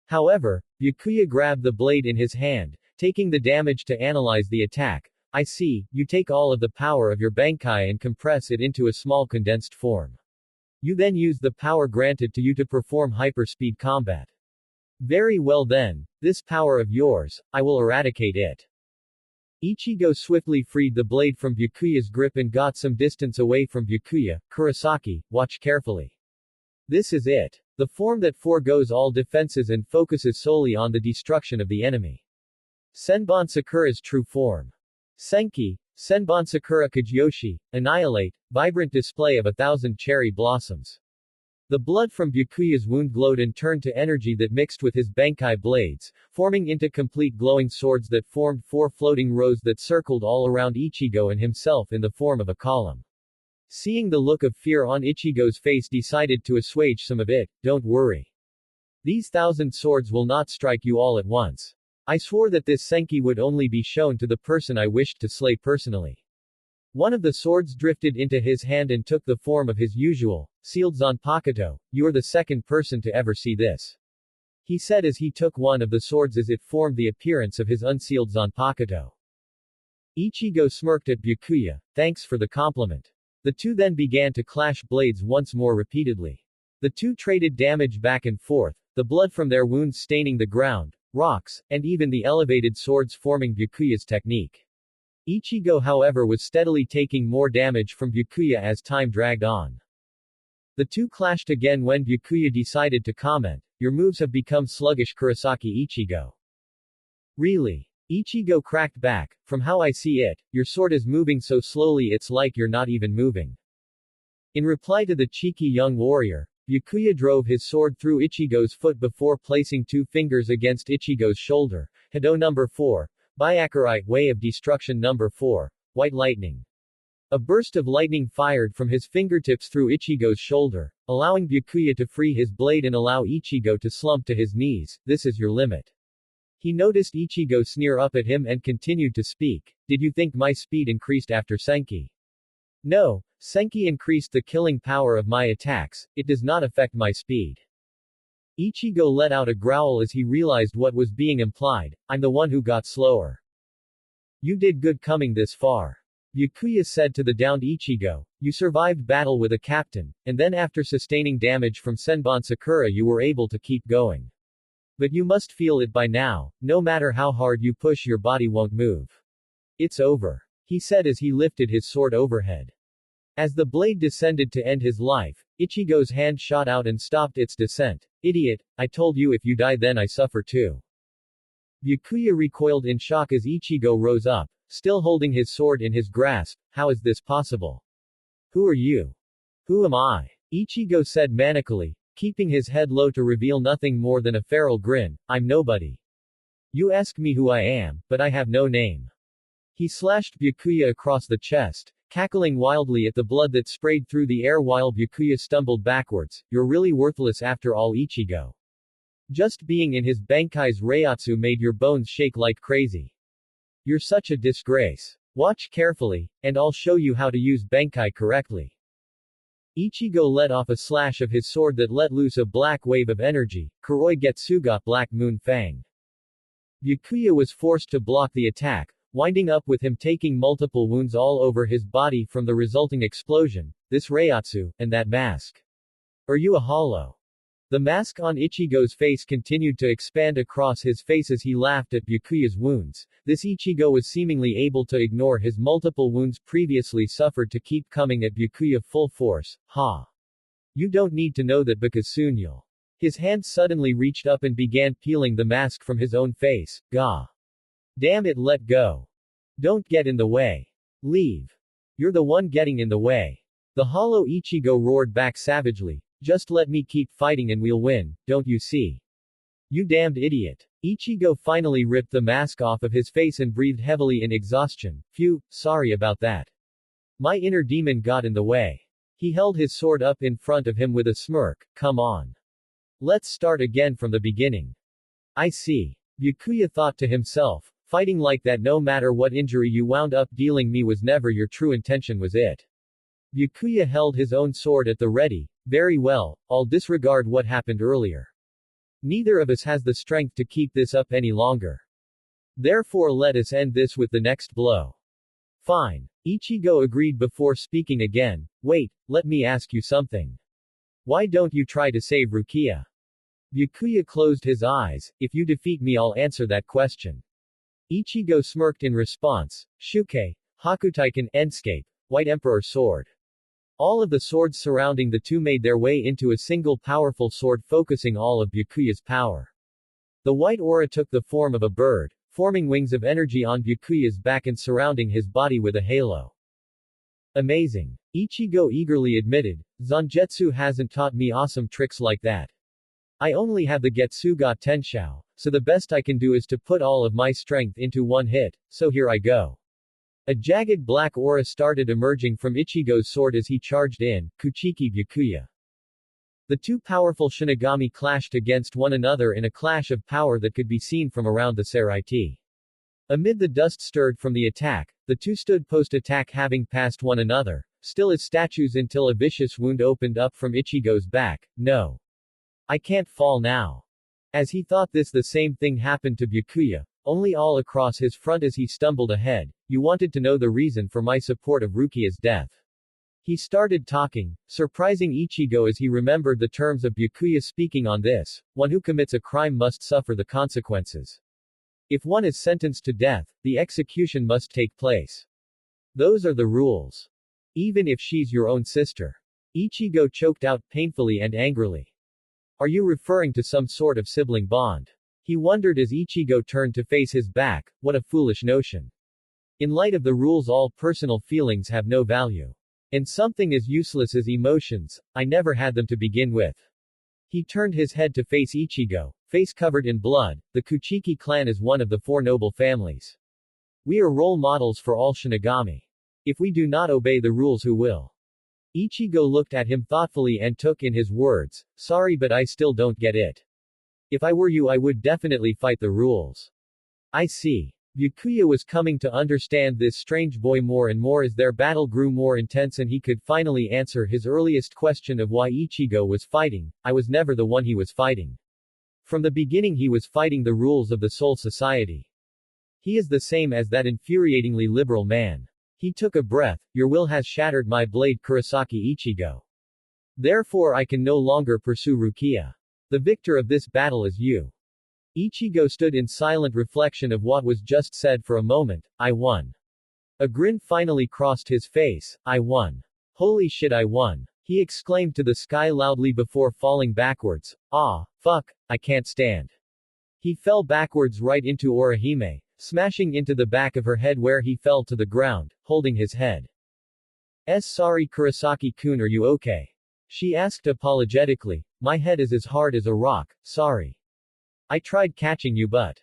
However, Byakuya grabbed the blade in his hand, taking the damage to analyze the attack. I see, you take all of the power of your Bankai and compress it into a small condensed form. You then use the power granted to you to perform hyperspeed combat. Very well then, this power of yours, I will eradicate it. Ichigo swiftly freed the blade from Byakuya's grip and got some distance away from Byakuya. Kurosaki, watch carefully. This is it. The form that foregoes all defenses and focuses solely on the destruction of the enemy. Senbon Sakura's true form. Senki, Senbon Sakura Kageyoshi, annihilate, vibrant display of 1,000 cherry blossoms. The blood from Byakuya's wound glowed and turned to energy that mixed with his Bankai blades, forming into complete glowing swords that formed 4 floating rows that circled all around Ichigo and himself in the form of a column. Seeing the look of fear on Ichigo's face, decided to assuage some of it. Don't worry. These 1,000 swords will not strike you all at once. I swore that this Senki would only be shown to the person I wished to slay personally. One of the swords drifted into his hand and took the form of his usual, sealed Zanpakuto. You're the second person to ever see this. He said as he took one of the swords as it formed the appearance of his unsealed Zanpakuto. Ichigo smirked at Byakuya. Thanks for the compliment. The two then began to clash blades once more repeatedly. The two traded damage back and forth, the blood from their wounds staining the ground, rocks, and even the elevated swords forming Byakuya's technique. Ichigo however was steadily taking more damage from Byakuya as time dragged on. The two clashed again when Byakuya decided to comment, your moves have become sluggish Kurosaki Ichigo. Really? Ichigo cracked back, from how I see it, your sword is moving so slowly it's like you're not even moving. In reply to the cheeky young warrior, Byakuya drove his sword through Ichigo's foot before placing 2 fingers against Ichigo's shoulder. Hado number 4. Byakurai, Way of Destruction number 4. White Lightning. A burst of lightning fired from his fingertips through Ichigo's shoulder, allowing Byakuya to free his blade and allow Ichigo to slump to his knees. This is your limit. He noticed Ichigo sneer up at him and continued to speak. Did you think my speed increased after Senki? No, Senki increased the killing power of my attacks, it does not affect my speed. Ichigo let out a growl as he realized what was being implied, I'm the one who got slower. You did good coming this far. Byakuya said to the downed Ichigo, you survived battle with a captain, and then after sustaining damage from Senbon Sakura you were able to keep going. But you must feel it by now, no matter how hard you push your body won't move. It's over. He said as he lifted his sword overhead. As the blade descended to end his life, Ichigo's hand shot out and stopped its descent. Idiot, I told you if you die then I suffer too. Byakuya recoiled in shock as Ichigo rose up, still holding his sword in his grasp. How is this possible? Who are you? Who am I? Ichigo said manically, keeping his head low to reveal nothing more than a feral grin. I'm nobody. You ask me who I am, but I have no name. He slashed Byakuya across the chest, cackling wildly at the blood that sprayed through the air while Byakuya stumbled backwards. You're really worthless after all, Ichigo. Just being in his Bankai's Reiatsu made your bones shake like crazy. You're such a disgrace. Watch carefully, and I'll show you how to use Bankai correctly. Ichigo let off a slash of his sword that let loose a black wave of energy. Kuroi Getsuga Black Moon Fang. Byakuya was forced to block the attack, winding up with him taking multiple wounds all over his body from the resulting explosion. This Reiatsu, and that mask. Are you a hollow? The mask on Ichigo's face continued to expand across his face as he laughed at Byakuya's wounds. This Ichigo was seemingly able to ignore his multiple wounds previously suffered to keep coming at Byakuya full force. Ha! You don't need to know that because soon you'll. His hand suddenly reached up and began peeling the mask from his own face. Gah! Damn it, let go. Don't get in the way. Leave. You're the one getting in the way. The hollow Ichigo roared back savagely. Just let me keep fighting and we'll win, don't you see? You damned idiot. Ichigo finally ripped the mask off of his face and breathed heavily in exhaustion. Phew, sorry about that. My inner demon got in the way. He held his sword up in front of him with a smirk. Come on. Let's start again from the beginning. I see. Byakuya thought to himself. Fighting like that no matter what injury you wound up dealing me was never your true intention, was it? Byakuya held his own sword at the ready. Very well, I'll disregard what happened earlier. Neither of us has the strength to keep this up any longer. Therefore let us end this with the next blow. Fine. Ichigo agreed before speaking again. Wait, let me ask you something. Why don't you try to save Rukia? Byakuya closed his eyes. If you defeat me I'll answer that question. Ichigo smirked in response. Shukei, Hakutaiken, Endscape, White Emperor Sword. All of the swords surrounding the two made their way into a single powerful sword focusing all of Byakuya's power. The white aura took the form of a bird, forming wings of energy on Byakuya's back and surrounding his body with a halo. Amazing. Ichigo eagerly admitted, Zangetsu hasn't taught me awesome tricks like that. I only have the Getsuga Tenshou, so the best I can do is to put all of my strength into one hit, so here I go. A jagged black aura started emerging from Ichigo's sword as he charged in. Kuchiki Byakuya. The two powerful Shinigami clashed against one another in a clash of power that could be seen from around the Seireitei. Amid the dust stirred from the attack, the two stood post-attack having passed one another, still as statues until a vicious wound opened up from Ichigo's back. No. I can't fall now. As he thought this, the same thing happened to Byakuya, only all across his front as he stumbled ahead. You wanted to know the reason for my support of Rukia's death. He started talking, surprising Ichigo as he remembered the terms of Byakuya speaking on this. One who commits a crime must suffer the consequences. If one is sentenced to death, the execution must take place. Those are the rules. Even if she's your own sister. Ichigo choked out painfully and angrily. Are you referring to some sort of sibling bond? He wondered as Ichigo turned to face his back. What a foolish notion. In light of the rules, all personal feelings have no value. And something as useless as emotions, I never had them to begin with. He turned his head to face Ichigo, face covered in blood. The Kuchiki clan is one of the four noble families. We are role models for all Shinigami. If we do not obey the rules, who will? Ichigo looked at him thoughtfully and took in his words. Sorry, but I still don't get it. If I were you, I would definitely fight the rules. I see. Byakuya was coming to understand this strange boy more and more as their battle grew more intense and he could finally answer his earliest question of why Ichigo was fighting. I was never the one he was fighting. From the beginning he was fighting the rules of the Soul Society. He is the same as that infuriatingly liberal man. He took a breath. Your will has shattered my blade, Kurosaki Ichigo. Therefore I can no longer pursue Rukia. The victor of this battle is you. Ichigo stood in silent reflection of what was just said for a moment. I won. A grin finally crossed his face. I won. Holy shit, I won. He exclaimed to the sky loudly before falling backwards. Ah, fuck, I can't stand. He fell backwards right into Orihime, smashing into the back of her head where he fell to the ground, holding his head. Sorry Kurosaki-kun, are you okay? She asked apologetically. My head is as hard as a rock, sorry. I tried catching you but.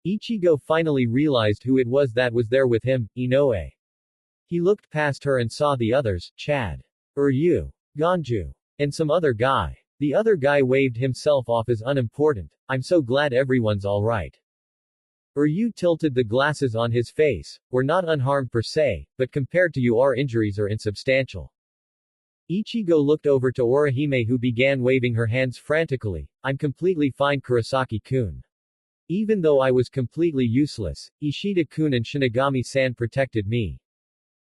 Ichigo finally realized who it was that was there with him, Inoue. He looked past her and saw the others, Chad, Ryu, Ganju, and some other guy. The other guy waved himself off as unimportant. I'm so glad everyone's alright. Ryu tilted the glasses on his face. We're not unharmed per se, but compared to you our injuries are insubstantial. Ichigo looked over to Orihime who began waving her hands frantically. I'm completely fine Kurosaki-kun. Even though I was completely useless, Ishida-kun and Shinigami-san protected me.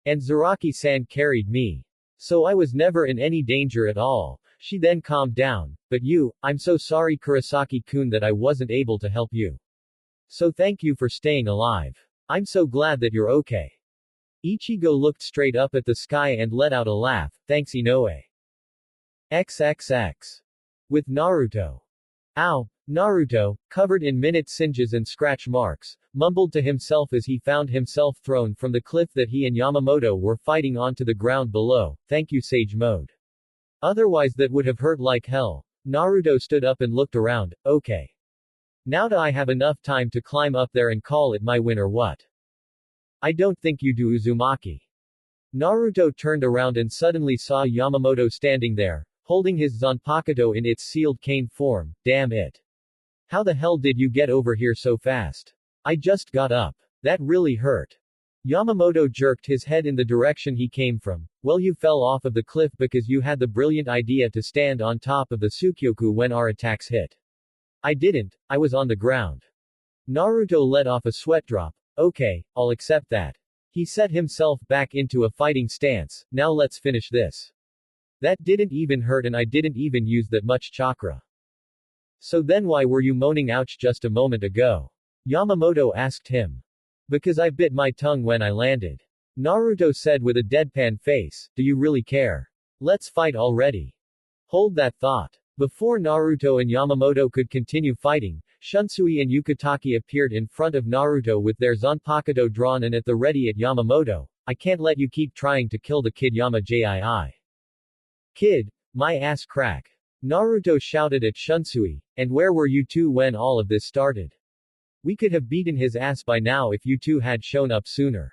And Zaraki-san carried me. So I was never in any danger at all. She then calmed down. But you, I'm so sorry Kurosaki-kun that I wasn't able to help you. So thank you for staying alive. I'm so glad that you're okay. Ichigo looked straight up at the sky and let out a laugh. Thanks Inoue. XXX. With Naruto. Ow. Naruto, covered in minute singes and scratch marks, mumbled to himself as he found himself thrown from the cliff that he and Yamamoto were fighting onto the ground below. Thank you Sage Mode. Otherwise that would have hurt like hell. Naruto stood up and looked around. Okay. Now do I have enough time to climb up there and call it my win or what? I don't think you do Uzumaki. Naruto turned around and suddenly saw Yamamoto standing there, holding his Zanpakuto in its sealed cane form. Damn it. How the hell did you get over here so fast? I just got up. That really hurt. Yamamoto jerked his head in the direction he came from. Well, you fell off of the cliff because you had the brilliant idea to stand on top of the Tsukyoku when our attacks hit. I didn't, I was on the ground. Naruto let off a sweat drop. Okay, I'll accept that. He set himself back into a fighting stance. Now let's finish this. That didn't even hurt and I didn't even use that much chakra. So then why were you moaning ouch just a moment ago? Yamamoto asked him. Because I bit my tongue when I landed. Naruto said with a deadpan face. Do you really care? Let's fight already. Hold that thought. Before Naruto and Yamamoto could continue fighting, Shunsui and Yukitake appeared in front of Naruto with their Zanpakuto drawn and at the ready at Yamamoto. I can't let you keep trying to kill the kid Yama-jii. Kid, my ass crack. Naruto shouted at Shunsui, and where were you two when all of this started? We could have beaten his ass by now if you two had shown up sooner.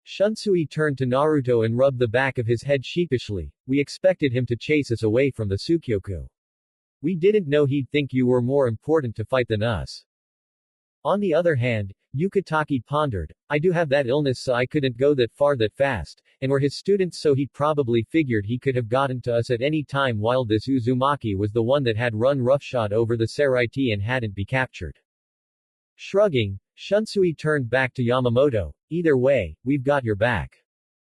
Shunsui turned to Naruto and rubbed the back of his head sheepishly. We expected him to chase us away from the Tsukyoku. We didn't know he'd think you were more important to fight than us. On the other hand, Yukitake pondered, I do have that illness so I couldn't go that far that fast, and we're his students so he probably figured he could have gotten to us at any time while this Uzumaki was the one that had run roughshod over the Seireitei and hadn't be captured. Shrugging, Shunsui turned back to Yamamoto. Either way, we've got your back.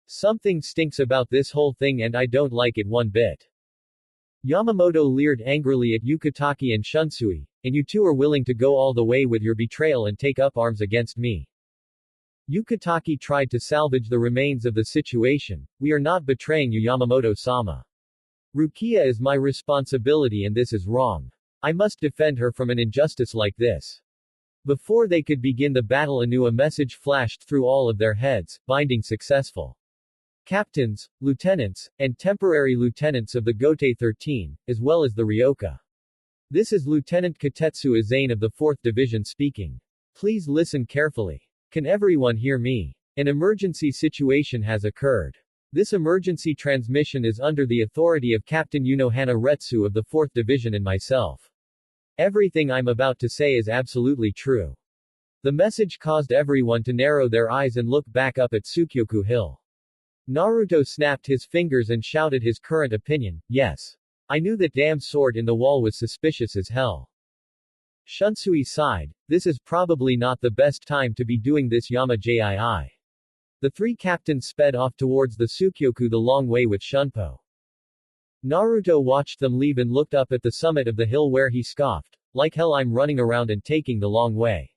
Something stinks about this whole thing and I don't like it one bit. Yamamoto leered angrily at Yukitake and Shunsui, and you two are willing to go all the way with your betrayal and take up arms against me. Yukitake tried to salvage the remains of the situation. We are not betraying you, Yamamoto-sama. Rukia is my responsibility and this is wrong. I must defend her from an injustice like this. Before they could begin the battle anew a message flashed through all of their heads, binding successful. Captains, lieutenants, and temporary lieutenants of the Gote 13, as well as the Ryoka. This is Lieutenant Katetsu Aizen of the 4th Division speaking. Please listen carefully. Can everyone hear me? An emergency situation has occurred. This emergency transmission is under the authority of Captain Unohana Retsu of the 4th Division and myself. Everything I'm about to say is absolutely true. The message caused everyone to narrow their eyes and look back up at Tsukyoku Hill. Naruto snapped his fingers and shouted his current opinion, yes. I knew that damn sword in the wall was suspicious as hell. Shunsui sighed, this is probably not the best time to be doing this Yama-jii. The three captains sped off towards the Tsukyoku the long way with Shunpo. Naruto watched them leave and looked up at the summit of the hill where he scoffed, like hell I'm running around and taking the long way.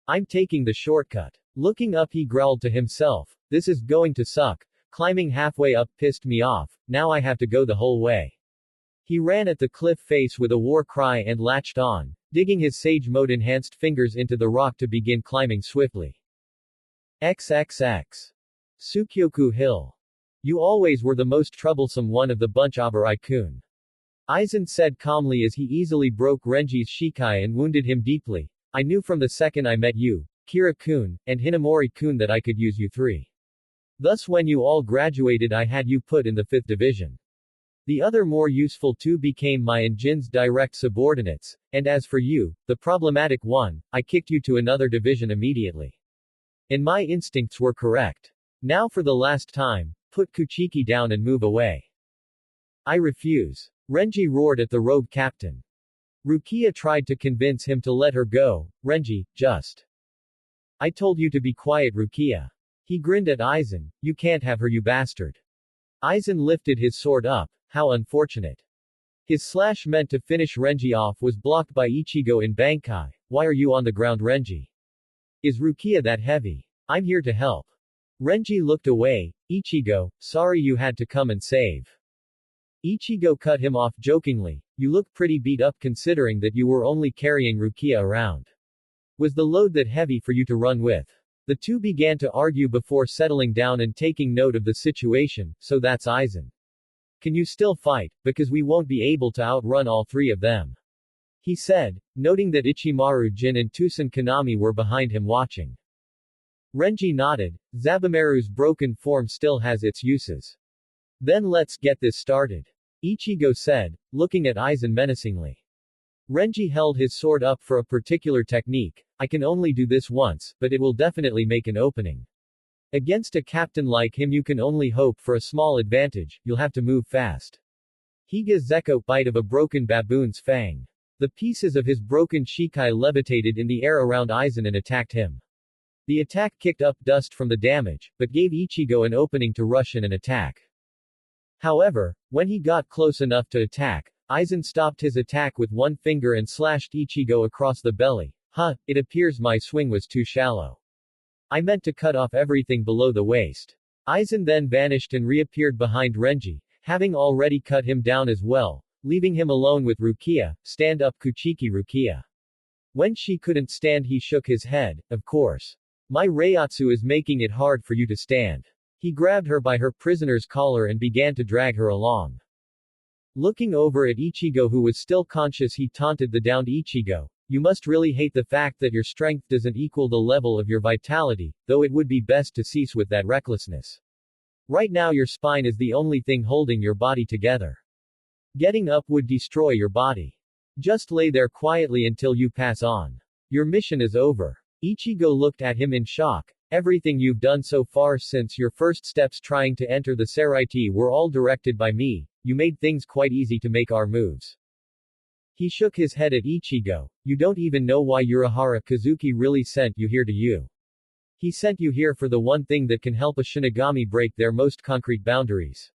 I'm taking the shortcut. Looking up he growled to himself, this is going to suck. Climbing halfway up pissed me off, now I have to go the whole way. He ran at the cliff face with a war cry and latched on, digging his sage mode enhanced fingers into the rock to begin climbing swiftly. XXX. Tsukyoku Hill. You always were the most troublesome one of the bunch, Abarai-kun. Aizen said calmly as he easily broke Renji's shikai and wounded him deeply. I knew from the second I met you, Kira-kun, and Hinamori-kun that I could use you three. Thus when you all graduated I had you put in the 5th division. The other more useful two became my and Jin's direct subordinates, and as for you, the problematic one, I kicked you to another division immediately. And my instincts were correct. Now for the last time, put Kuchiki down and move away. I refuse. Renji roared at the rogue captain. Rukia tried to convince him to let her go. Renji, just. I told you to be quiet, Rukia. He grinned at Aizen, you can't have her, you bastard. Aizen lifted his sword up, how unfortunate. His slash meant to finish Renji off was blocked by Ichigo in Bankai. Why are you on the ground, Renji? Is Rukia that heavy? I'm here to help. Renji looked away. Ichigo, sorry you had to come and save. Ichigo cut him off jokingly, you look pretty beat up considering that you were only carrying Rukia around. Was the load that heavy for you to run with? The two began to argue before settling down and taking note of the situation, so that's Aizen. Can you still fight, because we won't be able to outrun all three of them? He said, noting that Ichimaru Jin and Tusen Kanami were behind him watching. Renji nodded. Zabumaru's broken form still has its uses. Then let's get this started. Ichigo said, looking at Aizen menacingly. Renji held his sword up for a particular technique. I can only do this once, but it will definitely make an opening. Against a captain like him you can only hope for a small advantage, you'll have to move fast. Higa Zeko bite of a broken baboon's fang. The pieces of his broken shikai levitated in the air around Aizen and attacked him. The attack kicked up dust from the damage, but gave Ichigo an opening to rush in and attack. However, when he got close enough to attack, Aizen stopped his attack with one finger and slashed Ichigo across the belly. It appears my swing was too shallow. I meant to cut off everything below the waist. Aizen then vanished and reappeared behind Renji, having already cut him down as well, leaving him alone with Rukia, stand up Kuchiki Rukia. When she couldn't stand he shook his head, of course. My Reiatsu is making it hard for you to stand. He grabbed her by her prisoner's collar and began to drag her along. Looking over at Ichigo who was still conscious he taunted the downed Ichigo. You must really hate the fact that your strength doesn't equal the level of your vitality, though it would be best to cease with that recklessness. Right now your spine is the only thing holding your body together. Getting up would destroy your body. Just lay there quietly until you pass on. Your mission is over. Ichigo looked at him in shock. Everything you've done so far since your first steps trying to enter the Seireitei were all directed by me. You made things quite easy to make our moves. He shook his head at Ichigo. You don't even know why Urahara Kazuki really sent you here to you. He sent you here for the one thing that can help a Shinigami break their most concrete boundaries.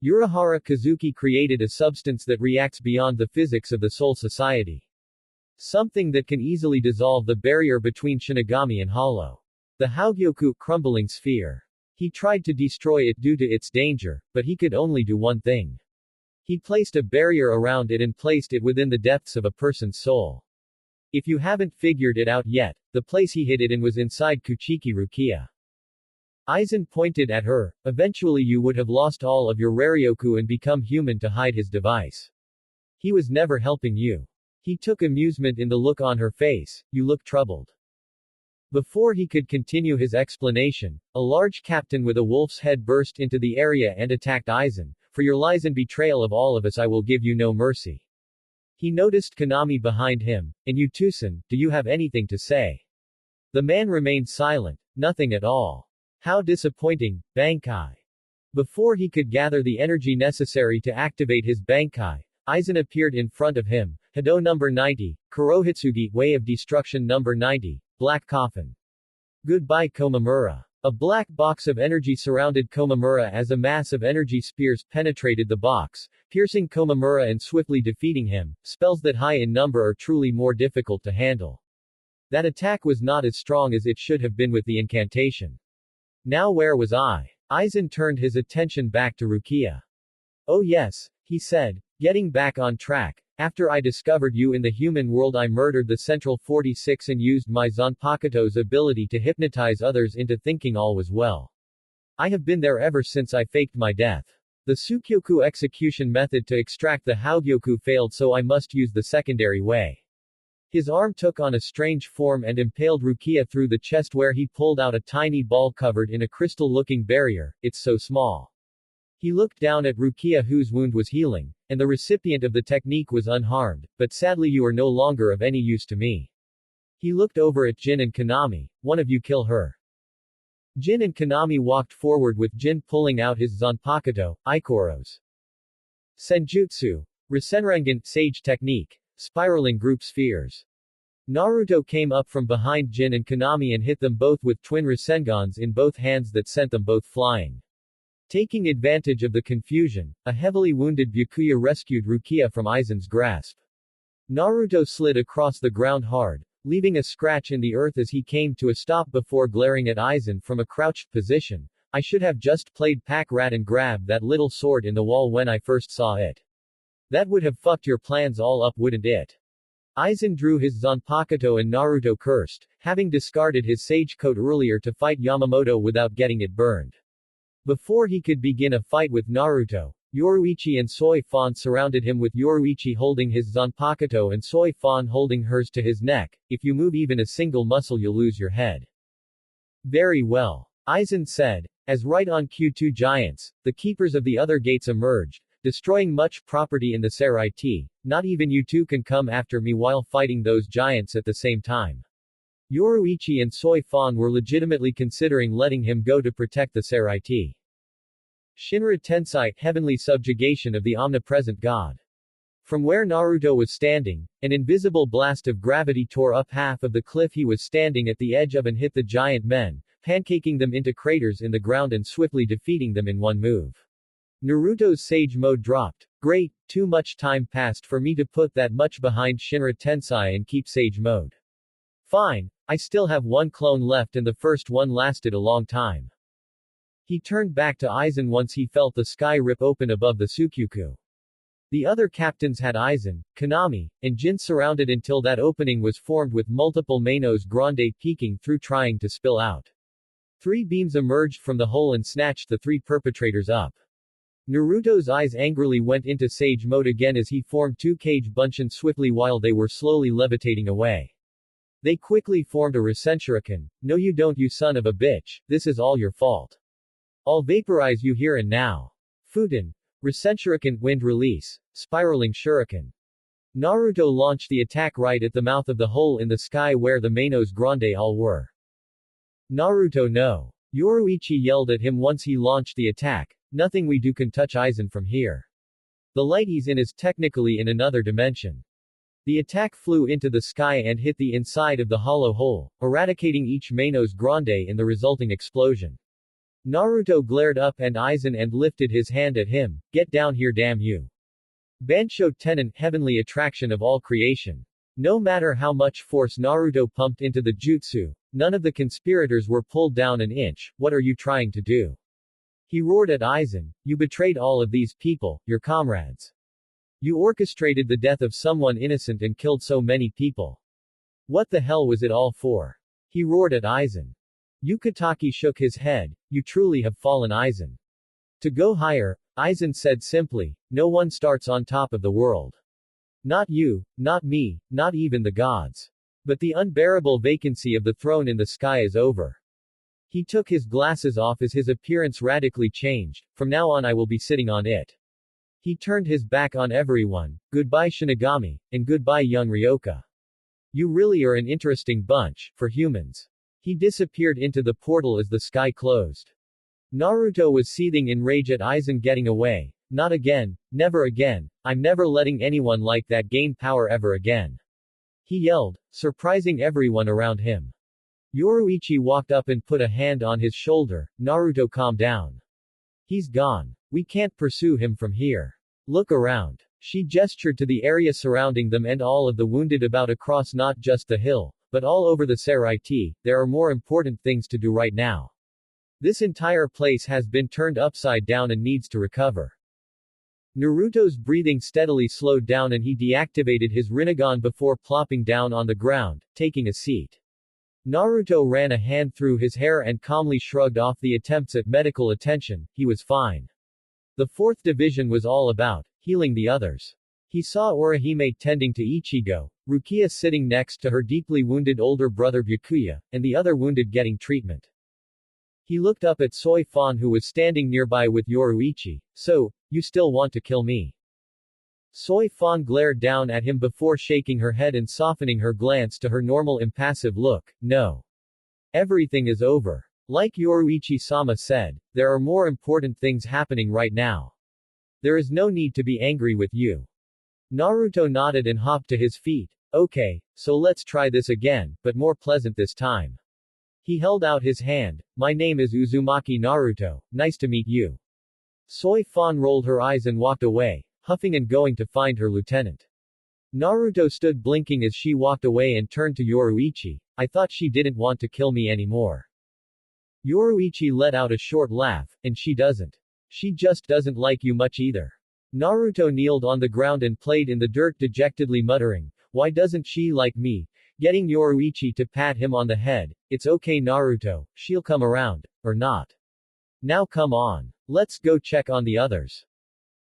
Urahara Kazuki created a substance that reacts beyond the physics of the Soul Society. Something that can easily dissolve the barrier between Shinigami and Hollow. The Haugyoku crumbling sphere. He tried to destroy it due to its danger, but he could only do one thing. He placed a barrier around it and placed it within the depths of a person's soul. If you haven't figured it out yet, the place he hid it in was inside Kuchiki Rukia. Aizen pointed at her. Eventually you would have lost all of your Raryoku and become human to hide his device. He was never helping you. He took amusement in the look on her face. You look troubled. Before he could continue his explanation, a large captain with a wolf's head burst into the area and attacked Aizen. For your lies and betrayal of all of us I will give you no mercy. He noticed Konami behind him. And you Tucson, do you have anything to say? The man remained silent. Nothing at all. How disappointing, Bankai. Before he could gather the energy necessary to activate his Bankai, Aizen appeared in front of him. Hado number 90, Kurohitsugi, Way of Destruction number 90, Black Coffin. Goodbye Komamura. A black box of energy surrounded Komamura as a mass of energy spears penetrated the box, piercing Komamura and swiftly defeating him. Spells that high in number are truly more difficult to handle. That attack was not as strong as it should have been with the incantation. Now where was I? Aizen turned his attention back to Rukia. Oh yes, he said, getting back on track. After I discovered you in the human world I murdered the Central 46 and used my Zanpakuto's ability to hypnotize others into thinking all was well. I have been there ever since I faked my death. The Tsukyoku execution method to extract the Haugyoku failed so I must use the secondary way. His arm took on a strange form and impaled Rukia through the chest where he pulled out a tiny ball covered in a crystal-looking barrier. It's so small. He looked down at Rukia whose wound was healing, and the recipient of the technique was unharmed, but sadly you are no longer of any use to me. He looked over at Jin and Konami. One of you kill her. Jin and Konami walked forward with Jin pulling out his Zanpakuto, Ikoro's Senjutsu, Rasenrengan, Sage Technique, spiraling group spheres. Naruto came up from behind Jin and Konami and hit them both with twin Rasengans in both hands that sent them both flying. Taking advantage of the confusion, a heavily wounded Byakuya rescued Rukia from Aizen's grasp. Naruto slid across the ground hard, leaving a scratch in the earth as he came to a stop before glaring at Aizen from a crouched position. I should have just played pack-rat and grabbed that little sword in the wall when I first saw it. That would have fucked your plans all up, wouldn't it? Aizen drew his Zanpakuto and Naruto cursed, having discarded his sage coat earlier to fight Yamamoto without getting it burned. Before he could begin a fight with Naruto, Yoruichi and Soi Fon surrounded him with Yoruichi holding his Zanpakuto and Soi Fon holding hers to his neck. If you move even a single muscle you'll lose your head. Very well. Aizen said. As right on Q2 giants, the keepers of the other gates emerged, destroying much property in the Seireitei. Not even you two can come after me while fighting those giants at the same time. Yoruichi and Soi Fon were legitimately considering letting him go to protect the Seireitei. Shinra Tensei, heavenly subjugation of the omnipresent god. From where Naruto was standing, an invisible blast of gravity tore up half of the cliff he was standing at the edge of and hit the giant men, pancaking them into craters in the ground and swiftly defeating them in one move. Naruto's Sage Mode dropped. Great, too much time passed for me to put that much behind Shinra Tensei and keep Sage Mode. Fine, I still have one clone left and the first one lasted a long time. He turned back to Aizen once he felt the sky rip open above the Tsukyuku. The other captains had Aizen, Konami, and Jin surrounded until that opening was formed with multiple Manos Grande peeking through trying to spill out. 3 beams emerged from the hole and snatched the 3 perpetrators up. Naruto's eyes angrily went into Sage Mode again as he formed 2 Kage Bunshin swiftly while they were slowly levitating away. They quickly formed a Rasenshuriken. No you don't you son of a bitch, this is all your fault. I'll vaporize you here and now. Futen. Rasenshuriken, wind release. Spiraling Shuriken. Naruto launched the attack right at the mouth of the hole in the sky where the Manos Grande all were. Naruto no. Yoruichi yelled at him once he launched the attack. Nothing we do can touch Aizen from here. The light he's in is technically in another dimension. The attack flew into the sky and hit the inside of the hollow hole, eradicating each Manos Grande in the resulting explosion. Naruto glared up and Aizen and lifted his hand at him. Get down here damn you. Bansho Tenon, heavenly attraction of all creation. No matter how much force Naruto pumped into the jutsu, none of the conspirators were pulled down an inch. What are you trying to do? He roared at Aizen. You betrayed all of these people, your comrades. You orchestrated the death of someone innocent and killed so many people. What the hell was it all for? He roared at Aizen. Yukitake shook his head. You truly have fallen Aizen. To go higher, Aizen said simply, no one starts on top of the world. Not you, not me, not even the gods. But the unbearable vacancy of the throne in the sky is over. He took his glasses off as his appearance radically changed. From now on I will be sitting on it. He turned his back on everyone. Goodbye Shinigami, and goodbye young Ryoka. You really are an interesting bunch, for humans. He disappeared into the portal as the sky closed. Naruto was seething in rage at Aizen getting away. Not again, never again, I'm never letting anyone like that gain power ever again. He yelled, surprising everyone around him. Yoruichi walked up and put a hand on his shoulder. Naruto calm down. He's gone. We can't pursue him from here. Look around. She gestured to the area surrounding them and all of the wounded about across not just the hill, but all over the Seireitei. There are more important things to do right now. This entire place has been turned upside down and needs to recover. Naruto's breathing steadily slowed down and he deactivated his Rinnegan before plopping down on the ground, taking a seat. Naruto ran a hand through his hair and calmly shrugged off the attempts at medical attention. He was fine. The 4th division was all about healing the others. He saw Orihime tending to Ichigo, Rukia sitting next to her deeply wounded older brother Byakuya, and the other wounded getting treatment. He looked up at Soi Fon who was standing nearby with Yoruichi. So, you still want to kill me? Soi Fon glared down at him before shaking her head and softening her glance to her normal impassive look. No. Everything is over. Like Yoruichi-sama said, there are more important things happening right now. There is no need to be angry with you. Naruto nodded and hopped to his feet. Okay, so let's try this again, but more pleasant this time. He held out his hand. My name is Uzumaki Naruto, nice to meet you. Soi Fon rolled her eyes and walked away, huffing and going to find her lieutenant. Naruto stood blinking as she walked away and turned to Yoruichi. I thought she didn't want to kill me anymore. Yoruichi let out a short laugh, and she doesn't. She just doesn't like you much either. Naruto kneeled on the ground and played in the dirt dejectedly muttering, why doesn't she like me? Getting Yoruichi to pat him on the head. It's okay Naruto, she'll come around. Or not. Now come on. Let's go check on the others.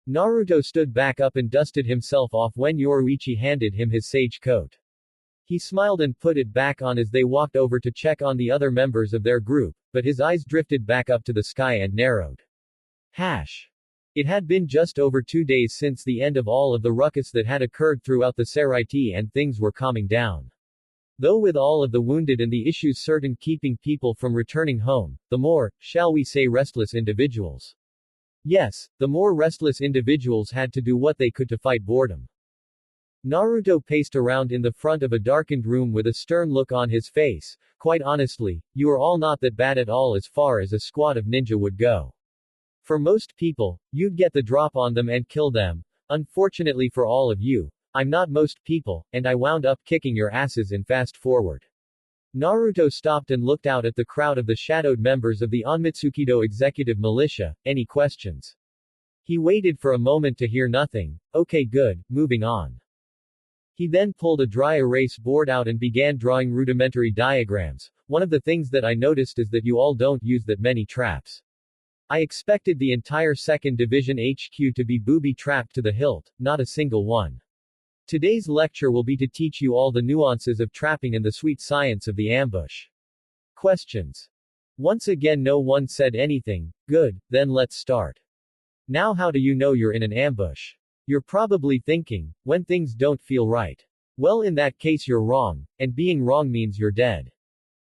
Naruto stood back up and dusted himself off when Yoruichi handed him his sage coat. He smiled and put it back on as they walked over to check on the other members of their group, but his eyes drifted back up to the sky and narrowed. Hash. It had been just over 2 days since the end of all of the ruckus that had occurred throughout the Seireitei and things were calming down. Though with all of the wounded and the issues certain keeping people from returning home, the more, shall we say, restless individuals. Yes, the more restless individuals had to do what they could to fight boredom. Naruto paced around in the front of a darkened room with a stern look on his face. Quite honestly, you are all not that bad at all as far as a squad of ninja would go. For most people, you'd get the drop on them and kill them. Unfortunately for all of you, I'm not most people, and I wound up kicking your asses in fast forward. Naruto stopped and looked out at the crowd of the shadowed members of the Onmitsukido executive militia. Any questions? He waited for a moment to hear nothing. Okay, good, moving on. He then pulled a dry erase board out and began drawing rudimentary diagrams. One of the things that I noticed is that you all don't use that many traps. I expected the entire 2nd Division HQ to be booby-trapped to the hilt, not a single one. Today's lecture will be to teach you all the nuances of trapping and the sweet science of the ambush. Questions? Once again no one said anything. Good, then let's start. Now how do you know you're in an ambush? You're probably thinking, when things don't feel right. Well, in that case you're wrong, and being wrong means you're dead.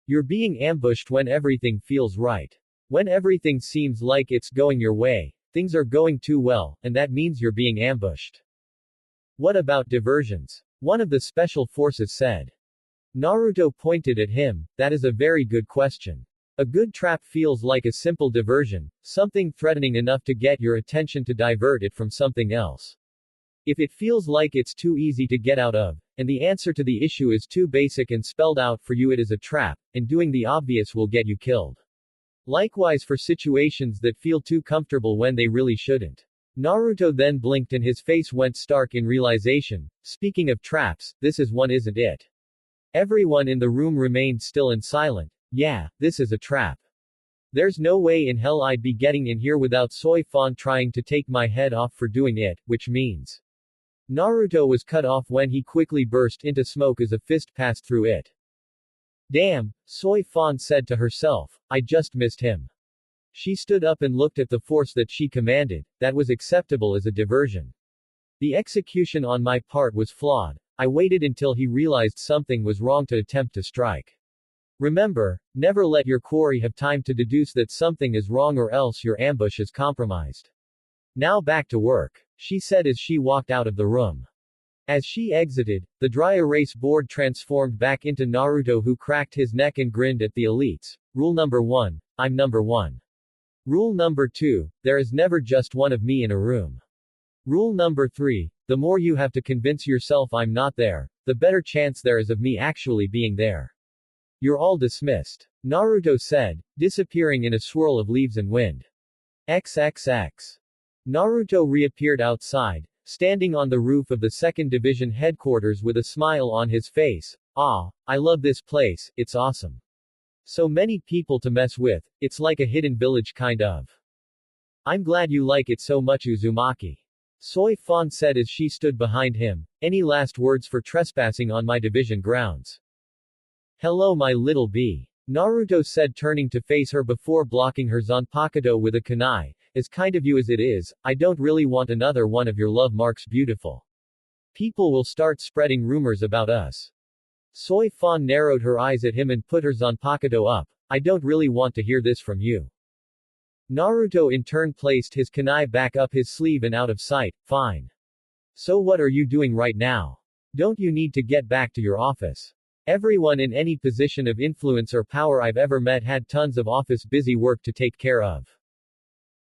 You're being ambushed when everything feels right. When everything seems like it's going your way, things are going too well, and that means you're being ambushed. What about diversions? One of the special forces said. Naruto pointed at him. That is a very good question. A good trap feels like a simple diversion, something threatening enough to get your attention to divert it from something else. If it feels like it's too easy to get out of, and the answer to the issue is too basic and spelled out for you, it is a trap, and doing the obvious will get you killed. Likewise for situations that feel too comfortable when they really shouldn't. Naruto then blinked and his face went stark in realization. Speaking of traps, this is one, isn't it? Everyone in the room remained still and silent. Yeah, this is a trap. There's no way in hell I'd be getting in here without Soi Fon trying to take my head off for doing it, which means. Naruto was cut off when he quickly burst into smoke as a fist passed through it. Damn, Soi Fon said to herself, I just missed him. She stood up and looked at the force that she commanded. That was acceptable as a diversion. The execution on my part was flawed. I waited until he realized something was wrong to attempt to strike. Remember, never let your quarry have time to deduce that something is wrong or else your ambush is compromised. Now back to work, she said as she walked out of the room. As she exited, the dry erase board transformed back into Naruto, who cracked his neck and grinned at the elites. Rule number 1, I'm number 1. Rule number 2, there is never just one of me in a room. Rule number 3, the more you have to convince yourself I'm not there, the better chance there is of me actually being there. You're all dismissed. Naruto said, disappearing in a swirl of leaves and wind. XXX. Naruto reappeared outside, standing on the roof of the 2nd Division headquarters with a smile on his face. Ah, I love this place, it's awesome. So many people to mess with, it's like a hidden village kind of. I'm glad you like it so much, Uzumaki. Soi Fon said as she stood behind him. Any last words for trespassing on my division grounds? Hello my little bee. Naruto said, turning to face her before blocking her Zanpakuto with a kunai. As kind of you as it is, I don't really want another one of your love marks, beautiful. People will start spreading rumors about us. Soi Fon narrowed her eyes at him and put her Zanpakuto up. I don't really want to hear this from you. Naruto in turn placed his kunai back up his sleeve and out of sight. Fine. So what are you doing right now? Don't you need to get back to your office? Everyone in any position of influence or power I've ever met had tons of office busy work to take care of.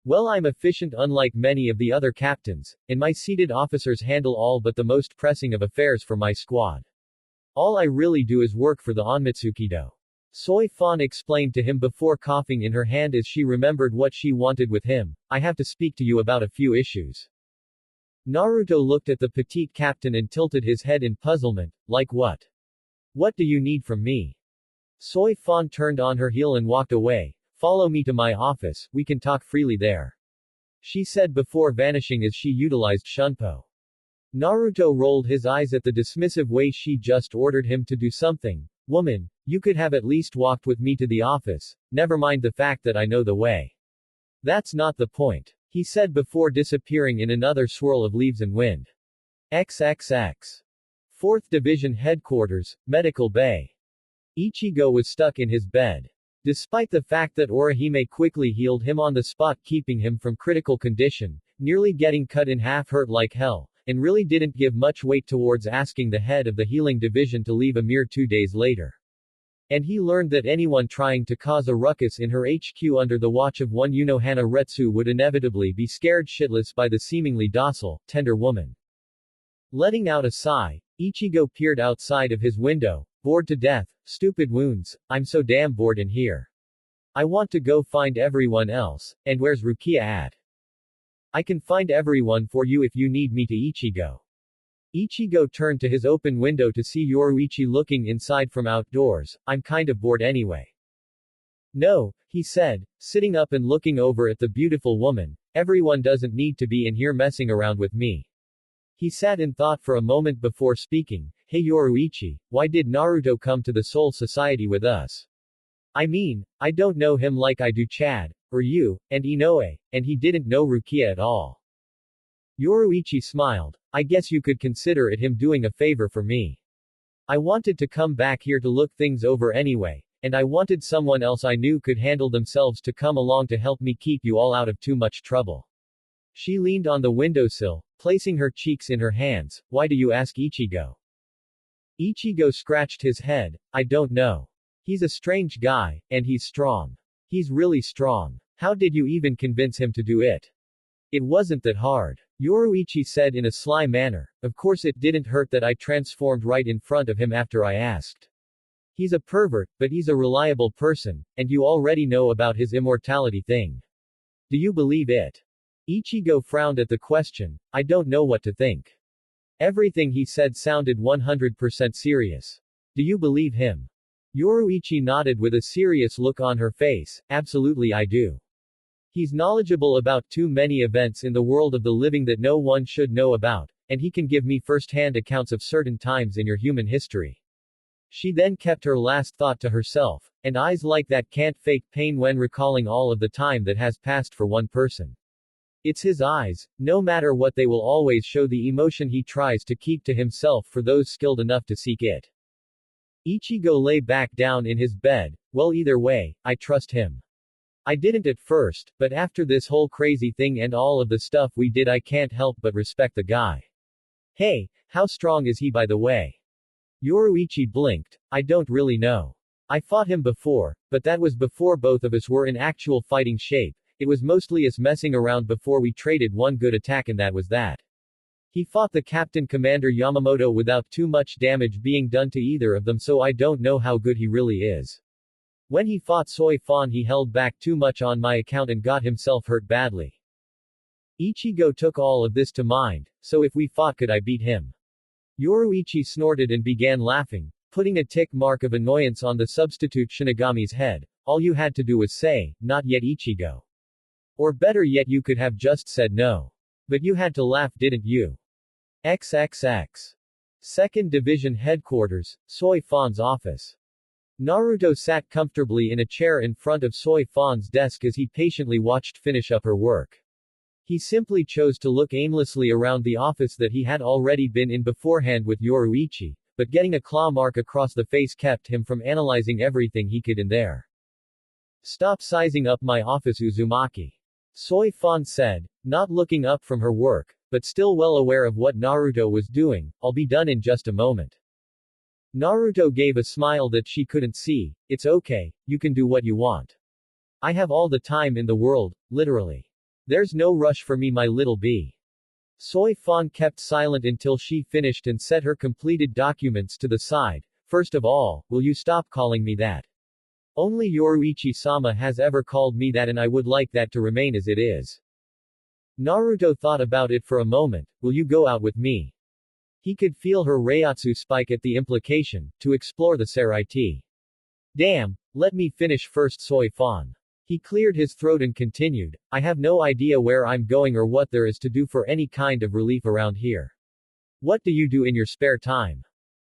Well, I'm efficient unlike many of the other captains, and my seated officers handle all but the most pressing of affairs for my squad. All I really do is work for the Onmitsukido. Soi Fon explained to him before coughing in her hand as she remembered what she wanted with him. I have to speak to you about a few issues. Naruto looked at the petite captain and tilted his head in puzzlement. Like what? What do you need from me? Soi Fon turned on her heel and walked away. Follow me to my office, we can talk freely there. She said before vanishing as she utilized Shunpo. Naruto rolled his eyes at the dismissive way she just ordered him to do something. Woman, you could have at least walked with me to the office, never mind the fact that I know the way. That's not the point, he said before disappearing in another swirl of leaves and wind. XXX. 4th Division Headquarters, Medical Bay. Ichigo was stuck in his bed. Despite the fact that Orihime quickly healed him on the spot, keeping him from critical condition, nearly getting cut in half hurt like hell, and really didn't give much weight towards asking the head of the healing division to leave a mere 2 days later. And he learned that anyone trying to cause a ruckus in her HQ under the watch of one Unohana Retsu would inevitably be scared shitless by the seemingly docile, tender woman. Letting out a sigh, Ichigo peered outside of his window. Bored to death, stupid wounds, I'm so damn bored in here. I want to go find everyone else, and where's Rukia at? I can find everyone for you if you need me to Ichigo. Ichigo turned to his open window to see Yoruichi looking inside from outdoors. I'm kind of bored anyway. No, he said, sitting up and looking over at the beautiful woman, everyone doesn't need to be in here messing around with me. He sat in thought for a moment before speaking. Hey Yoruichi, why did Naruto come to the Soul Society with us? I mean, I don't know him like I do Chad, or you, and Inoue, and he didn't know Rukia at all. Yoruichi smiled. I guess you could consider it him doing a favor for me. I wanted to come back here to look things over anyway, and I wanted someone else I knew could handle themselves to come along to help me keep you all out of too much trouble. She leaned on the windowsill, placing her cheeks in her hands. Why do you ask Ichigo? Ichigo scratched his head. I don't know. He's a strange guy, and he's strong. He's really strong. How did you even convince him to do it? It wasn't that hard. Yoruichi said in a sly manner. Of course it didn't hurt that I transformed right in front of him after I asked. He's a pervert, but he's a reliable person, and you already know about his immortality thing. Do you believe it? Ichigo frowned at the question. I don't know what to think. Everything he said sounded 100% serious. Do you believe him? Yoruichi nodded with a serious look on her face. Absolutely I do. He's knowledgeable about too many events in the world of the living that no one should know about, and he can give me first-hand accounts of certain times in your human history. She then kept her last thought to herself, and eyes like that can't fake pain when recalling all of the time that has passed for one person. It's his eyes, no matter what they will always show the emotion he tries to keep to himself for those skilled enough to seek it. Ichigo lay back down in his bed. Well, either way, I trust him. I didn't at first, but after this whole crazy thing and all of the stuff we did I can't help but respect the guy. Hey, how strong is he by the way? Yoruichi blinked. I don't really know. I fought him before, but that was before both of us were in actual fighting shape. It was mostly us messing around before we traded one good attack and that was that. He fought the Captain Commander Yamamoto without too much damage being done to either of them, so I don't know how good he really is. When he fought Soi Fon he held back too much on my account and got himself hurt badly. Ichigo took all of this to mind, so if we fought could I beat him? Yoruichi snorted and began laughing, putting a tick mark of annoyance on the substitute Shinigami's head. All you had to do was say, not yet Ichigo. Or better yet you could have just said no. But you had to laugh didn't you? XXX. 2nd Division Headquarters, Soi Fon's office. Naruto sat comfortably in a chair in front of Soi Fon's desk as he patiently watched finish up her work. He simply chose to look aimlessly around the office that he had already been in beforehand with Yoruichi, but getting a claw mark across the face kept him from analyzing everything he could in there. Stop sizing up my office Uzumaki. Soi Fon said, not looking up from her work, but still well aware of what Naruto was doing. I'll be done in just a moment. Naruto gave a smile that she couldn't see. It's okay, you can do what you want. I have all the time in the world, literally. There's no rush for me my little bee. Soi Fon kept silent until she finished and set her completed documents to the side. First of all, will you stop calling me that? Only Yoruichi-sama has ever called me that and I would like that to remain as it is. Naruto thought about it for a moment. Will you go out with me? He could feel her Reiatsu spike at the implication, to explore the Seireitei. Damn, let me finish first Soi Fon. He cleared his throat and continued, I have no idea where I'm going or what there is to do for any kind of relief around here. What do you do in your spare time?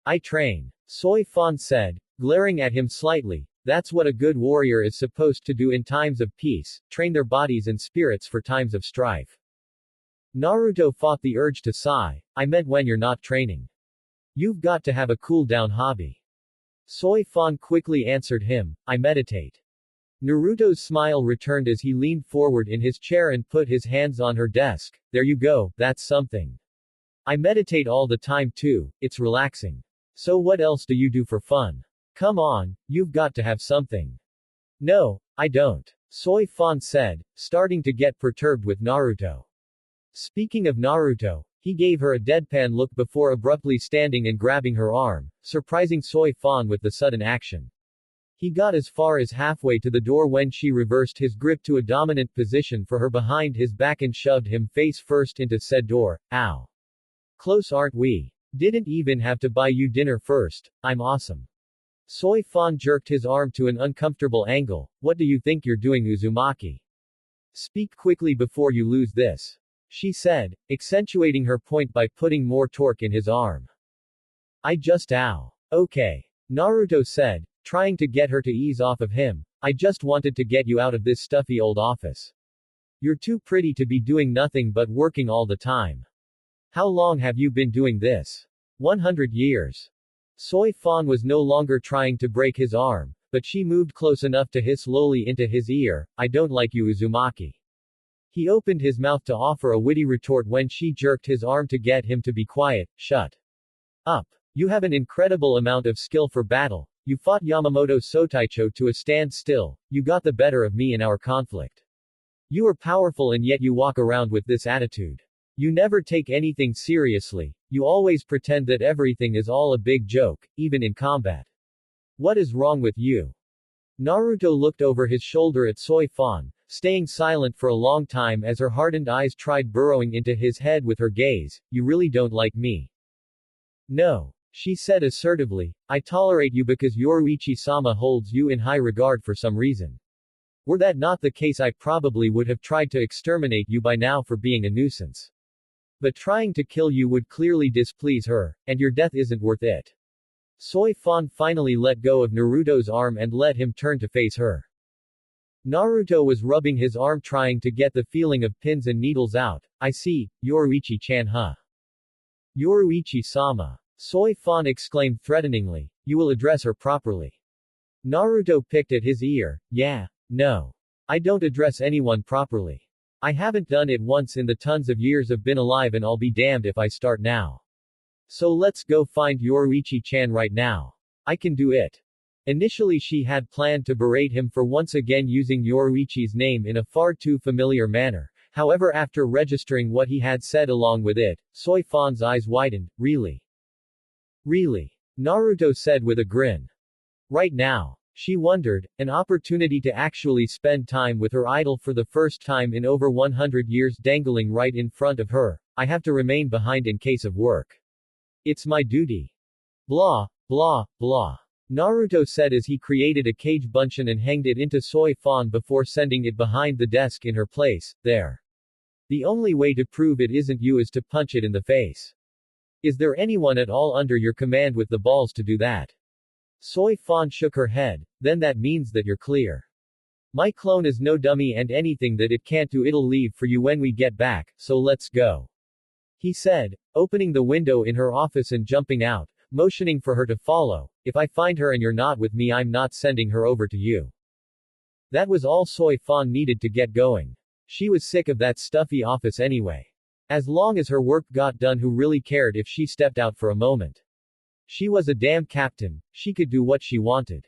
I train. Soi Fon said, glaring at him slightly. That's what a good warrior is supposed to do in times of peace, train their bodies and spirits for times of strife. Naruto fought the urge to sigh. I meant when you're not training. You've got to have a cool down hobby. Soi Fon quickly answered him, I meditate. Naruto's smile returned as he leaned forward in his chair and put his hands on her desk. There you go, that's something. I meditate all the time too, it's relaxing. So what else do you do for fun? Come on, you've got to have something. No, I don't. Soi Fon said, starting to get perturbed with Naruto. Speaking of Naruto, he gave her a deadpan look before abruptly standing and grabbing her arm, surprising Soi Fon with the sudden action. He got as far as halfway to the door when she reversed his grip to a dominant position for her behind his back and shoved him face first into said door. Ow. Close aren't we? Didn't even have to buy you dinner first, I'm awesome. Soi Fon jerked his arm to an uncomfortable angle. What do you think you're doing, Uzumaki? Speak quickly before you lose this. She said, accentuating her point by putting more torque in his arm. I just ow. Okay. Naruto said, trying to get her to ease off of him. I just wanted to get you out of this stuffy old office. You're too pretty to be doing nothing but working all the time. How long have you been doing this? 100 years. Soi Fon was no longer trying to break his arm, but she moved close enough to hiss lowly into his ear, I don't like you, Uzumaki. He opened his mouth to offer a witty retort when she jerked his arm to get him to be quiet. Shut up. You have an incredible amount of skill for battle. You fought Yamamoto Sotaicho to a standstill. You got the better of me in our conflict. You are powerful and yet you walk around with this attitude. You never take anything seriously. You always pretend that everything is all a big joke, even in combat. What is wrong with you? Naruto looked over his shoulder at Soi Fon, staying silent for a long time as her hardened eyes tried burrowing into his head with her gaze. You really don't like me? No. She said assertively, I tolerate you because Yoruichi-sama holds you in high regard for some reason. Were that not the case, I probably would have tried to exterminate you by now for being a nuisance. But trying to kill you would clearly displease her, and your death isn't worth it. Soi Fon finally let go of Naruto's arm and let him turn to face her. Naruto was rubbing his arm trying to get the feeling of pins and needles out. I see, Yoruichi-chan huh? Yoruichi-sama. Soi Fon exclaimed threateningly, you will address her properly. Naruto picked at his ear, yeah, no. I don't address anyone properly. I haven't done it once in the tons of years I've been alive and I'll be damned if I start now. So let's go find Yoruichi-chan right now. I can do it. Initially she had planned to berate him for once again using Yoruichi's name in a far too familiar manner. However, after registering what he had said along with it, Soi Fon's eyes widened. Really? Really? Naruto said with a grin. Right now. She wondered, an opportunity to actually spend time with her idol for the first time in over 100 years dangling right in front of her. I have to remain behind in case of work. It's my duty. Blah, blah, blah. Naruto said as he created a cage bunshin and hanged it into Soi Fon before sending it behind the desk in her place. There. The only way to prove it isn't you is to punch it in the face. Is there anyone at all under your command with the balls to do that? Soi Fon shook her head. Then that means that you're clear. My clone is no dummy and anything that it can't do it'll leave for you when we get back, so let's go. He said, opening the window in her office and jumping out, motioning for her to follow. If I find her and you're not with me, I'm not sending her over to you. That was all Soi Fon needed to get going. She was sick of that stuffy office anyway. As long as her work got done, who really cared if she stepped out for a moment? She was a damn captain, she could do what she wanted.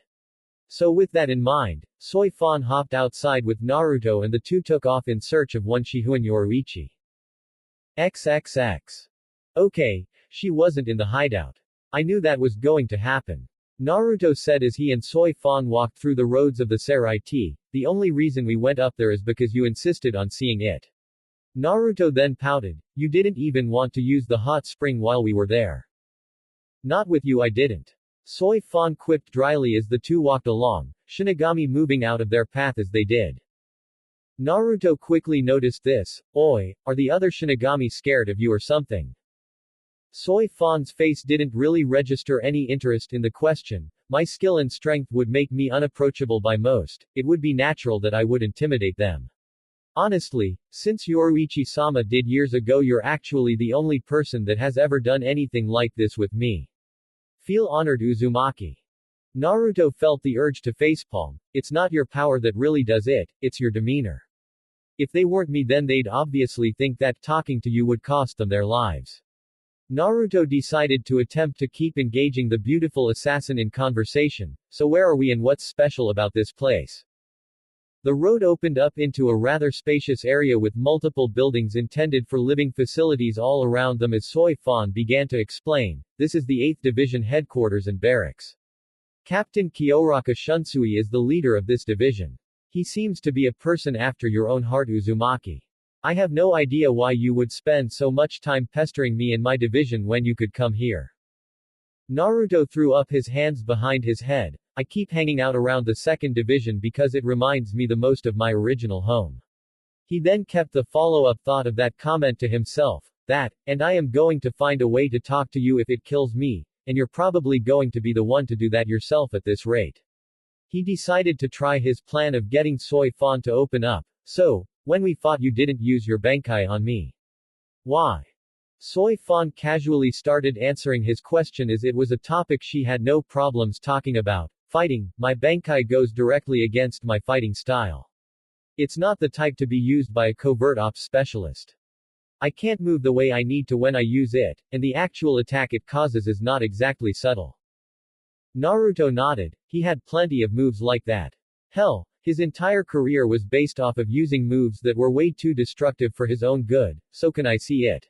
So with that in mind, Soi Fon hopped outside with Naruto and the two took off in search of one Shihuan Yoruichi. XXX. Okay, she wasn't in the hideout. I knew that was going to happen. Naruto said as he and Soi Fon walked through the roads of the Seireitei. The only reason we went up there is because you insisted on seeing it. Naruto then pouted. You didn't even want to use the hot spring while we were there. Not with you I didn't. Soi Fon quipped dryly as the two walked along, Shinigami moving out of their path as they did. Naruto quickly noticed this. Oi, are the other Shinigami scared of you or something? Soi Fon's face didn't really register any interest in the question. My skill and strength would make me unapproachable by most. It would be natural that I would intimidate them. Honestly, since Yoruichi-sama did years ago, you're actually the only person that has ever done anything like this with me. Feel honored, Uzumaki. Naruto felt the urge to facepalm. It's not your power that really does it, it's your demeanor. If they weren't me, then they'd obviously think that talking to you would cost them their lives. Naruto decided to attempt to keep engaging the beautiful assassin in conversation. So where are we and what's special about this place? The road opened up into a rather spacious area with multiple buildings intended for living facilities all around them. As Soi Fon began to explain, this is the 8th Division headquarters and barracks. Captain Kyoraka Shunsui is the leader of this division. He seems to be a person after your own heart, Uzumaki. I have no idea why you would spend so much time pestering me in my division when you could come here. Naruto threw up his hands behind his head. I keep hanging out around the 2nd Division because it reminds me the most of my original home. He then kept the follow-up thought of that comment to himself, and I am going to find a way to talk to you if it kills me, and you're probably going to be the one to do that yourself at this rate. He decided to try his plan of getting Soi Fon to open up. So, when we fought, you didn't use your Bankai on me. Why? Soi Fon casually started answering his question as it was a topic she had no problems talking about. Fighting, my Bankai goes directly against my fighting style. It's not the type to be used by a covert ops specialist. I can't move the way I need to when I use it, and the actual attack it causes is not exactly subtle. Naruto nodded. He had plenty of moves like that. Hell, his entire career was based off of using moves that were way too destructive for his own good. So can I see it?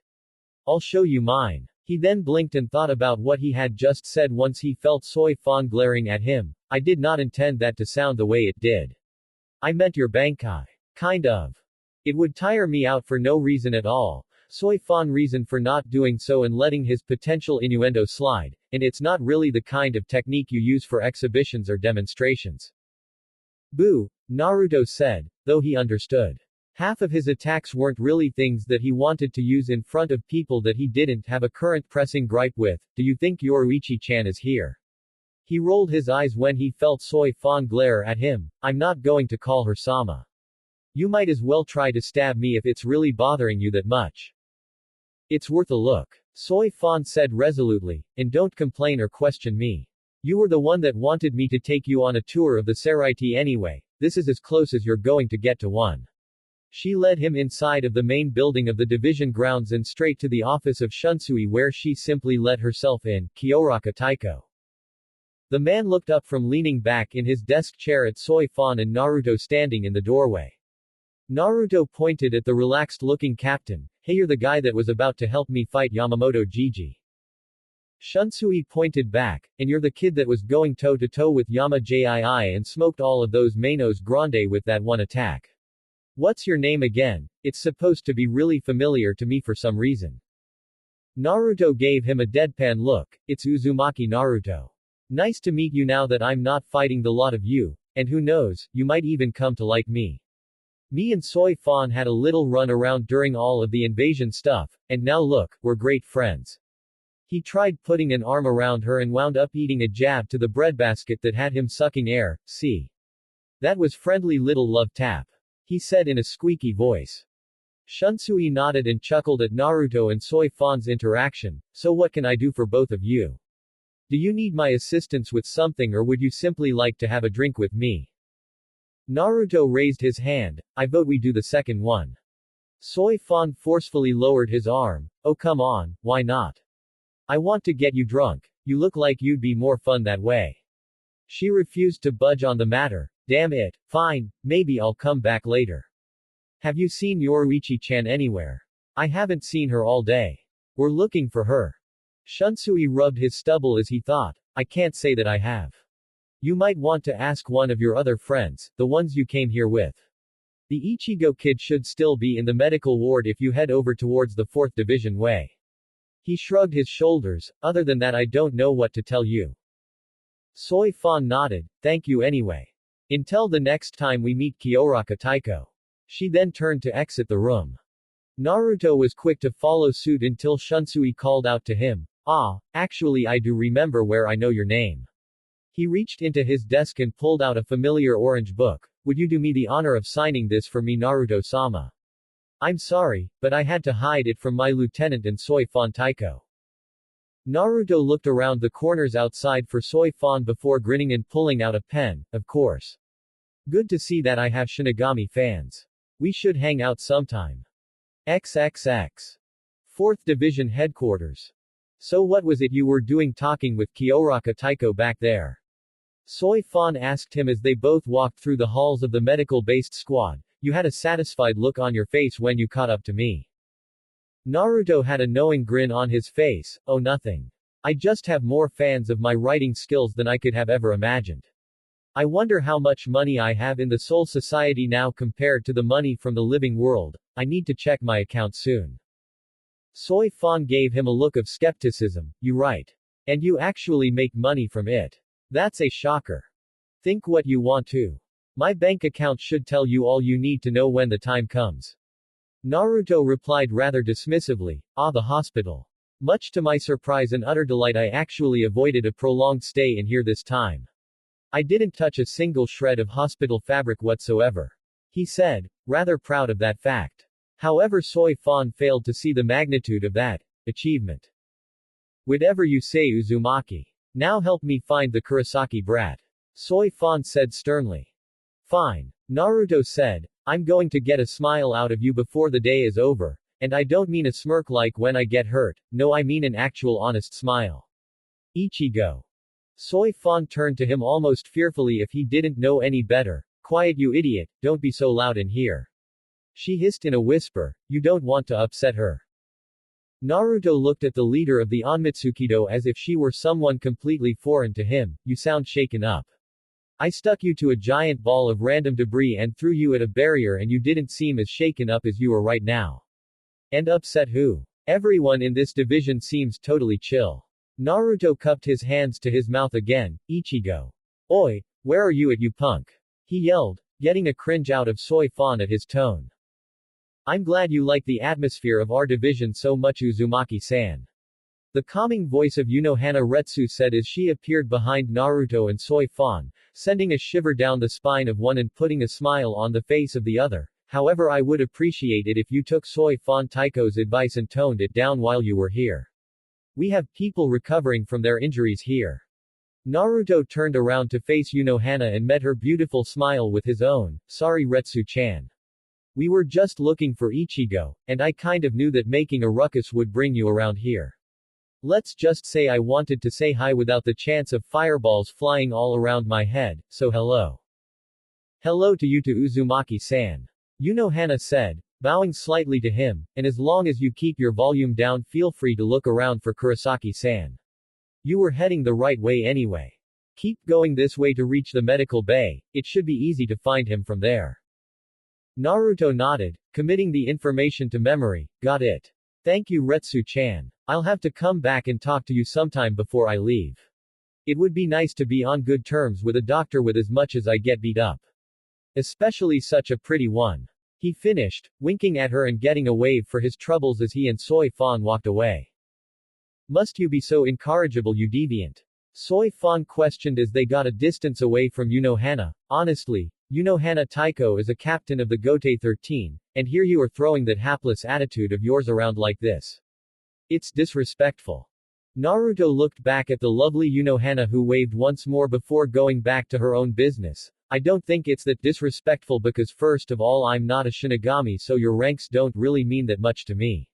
I'll show you mine. He then blinked and thought about what he had just said once he felt Soi Fon glaring at him. I did not intend that to sound the way it did. I meant your Bankai. Kind of. It would tire me out for no reason at all. Soi Fon reasoned for not doing so and letting his potential innuendo slide, and it's not really the kind of technique you use for exhibitions or demonstrations. Boo, Naruto said, though he understood. Half of his attacks weren't really things that he wanted to use in front of people that he didn't have a current pressing gripe with. Do you think Yoruichi-chan is here? He rolled his eyes when he felt Soi Fon glare at him. I'm not going to call her Sama. You might as well try to stab me if it's really bothering you that much. It's worth a look. Soi Fon said resolutely, and don't complain or question me. You were the one that wanted me to take you on a tour of the Seireitei anyway. This is as close as you're going to get to one. She led him inside of the main building of the division grounds and straight to the office of Shunsui, where she simply let herself in. Kyoraka Taiko. The man looked up from leaning back in his desk chair at Soi Fon and Naruto standing in the doorway. Naruto pointed at the relaxed-looking captain. Hey, you're the guy that was about to help me fight Yamamoto Gigi. Shunsui pointed back, and you're the kid that was going toe-to-toe with Yama Jii and smoked all of those Manos Grande with that one attack. What's your name again? It's supposed to be really familiar to me for some reason. Naruto gave him a deadpan look. It's Uzumaki Naruto. Nice to meet you now that I'm not fighting the lot of you, and who knows, you might even come to like me. Me and Soi Fon had a little run around during all of the invasion stuff, and now look, we're great friends. He tried putting an arm around her and wound up eating a jab to the breadbasket that had him sucking air. See? That was friendly little love tap. He said in a squeaky voice. Shunsui nodded and chuckled at Naruto and Soi Fon's interaction. So what can I do for both of you? Do you need my assistance with something, or would you simply like to have a drink with me? Naruto raised his hand. I vote we do the second one. Soi Fon forcefully lowered his arm. Oh come on, why not? I want to get you drunk. You look like you'd be more fun that way. She refused to budge on the matter. Damn it, fine, maybe I'll come back later. Have you seen Yoruichi-chan anywhere? I haven't seen her all day. We're looking for her. Shunsui rubbed his stubble as he thought. I can't say that I have. You might want to ask one of your other friends, the ones you came here with. The Ichigo kid should still be in the medical ward if you head over towards the 4th Division way. He shrugged his shoulders. Other than that, I don't know what to tell you. Soi Fon nodded. Thank you anyway. Until the next time we meet, Kyoraka Taiko. She then turned to exit the room. Naruto was quick to follow suit until Shunsui called out to him, "Ah, actually I do remember where I know your name." He reached into his desk and pulled out a familiar orange book. "Would you do me the honor of signing this for me, Naruto-sama? I'm sorry, but I had to hide it from my lieutenant and Soi Fon Taiko." Naruto looked around the corners outside for Soi Fon before grinning and pulling out a pen. "Of course. Good to see that I have Shinigami fans. We should hang out sometime. XXX. 4th Division Headquarters. So what was it you were doing talking with Kyoraka Taiko back there?" Soi Fon asked him as they both walked through the halls of the medical-based squad. "You had a satisfied look on your face when you caught up to me." Naruto had a knowing grin on his face. "Oh, nothing. I just have more fans of my writing skills than I could have ever imagined. I wonder how much money I have in the Soul Society now compared to the money from the living world. I need to check my account soon." Soi Fon gave him a look of skepticism. "You write. And you actually make money from it. That's a shocker. Think what you want to. My bank account should tell you all you need to know when the time comes." Naruto replied rather dismissively, "Ah, the hospital. Much to my surprise and utter delight, I actually avoided a prolonged stay in here this time. I didn't touch a single shred of hospital fabric whatsoever," he said, rather proud of that fact. However, Soi Fon failed to see the magnitude of that achievement. "Whatever you say, Uzumaki. Now help me find the Kurosaki brat," Soi Fon said sternly. "Fine," Naruto said. "I'm going to get a smile out of you before the day is over, and I don't mean a smirk like when I get hurt, no, I mean an actual honest smile. Ichigo." Soi Fon turned to him almost fearfully if he didn't know any better. "Quiet, you idiot, don't be so loud in here," she hissed in a whisper. "You don't want to upset her." Naruto looked at the leader of the Onmitsukido as if she were someone completely foreign to him. "You sound shaken up. I stuck you to a giant ball of random debris and threw you at a barrier and you didn't seem as shaken up as you are right now. And upset who? Everyone in this division seems totally chill." Naruto cupped his hands to his mouth again. "Ichigo. Oi, where are you at, you punk?" he yelled, getting a cringe out of Soi Fon at his tone. "I'm glad you like the atmosphere of our division so much, Uzumaki-san," the calming voice of Unohana Retsu said as she appeared behind Naruto and Soi Fon, sending a shiver down the spine of one and putting a smile on the face of the other. "However, I would appreciate it if you took Soi Fon Taiko's advice and toned it down while you were here. We have people recovering from their injuries here." Naruto turned around to face Unohana and met her beautiful smile with his own. "Sorry, Retsu-chan. We were just looking for Ichigo, and I kind of knew that making a ruckus would bring you around here. Let's just say I wanted to say hi without the chance of fireballs flying all around my head, so hello." "Hello to you, to Uzumaki-san," Unohana said, bowing slightly to him, "and as long as you keep your volume down, feel free to look around for Kurosaki-san. You were heading the right way anyway. Keep going this way to reach the medical bay, it should be easy to find him from there." Naruto nodded, committing the information to memory. "Got it. Thank you, Retsu-chan. I'll have to come back and talk to you sometime before I leave. It would be nice to be on good terms with a doctor with as much as I get beat up. Especially such a pretty one." He finished, winking at her and getting a wave for his troubles as he and Soi Fon walked away. "Must you be so incorrigible, you deviant?" Soi Fon questioned as they got a distance away from Unohana. "Honestly, Unohana Taiko is a captain of the Gote 13, and here you are throwing that hapless attitude of yours around like this. It's disrespectful." Naruto looked back at the lovely Unohana, who waved once more before going back to her own business. "I don't think it's that disrespectful because first of all I'm not a Shinigami, so your ranks don't really mean that much to me.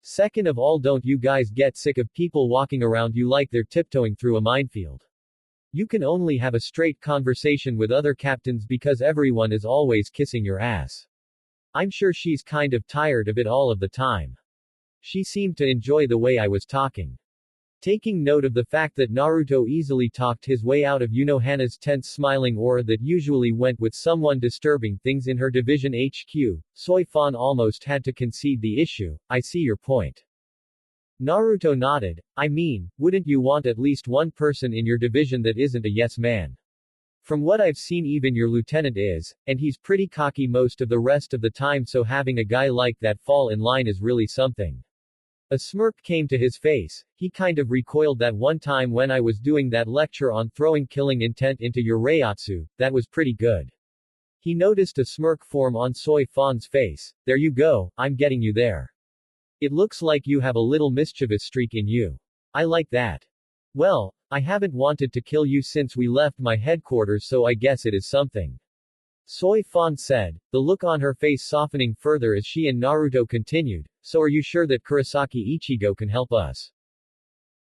Second of all, don't you guys get sick of people walking around you like they're tiptoeing through a minefield? You can only have a straight conversation with other captains because everyone is always kissing your ass. I'm sure she's kind of tired of it all of the time. She seemed to enjoy the way I was talking." Taking note of the fact that Naruto easily talked his way out of Unohana's tense smiling aura that usually went with someone disturbing things in her division HQ, Soi Fon almost had to concede the issue. "I see your point." Naruto nodded. "I mean, wouldn't you want at least one person in your division that isn't a yes man? From what I've seen even your lieutenant is, and he's pretty cocky most of the rest of the time, so having a guy like that fall in line is really something. A smirk came to his face. He kind of recoiled that one time when I was doing that lecture on throwing killing intent into your reiatsu, that was pretty good. He noticed a smirk form on Soi Fon's face. There you go, I'm getting you there. It looks like you have a little mischievous streak in you. I like that. Well, I haven't wanted to kill you since we left my headquarters, so I guess it is something. Soi Fon said, the look on her face softening further as she and Naruto continued, so are you sure that Kurosaki Ichigo can help us?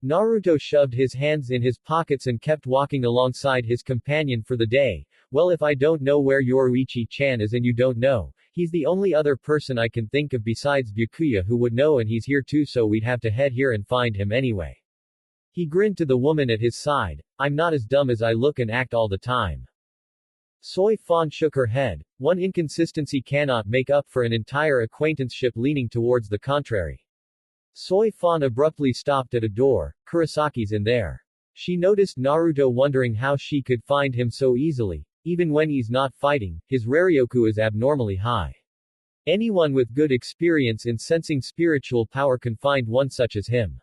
Naruto shoved his hands in his pockets and kept walking alongside his companion for the day. Well, if I don't know where Yoruichi-chan is and you don't know, he's the only other person I can think of besides Byakuya who would know, and he's here too, so we'd have to head here and find him anyway. He grinned to the woman at his side. I'm not as dumb as I look and act all the time. Soi Fon shook her head. One inconsistency cannot make up for an entire acquaintanceship, leaning towards the contrary. Soi Fon abruptly stopped at a door. Kurosaki's in there. She noticed Naruto wondering how she could find him so easily. Even when he's not fighting, his Raryoku is abnormally high. Anyone with good experience in sensing spiritual power can find one such as him.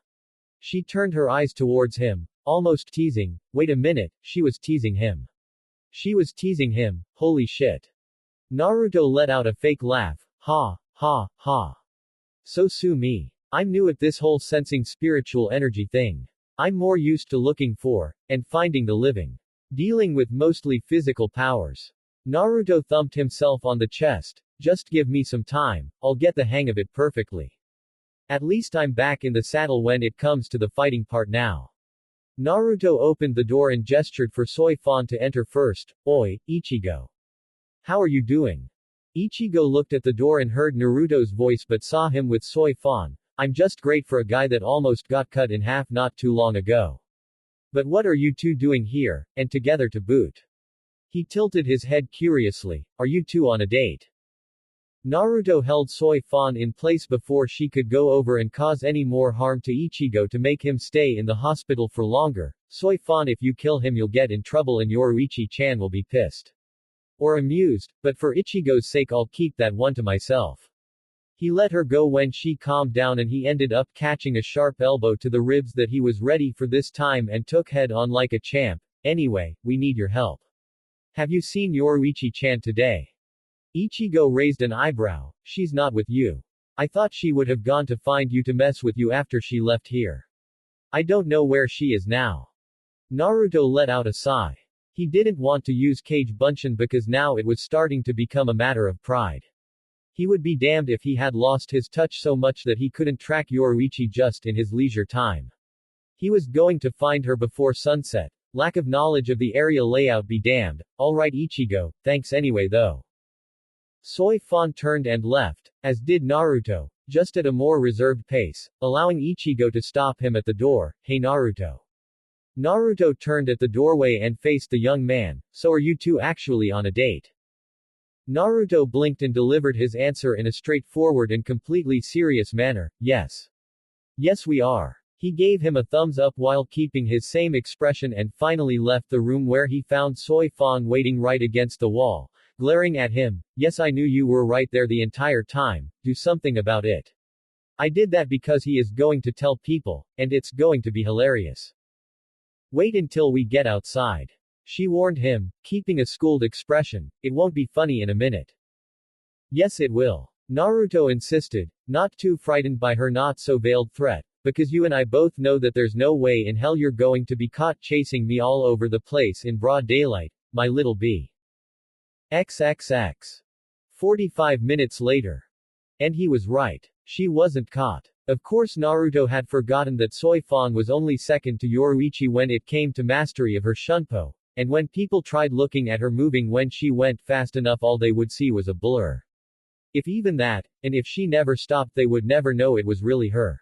She turned her eyes towards him, almost teasing. Wait a minute, she was teasing him. She was teasing him, holy shit. Naruto let out a fake laugh. Ha, ha, ha. So sue me. I'm new at this whole sensing spiritual energy thing. I'm more used to looking for, and finding the living. Dealing with mostly physical powers. Naruto thumped himself on the chest. Just give me some time, I'll get the hang of it perfectly. At least I'm back in the saddle when it comes to the fighting part now. Naruto opened the door and gestured for Soi Fon to enter first. Oi, Ichigo. How are you doing? Ichigo looked at the door and heard Naruto's voice but saw him with Soi Fon. I'm just great for a guy that almost got cut in half not too long ago. But what are you two doing here, and together to boot? He tilted his head curiously. Are you two on a date? Naruto held Soi Fon in place before she could go over and cause any more harm to Ichigo to make him stay in the hospital for longer. Soi Fon, if you kill him you'll get in trouble and Yoruichi-chan will be pissed. Or amused, but for Ichigo's sake I'll keep that one to myself. He let her go when she calmed down and he ended up catching a sharp elbow to the ribs that he was ready for this time and took head on like a champ. Anyway, we need your help. Have you seen Yoruichi-chan today? Ichigo raised an eyebrow. She's not with you. I thought she would have gone to find you to mess with you after she left here. I don't know where she is now. Naruto let out a sigh. He didn't want to use Kage Bunshin because now it was starting to become a matter of pride. He would be damned if he had lost his touch so much that he couldn't track Yoruichi just in his leisure time. He was going to find her before sunset. Lack of knowledge of the area layout be damned. Alright Ichigo, thanks anyway though. Soi Fon turned and left, as did Naruto, just at a more reserved pace, allowing Ichigo to stop him at the door. Hey Naruto. Naruto turned at the doorway and faced the young man. So are you two actually on a date? Naruto blinked and delivered his answer in a straightforward and completely serious manner. Yes. Yes we are. He gave him a thumbs up while keeping his same expression and finally left the room where he found Soi Fon waiting right against the wall, glaring at him. Yes, I knew you were right there the entire time. Do something about it. I did that because he is going to tell people, and it's going to be hilarious. Wait until we get outside. She warned him, keeping a schooled expression. It won't be funny in a minute. Yes it will. Naruto insisted, not too frightened by her not so veiled threat. Because you and I both know that there's no way in hell you're going to be caught chasing me all over the place in broad daylight, my little bee. XXX. 45 minutes later. And he was right. She wasn't caught. Of course Naruto had forgotten that Soi Fon was only second to Yoruichi when it came to mastery of her shunpo, and when people tried looking at her moving when she went fast enough all they would see was a blur. If even that, and if she never stopped they would never know it was really her.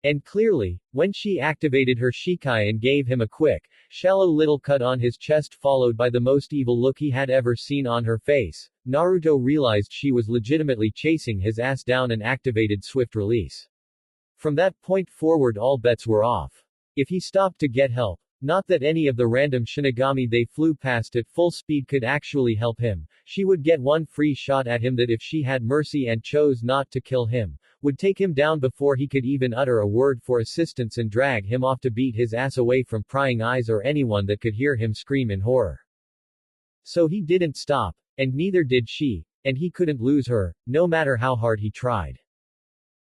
And clearly, when she activated her Shikai and gave him a quick, shallow little cut on his chest followed by the most evil look he had ever seen on her face, Naruto realized she was legitimately chasing his ass down and activated swift release. From that point forward all bets were off. If he stopped to get help, Not that any of the random Shinigami they flew past at full speed could actually help him, she would get one free shot at him that if she had mercy and chose not to kill him, would take him down before he could even utter a word for assistance and drag him off to beat his ass away from prying eyes or anyone that could hear him scream in horror. So he didn't stop, and neither did she, and he couldn't lose her, no matter how hard he tried.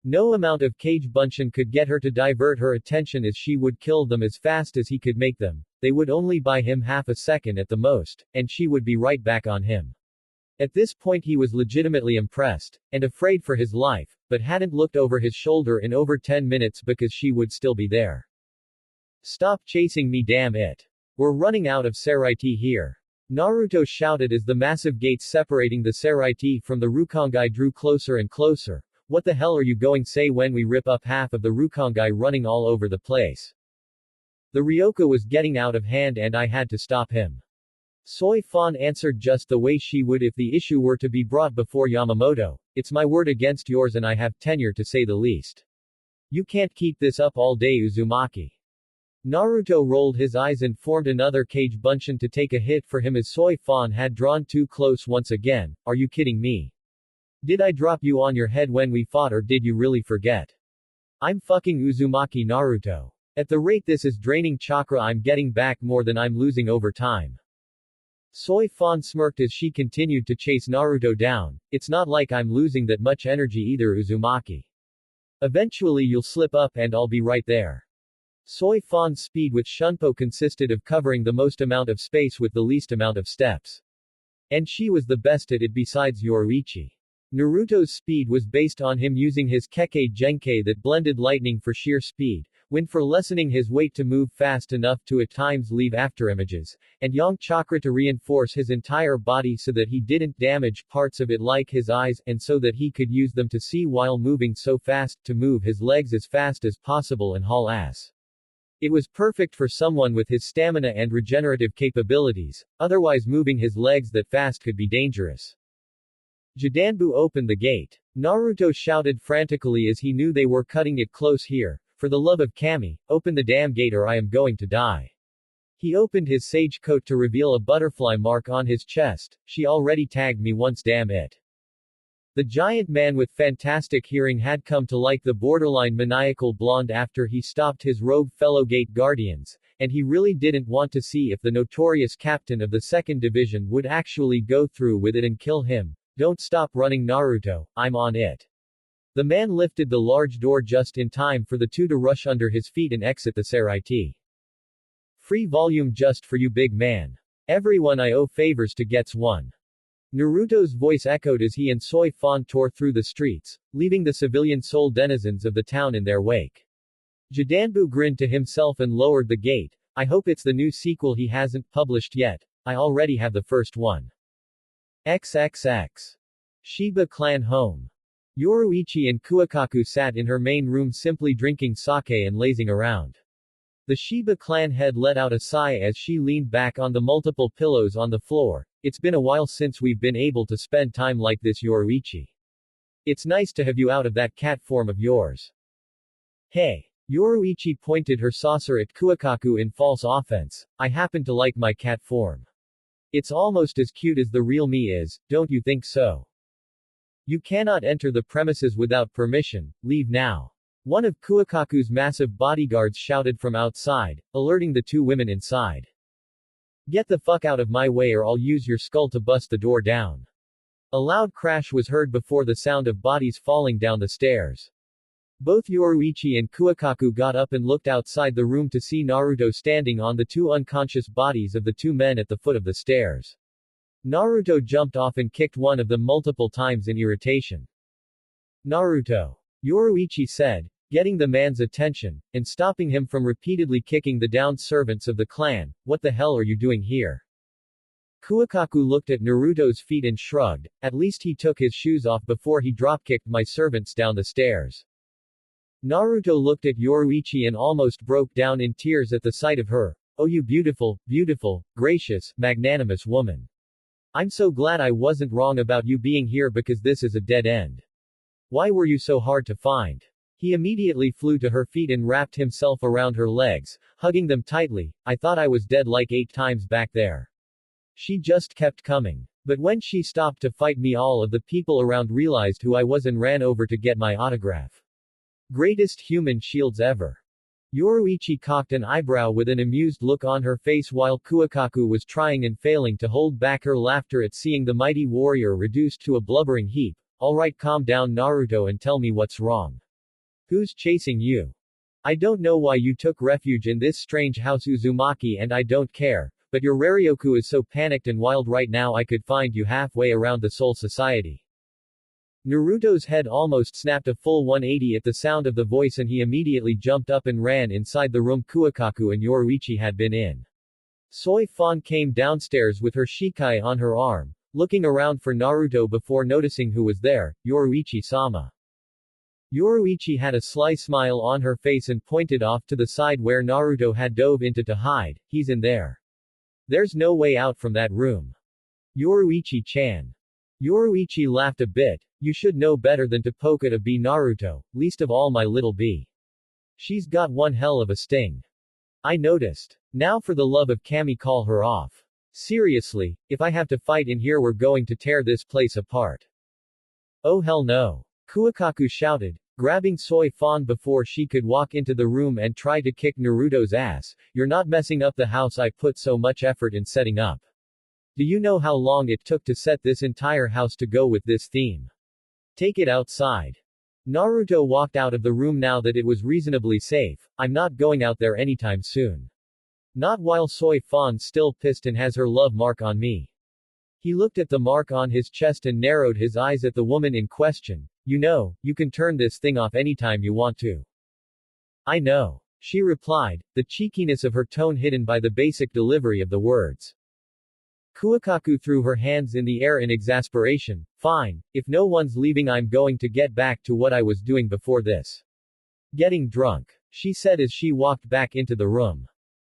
No amount of cage bunshin could get her to divert her attention, as she would kill them as fast as he could make them. They would only buy him half a second at the most, and she would be right back on him. At this point he was legitimately impressed, and afraid for his life, but hadn't looked over his shoulder in over 10 minutes because she would still be there. Stop chasing me, damn it. We're running out of Seireitei here. Naruto shouted as the massive gates separating the Seireitei from the Rukongai drew closer and closer. What the hell are you going say when we rip up half of the Rukongai running all over the place? The Ryoka was getting out of hand and I had to stop him. Soi Fon answered just the way she would if the issue were to be brought before Yamamoto. It's my word against yours and I have tenure to say the least. You can't keep this up all day, Uzumaki. Naruto rolled his eyes and formed another cage bunshin to take a hit for him as Soi Fon had drawn too close once again. Are you kidding me? Did I drop you on your head when we fought or did you really forget? I'm fucking Uzumaki Naruto. At the rate this is draining chakra I'm getting back more than I'm losing over time. Soi Fon smirked as she continued to chase Naruto down. It's not like I'm losing that much energy either, Uzumaki. Eventually you'll slip up and I'll be right there. Soi Fon's speed with Shunpo consisted of covering the most amount of space with the least amount of steps. And she was the best at it besides Yoruichi. Naruto's speed was based on him using his Kekkei Genkei that blended lightning for sheer speed, wind for lessening his weight to move fast enough to at times leave afterimages, and Yang Chakra to reinforce his entire body so that he didn't damage parts of it like his eyes, and so that he could use them to see while moving so fast, to move his legs as fast as possible and haul ass. It was perfect for someone with his stamina and regenerative capabilities, otherwise moving his legs that fast could be dangerous. Jidanbu opened the gate. Naruto shouted frantically as he knew they were cutting it close here. For the love of Kami, open the damn gate or I am going to die. He opened his sage coat to reveal a butterfly mark on his chest. She already tagged me once, damn it. The giant man with fantastic hearing had come to like the borderline maniacal blonde after he stopped his rogue fellow gate guardians, and he really didn't want to see if the notorious captain of the second division would actually go through with it and kill him. Don't stop running, Naruto, I'm on it. The man lifted the large door just in time for the two to rush under his feet and exit the Seireitei. Free volume just for you, big man. Everyone I owe favors to gets one. Naruto's voice echoed as he and Soi Fon tore through the streets, leaving the civilian soul denizens of the town in their wake. Jidanbu grinned to himself and lowered the gate. I hope it's the new sequel he hasn't published yet. I already have the first one. XXX. Shiba clan home. Yoruichi and Kuwakaku sat in her main room simply drinking sake and lazing around. The Shiba clan head let out a sigh as she leaned back on the multiple pillows on the floor. It's been a while since we've been able to spend time like this, Yoruichi. It's nice to have you out of that cat form of yours. Hey. Yoruichi pointed her saucer at Kuwakaku in false offense. I happen to like my cat form. It's almost as cute as the real me is, don't you think so? You cannot enter the premises without permission, leave now. One of Kuwakaku's massive bodyguards shouted from outside, alerting the two women inside. Get the fuck out of my way or I'll use your skull to bust the door down. A loud crash was heard before the sound of bodies falling down the stairs. Both Yoruichi and Kuwakaku got up and looked outside the room to see Naruto standing on the two unconscious bodies of the two men at the foot of the stairs. Naruto jumped off and kicked one of them multiple times in irritation. Naruto. Yoruichi said, getting the man's attention, and stopping him from repeatedly kicking the downed servants of the clan. What the hell are you doing here? Kuwakaku looked at Naruto's feet and shrugged. At least he took his shoes off before he dropkicked my servants down the stairs. Naruto looked at Yoruichi and almost broke down in tears at the sight of her. Oh, you beautiful, beautiful, gracious, magnanimous woman. I'm so glad I wasn't wrong about you being here because this is a dead end. Why were you so hard to find? He immediately flew to her feet and wrapped himself around her legs, hugging them tightly. I thought I was dead like 8 times back there. She just kept coming. But when she stopped to fight me, all of the people around realized who I was and ran over to get my autograph. Greatest human shields ever. Yoruichi cocked an eyebrow with an amused look on her face while Kuwakaku was trying and failing to hold back her laughter at seeing the mighty warrior reduced to a blubbering heap. Alright, calm down Naruto and tell me what's wrong. Who's chasing you? I don't know why you took refuge in this strange house Uzumaki and I don't care, but your Raryoku is so panicked and wild right now I could find you halfway around the Soul Society. Naruto's head almost snapped a full 180 at the sound of the voice and he immediately jumped up and ran inside the room Kuwakaku and Yoruichi had been in. Soi Fon came downstairs with her shikai on her arm, looking around for Naruto before noticing who was there, Yoruichi-sama. Yoruichi had a sly smile on her face and pointed off to the side where Naruto had dove into to hide. He's in there. There's no way out from that room. Yoruichi-chan. Yoruichi laughed a bit. You should know better than to poke at a bee Naruto, least of all my little bee. She's got one hell of a sting. I noticed. Now for the love of Kami call her off. Seriously, if I have to fight in here we're going to tear this place apart. Oh hell no. Kuwakaku shouted, grabbing Soi Fon before she could walk into the room and try to kick Naruto's ass. You're not messing up the house I put so much effort in setting up. Do you know how long it took to set this entire house to go with this theme? Take it outside. Naruto walked out of the room now that it was reasonably safe. I'm not going out there anytime soon. Not while Soi Fon's still pissed and has her love mark on me. He looked at the mark on his chest and narrowed his eyes at the woman in question. You know, you can turn this thing off anytime you want to. I know. She replied, the cheekiness of her tone hidden by the basic delivery of the words. Kuwakaku threw her hands in the air in exasperation. Fine, if no one's leaving I'm going to get back to what I was doing before this. Getting drunk, she said as she walked back into the room.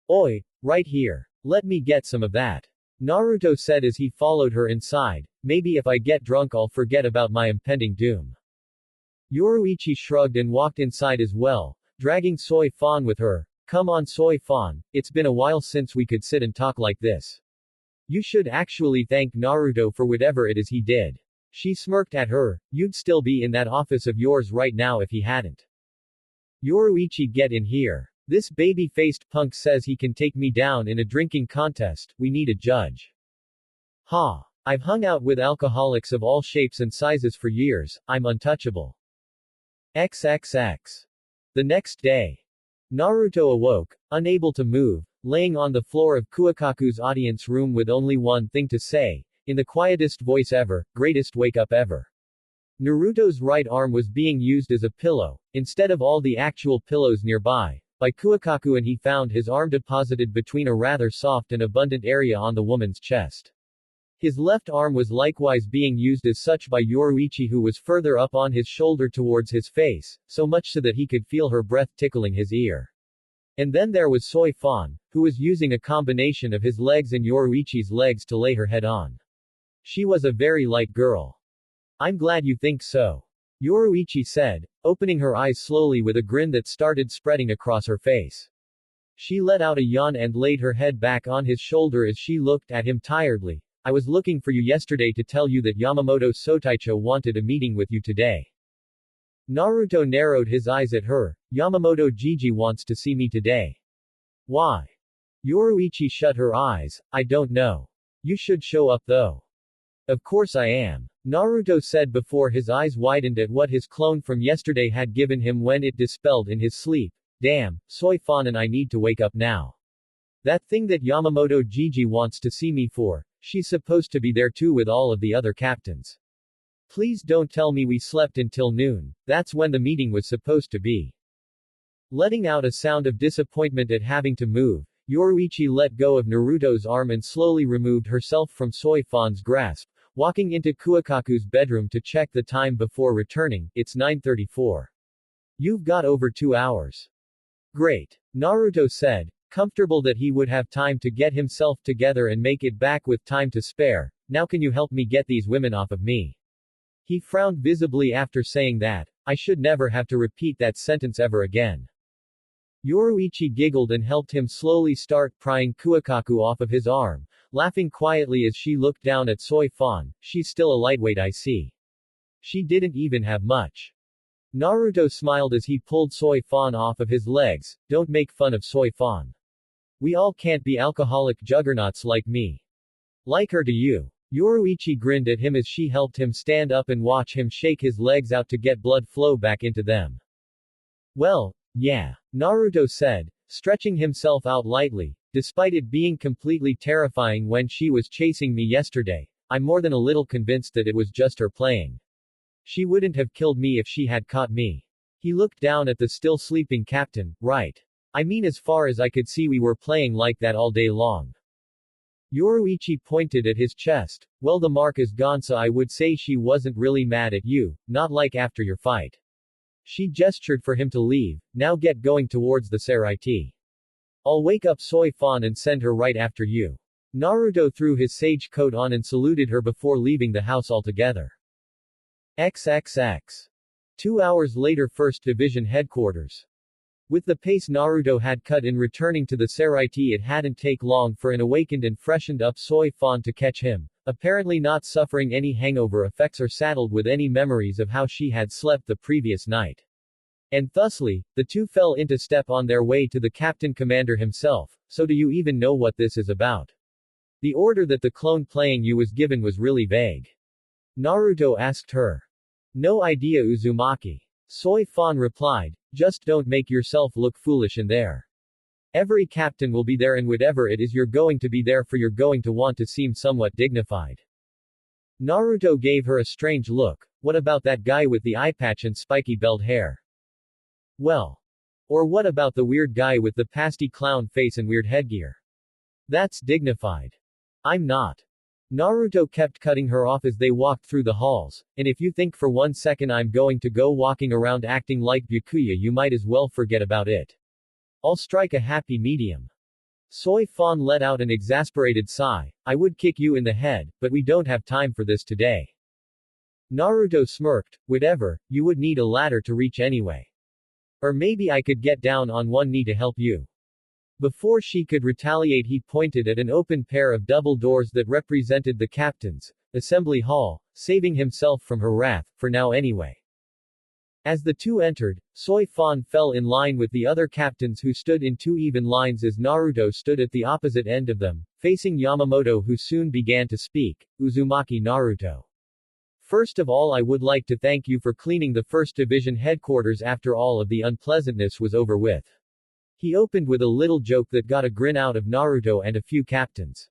Oi, right here. Let me get some of that. Naruto said as he followed her inside. Maybe if I get drunk I'll forget about my impending doom. Yoruichi shrugged and walked inside as well, dragging Soi Fon with her. Come on Soi Fon, it's been a while since we could sit and talk like this. You should actually thank Naruto for whatever it is he did. She smirked at her. You'd still be in that office of yours right now if he hadn't. Yoruichi, get in here. This baby-faced punk says he can take me down in a drinking contest. We need a judge. Ha. I've hung out with alcoholics of all shapes and sizes for years. I'm untouchable. XXX. The next day. Naruto awoke, unable to move, laying on the floor of Kuwakaku's audience room with only one thing to say, in the quietest voice ever, greatest wake up ever. Naruto's right arm was being used as a pillow, instead of all the actual pillows nearby, by Kuwakaku and he found his arm deposited between a rather soft and abundant area on the woman's chest. His left arm was likewise being used as such by Yoruichi who was further up on his shoulder towards his face, so much so that he could feel her breath tickling his ear. And then there was Soi Fon, who was using a combination of his legs and Yoruichi's legs to lay her head on. She was a very light girl. I'm glad you think so. Yoruichi said, opening her eyes slowly with a grin that started spreading across her face. She let out a yawn and laid her head back on his shoulder as she looked at him tiredly. I was looking for you yesterday to tell you that Yamamoto Sotaicho wanted a meeting with you today. Naruto narrowed his eyes at her. Yamamoto Gigi wants to see me today. Why? Yoruichi shut her eyes. I don't know. You should show up though. Of course I am. Naruto said before his eyes widened at what his clone from yesterday had given him when it dispelled in his sleep. Damn, Soi Fon and I need to wake up now. That thing that Yamamoto Gigi wants to see me for, she's supposed to be there too with all of the other captains. Please don't tell me we slept until noon, that's when the meeting was supposed to be. Letting out a sound of disappointment at having to move, Yoruichi let go of Naruto's arm and slowly removed herself from Soi Fon's grasp, walking into Kuwakaku's bedroom to check the time before returning. It's 9:34. You've got over 2 hours. Great. Naruto said, comfortable that he would have time to get himself together and make it back with time to spare. Now can you help me get these women off of me? He frowned visibly after saying that. I should never have to repeat that sentence ever again. Yoruichi giggled and helped him slowly start prying Kuakaku off of his arm, laughing quietly as she looked down at Soi Fon. She's still a lightweight, I see. She didn't even have much. Naruto smiled as he pulled Soi Fon off of his legs. Don't make fun of Soi Fon. We all can't be alcoholic juggernauts like me. Like her, do you? Yoruichi grinned at him as she helped him stand up and watch him shake his legs out to get blood flow back into them. Well, yeah, Naruto said, stretching himself out lightly. Despite it being completely terrifying when she was chasing me yesterday, I'm more than a little convinced that it was just her playing. She wouldn't have killed me if she had caught me. He looked down at the still sleeping captain. Right. I mean, as far as I could see, we were playing like that all day long. Yoruichi pointed at his chest. Well, the mark is gone, so I would say she wasn't really mad at you, not like after your fight. She gestured for him to leave. Now get going towards the Seireitei. I'll wake up Soi Fon and send her right after you. Naruto threw his sage coat on and saluted her before leaving the house altogether. XXX. 2 hours later, 1st Division headquarters. With the pace Naruto had cut in returning to the Seireitei, it hadn't take long for an awakened and freshened up Soi Fon to catch him, apparently not suffering any hangover effects or saddled with any memories of how she had slept the previous night. And thusly, the two fell into step on their way to the captain commander himself. So do you even know what this is about? The order that the clone playing you was given was really vague. Naruto asked her. No idea, Uzumaki. Soi Fon replied, just don't make yourself look foolish in there. Every captain will be there, and whatever it is you're going to be there for, you're going to want to seem somewhat dignified. Naruto gave her a strange look. What about that guy with the eye patch and spiky belled hair? Well. Or what about the weird guy with the pasty clown face and weird headgear? That's dignified. I'm not. Naruto kept cutting her off as they walked through the halls, and if you think for 1 second I'm going to go walking around acting like Byakuya, you might as well forget about it. I'll strike a happy medium. Soi Fon let out an exasperated sigh. I would kick you in the head, but we don't have time for this today. Naruto smirked. Whatever, you would need a ladder to reach anyway. Or maybe I could get down on one knee to help you. Before she could retaliate, he pointed at an open pair of double doors that represented the captain's assembly hall, saving himself from her wrath, for now anyway. As the two entered, Soi Fon fell in line with the other captains, who stood in 2 even lines as Naruto stood at the opposite end of them, facing Yamamoto, who soon began to speak. Uzumaki Naruto. First of all, I would like to thank you for cleaning the 1st Division headquarters after all of the unpleasantness was over with. He opened with a little joke that got a grin out of Naruto and a few captains.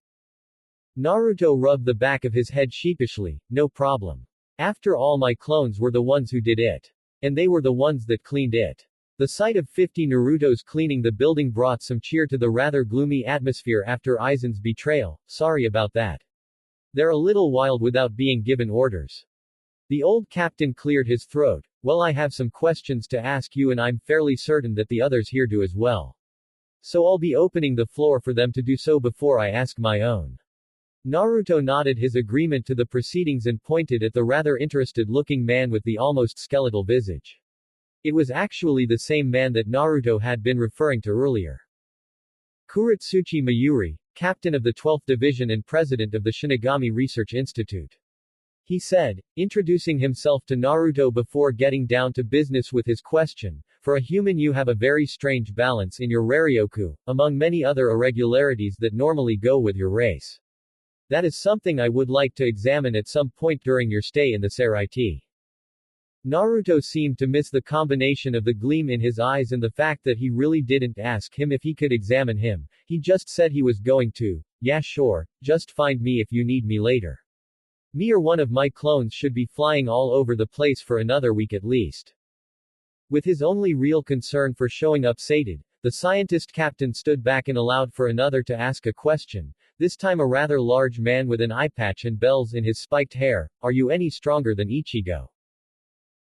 Naruto rubbed the back of his head sheepishly. No problem. After all, my clones were the ones who did it. And they were the ones that cleaned it. The sight of 50 Narutos cleaning the building brought some cheer to the rather gloomy atmosphere after Aizen's betrayal. Sorry about that. They're a little wild without being given orders. The old captain cleared his throat. Well, I have some questions to ask you, and I'm fairly certain that the others here do as well. So I'll be opening the floor for them to do so before I ask my own. Naruto nodded his agreement to the proceedings and pointed at the rather interested-looking man with the almost skeletal visage. It was actually the same man that Naruto had been referring to earlier. Kuretsuchi Mayuri, captain of the 12th Division and president of the Shinigami Research Institute. He said, introducing himself to Naruto before getting down to business with his question. For a human, you have a very strange balance in your Raryoku, among many other irregularities that normally go with your race. That is something I would like to examine at some point during your stay in the Seireitei. Naruto seemed to miss the combination of the gleam in his eyes and the fact that he really didn't ask him if he could examine him. He just said he was going to. Yeah, sure, just find me if you need me later. Me or one of my clones should be flying all over the place for another week at least. With his only real concern for showing up sated, the scientist captain stood back and allowed for another to ask a question, this time a rather large man with an eye patch and bells in his spiked hair. Are you any stronger than Ichigo?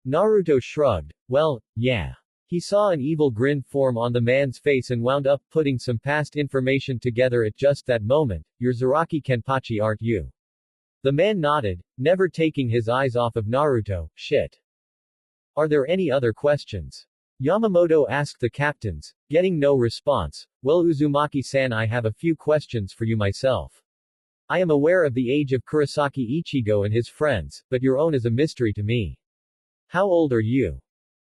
Naruto shrugged. Well, yeah. He saw an evil grin form on the man's face and wound up putting some past information together at just that moment. You're Zaraki Kenpachi, aren't you? The man nodded, never taking his eyes off of Naruto. Shit. Are there any other questions? Yamamoto asked the captains, getting no response. Well, Uzumaki-san, I have a few questions for you myself. I am aware of the age of Kurosaki Ichigo and his friends, but your own is a mystery to me. How old are you?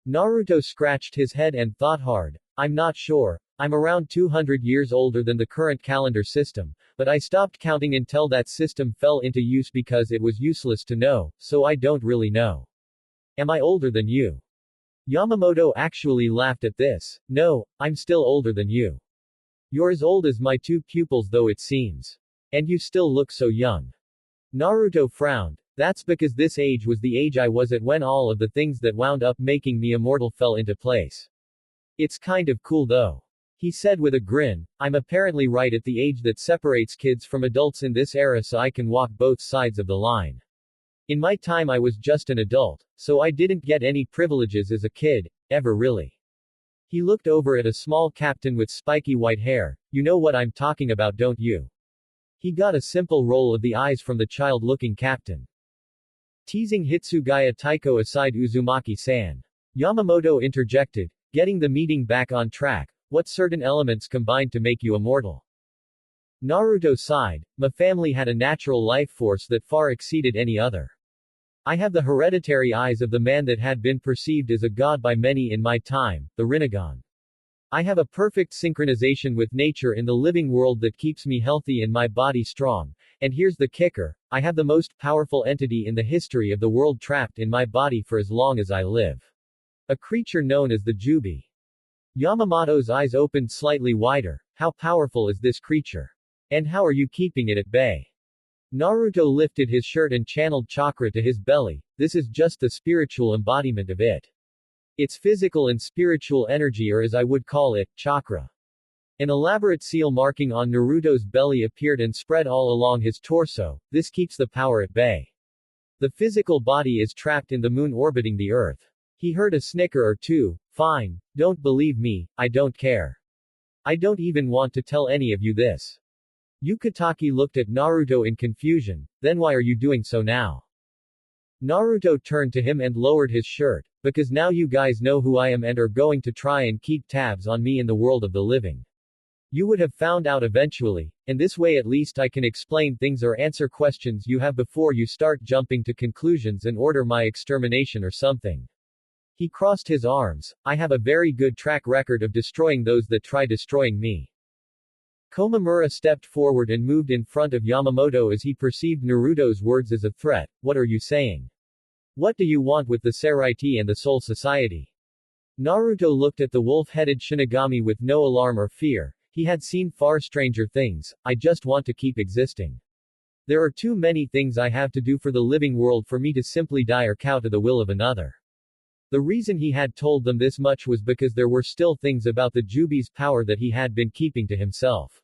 Naruto scratched his head and thought hard. I'm not sure. I'm around 200 years older than the current calendar system, but I stopped counting until that system fell into use because it was useless to know, so I don't really know. Am I older than you? Yamamoto actually laughed at this. No, I'm still older than you. You're as old as my two pupils though it seems. And you still look so young. Naruto frowned. That's because this age was the age I was at when all of the things that wound up making me immortal fell into place. It's kind of cool though. He said with a grin, I'm apparently right at the age that separates kids from adults in this era, so I can walk both sides of the line. In my time I was just an adult, so I didn't get any privileges as a kid, ever really. He looked over at a small captain with spiky white hair. You know what I'm talking about, don't you? He got a simple roll of the eyes from the child-looking captain. Teasing Hitsugaya Taiko aside, Uzumaki-san. Yamamoto interjected, getting the meeting back on track. What certain elements combined to make you immortal? Naruto sighed. My family had a natural life force that far exceeded any other. I have the hereditary eyes of the man that had been perceived as a god by many in my time, the Rinnegan. I have a perfect synchronization with nature in the living world that keeps me healthy and my body strong, and here's the kicker, I have the most powerful entity in the history of the world trapped in my body for as long as I live. A creature known as the Jubi. Yamamoto's eyes opened slightly wider. How powerful is this creature? And how are you keeping it at bay? Naruto lifted his shirt and channeled chakra to his belly. This is just the spiritual embodiment of it. Its physical and spiritual energy, or as I would call it, chakra. An elaborate seal marking on Naruto's belly appeared and spread all along his torso. This keeps the power at bay. The physical body is trapped in the moon orbiting the earth. He heard a snicker or two. Fine. Don't believe me, I don't care. I don't even want to tell any of you this. Yukitake looked at Naruto in confusion. Then why are you doing so now? Naruto turned to him and lowered his shirt. Because now you guys know who I am and are going to try and keep tabs on me in the world of the living. You would have found out eventually, and this way at least I can explain things or answer questions you have before you start jumping to conclusions and order my extermination or something. He crossed his arms. I have a very good track record of destroying those that try destroying me. Komamura stepped forward and moved in front of Yamamoto as he perceived Naruto's words as a threat. What are you saying? What do you want with the Seireitei and the Soul Society? Naruto looked at the wolf-headed Shinigami with no alarm or fear. He had seen far stranger things. I just want to keep existing. There are too many things I have to do for the living world for me to simply die or cow to the will of another. The reason he had told them this much was because there were still things about the Jubi's power that he had been keeping to himself.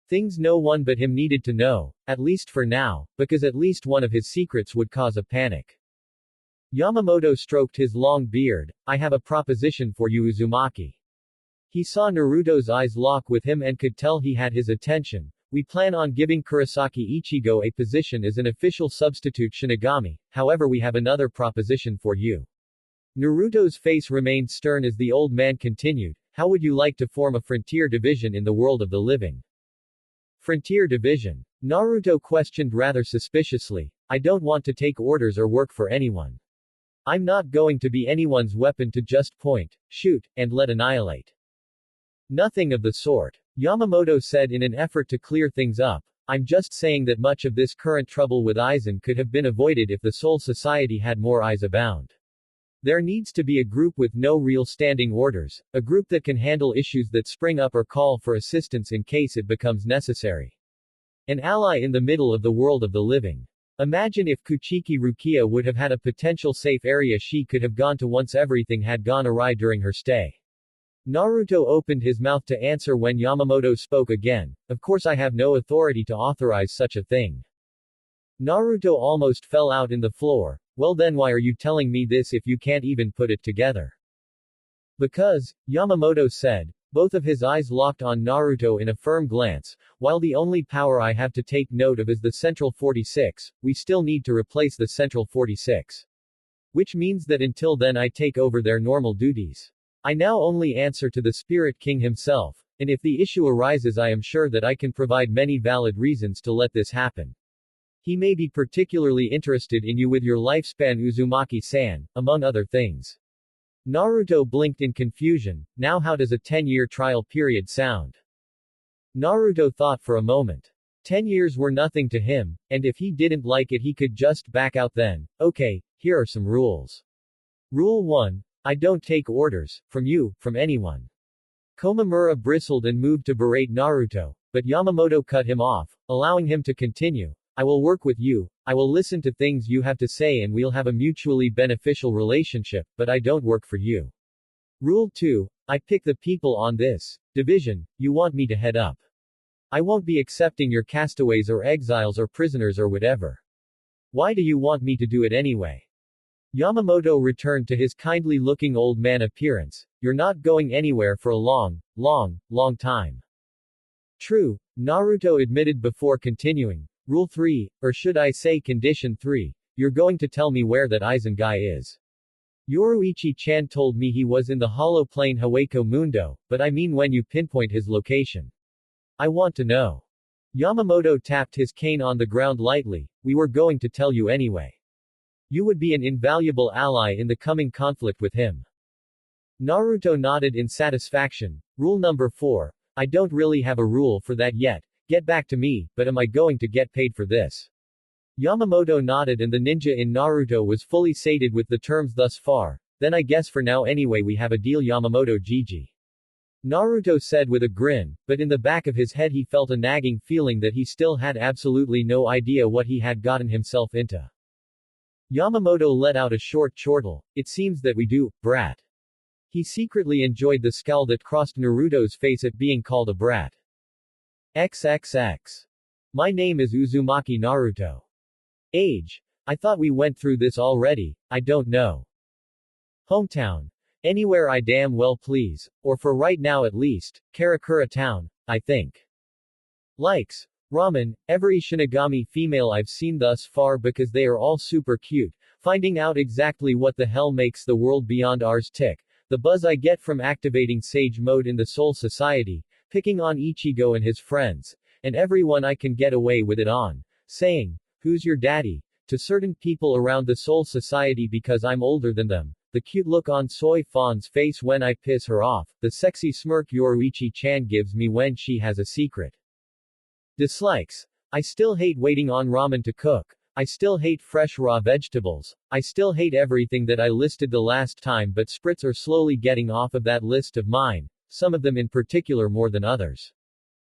Things no one but him needed to know, at least for now, because at least one of his secrets would cause a panic. Yamamoto stroked his long beard. I have a proposition for you, Uzumaki. He saw Naruto's eyes lock with him and could tell he had his attention. We plan on giving Kurosaki Ichigo a position as an official substitute Shinigami, however we have another proposition for you. Naruto's face remained stern as the old man continued. How would you like to form a frontier division in the world of the living? Frontier division? Naruto questioned rather suspiciously. I don't want to take orders or work for anyone. I'm not going to be anyone's weapon to just point, shoot, and let annihilate. Nothing of the sort. Yamamoto said in an effort to clear things up. I'm just saying that much of this current trouble with Aizen could have been avoided if the Soul Society had more eyes abound. There needs to be a group with no real standing orders, a group that can handle issues that spring up or call for assistance in case it becomes necessary. An ally in the middle of the world of the living. Imagine if Kuchiki Rukia would have had a potential safe area she could have gone to once everything had gone awry during her stay. Naruto opened his mouth to answer when Yamamoto spoke again. Of course I have no authority to authorize such a thing. Naruto almost fell out in the floor. Well then why are you telling me this if you can't even put it together? Because, Yamamoto said. Both of his eyes locked on Naruto in a firm glance. While the only power I have to take note of is the Central 46, we still need to replace the Central 46. Which means that until then I take over their normal duties. I now only answer to the Spirit King himself, and if the issue arises I am sure that I can provide many valid reasons to let this happen. He may be particularly interested in you with your lifespan Uzumaki-san, among other things. Naruto blinked in confusion. Now how does a 10-year trial period sound? Naruto thought for a moment. 10 years were nothing to him, and if he didn't like it he could just back out then. Okay, here are some rules. Rule 1. I don't take orders, from you, from anyone. Komamura bristled and moved to berate Naruto, but Yamamoto cut him off, allowing him to continue. I will work with you, I will listen to things you have to say and we'll have a mutually beneficial relationship, but I don't work for you. Rule 2. I pick the people on this division you want me to head up. I won't be accepting your castaways or exiles or prisoners or whatever. Why do you want me to do it anyway? Yamamoto returned to his kindly-looking old man appearance. You're not going anywhere for a long time. True, Naruto admitted before continuing. Rule 3, or should I say Condition 3, you're going to tell me where that Aizen guy is. Yoruichi-chan told me he was in the hollow plane Hawako Mundo, but I mean when you pinpoint his location. I want to know. Yamamoto tapped his cane on the ground lightly. We were going to tell you anyway. You would be an invaluable ally in the coming conflict with him. Naruto nodded in satisfaction. Rule number 4. I don't really have a rule for that yet. Get back to me, but am I going to get paid for this? Yamamoto nodded and the ninja in Naruto was fully sated with the terms thus far. Then I guess for now anyway we have a deal Yamamoto Gigi. Naruto said with a grin, but in the back of his head he felt a nagging feeling that he still had absolutely no idea what he had gotten himself into. Yamamoto let out a short chortle. It seems that we do, brat. He secretly enjoyed the scowl that crossed Naruto's face at being called a brat. XXX. My name is Uzumaki Naruto. Age. I thought we went through this already, I don't know. Hometown. Anywhere I damn well please, or for right now at least, Karakura town, I think. Likes. Ramen, every Shinigami female I've seen thus far because they are all super cute, finding out exactly what the hell makes the world beyond ours tick, the buzz I get from activating Sage Mode in the Soul Society, picking on Ichigo and his friends, and everyone I can get away with it on, saying, who's your daddy, to certain people around the Soul Society because I'm older than them, the cute look on Soi Fon's face when I piss her off, the sexy smirk Yoruichi-chan gives me when she has a secret. Dislikes. I still hate waiting on ramen to cook. I still hate fresh raw vegetables. I still hate everything that I listed the last time but Spritz are slowly getting off of that list of mine, some of them in particular more than others.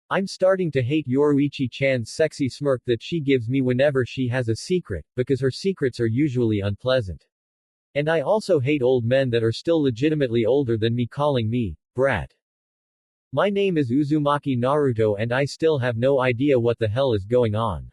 I'm starting to hate Yoruichi-chan's sexy smirk that she gives me whenever she has a secret, because her secrets are usually unpleasant. And I also hate old men that are still legitimately older than me calling me, brat. My name is Uzumaki Naruto and I still have no idea what the hell is going on.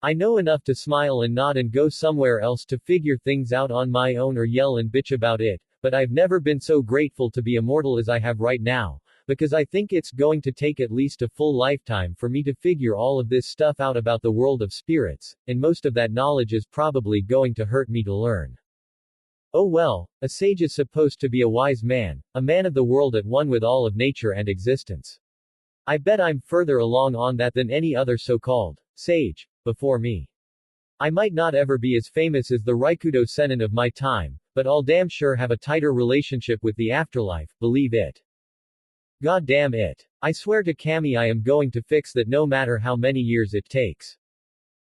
I know enough to smile and nod and go somewhere else to figure things out on my own or yell and bitch about it, but I've never been so grateful to be immortal as I have right now, because I think it's going to take at least a full lifetime for me to figure all of this stuff out about the world of spirits, and most of that knowledge is probably going to hurt me to learn. Oh well, a sage is supposed to be a wise man, a man of the world at one with all of nature and existence. I bet I'm further along on that than any other so-called sage before me. I might not ever be as famous as the Raikudo Sennin of my time, but I'll damn sure have a tighter relationship with the afterlife, believe it. God damn it. I swear to Kami I am going to fix that no matter how many years it takes.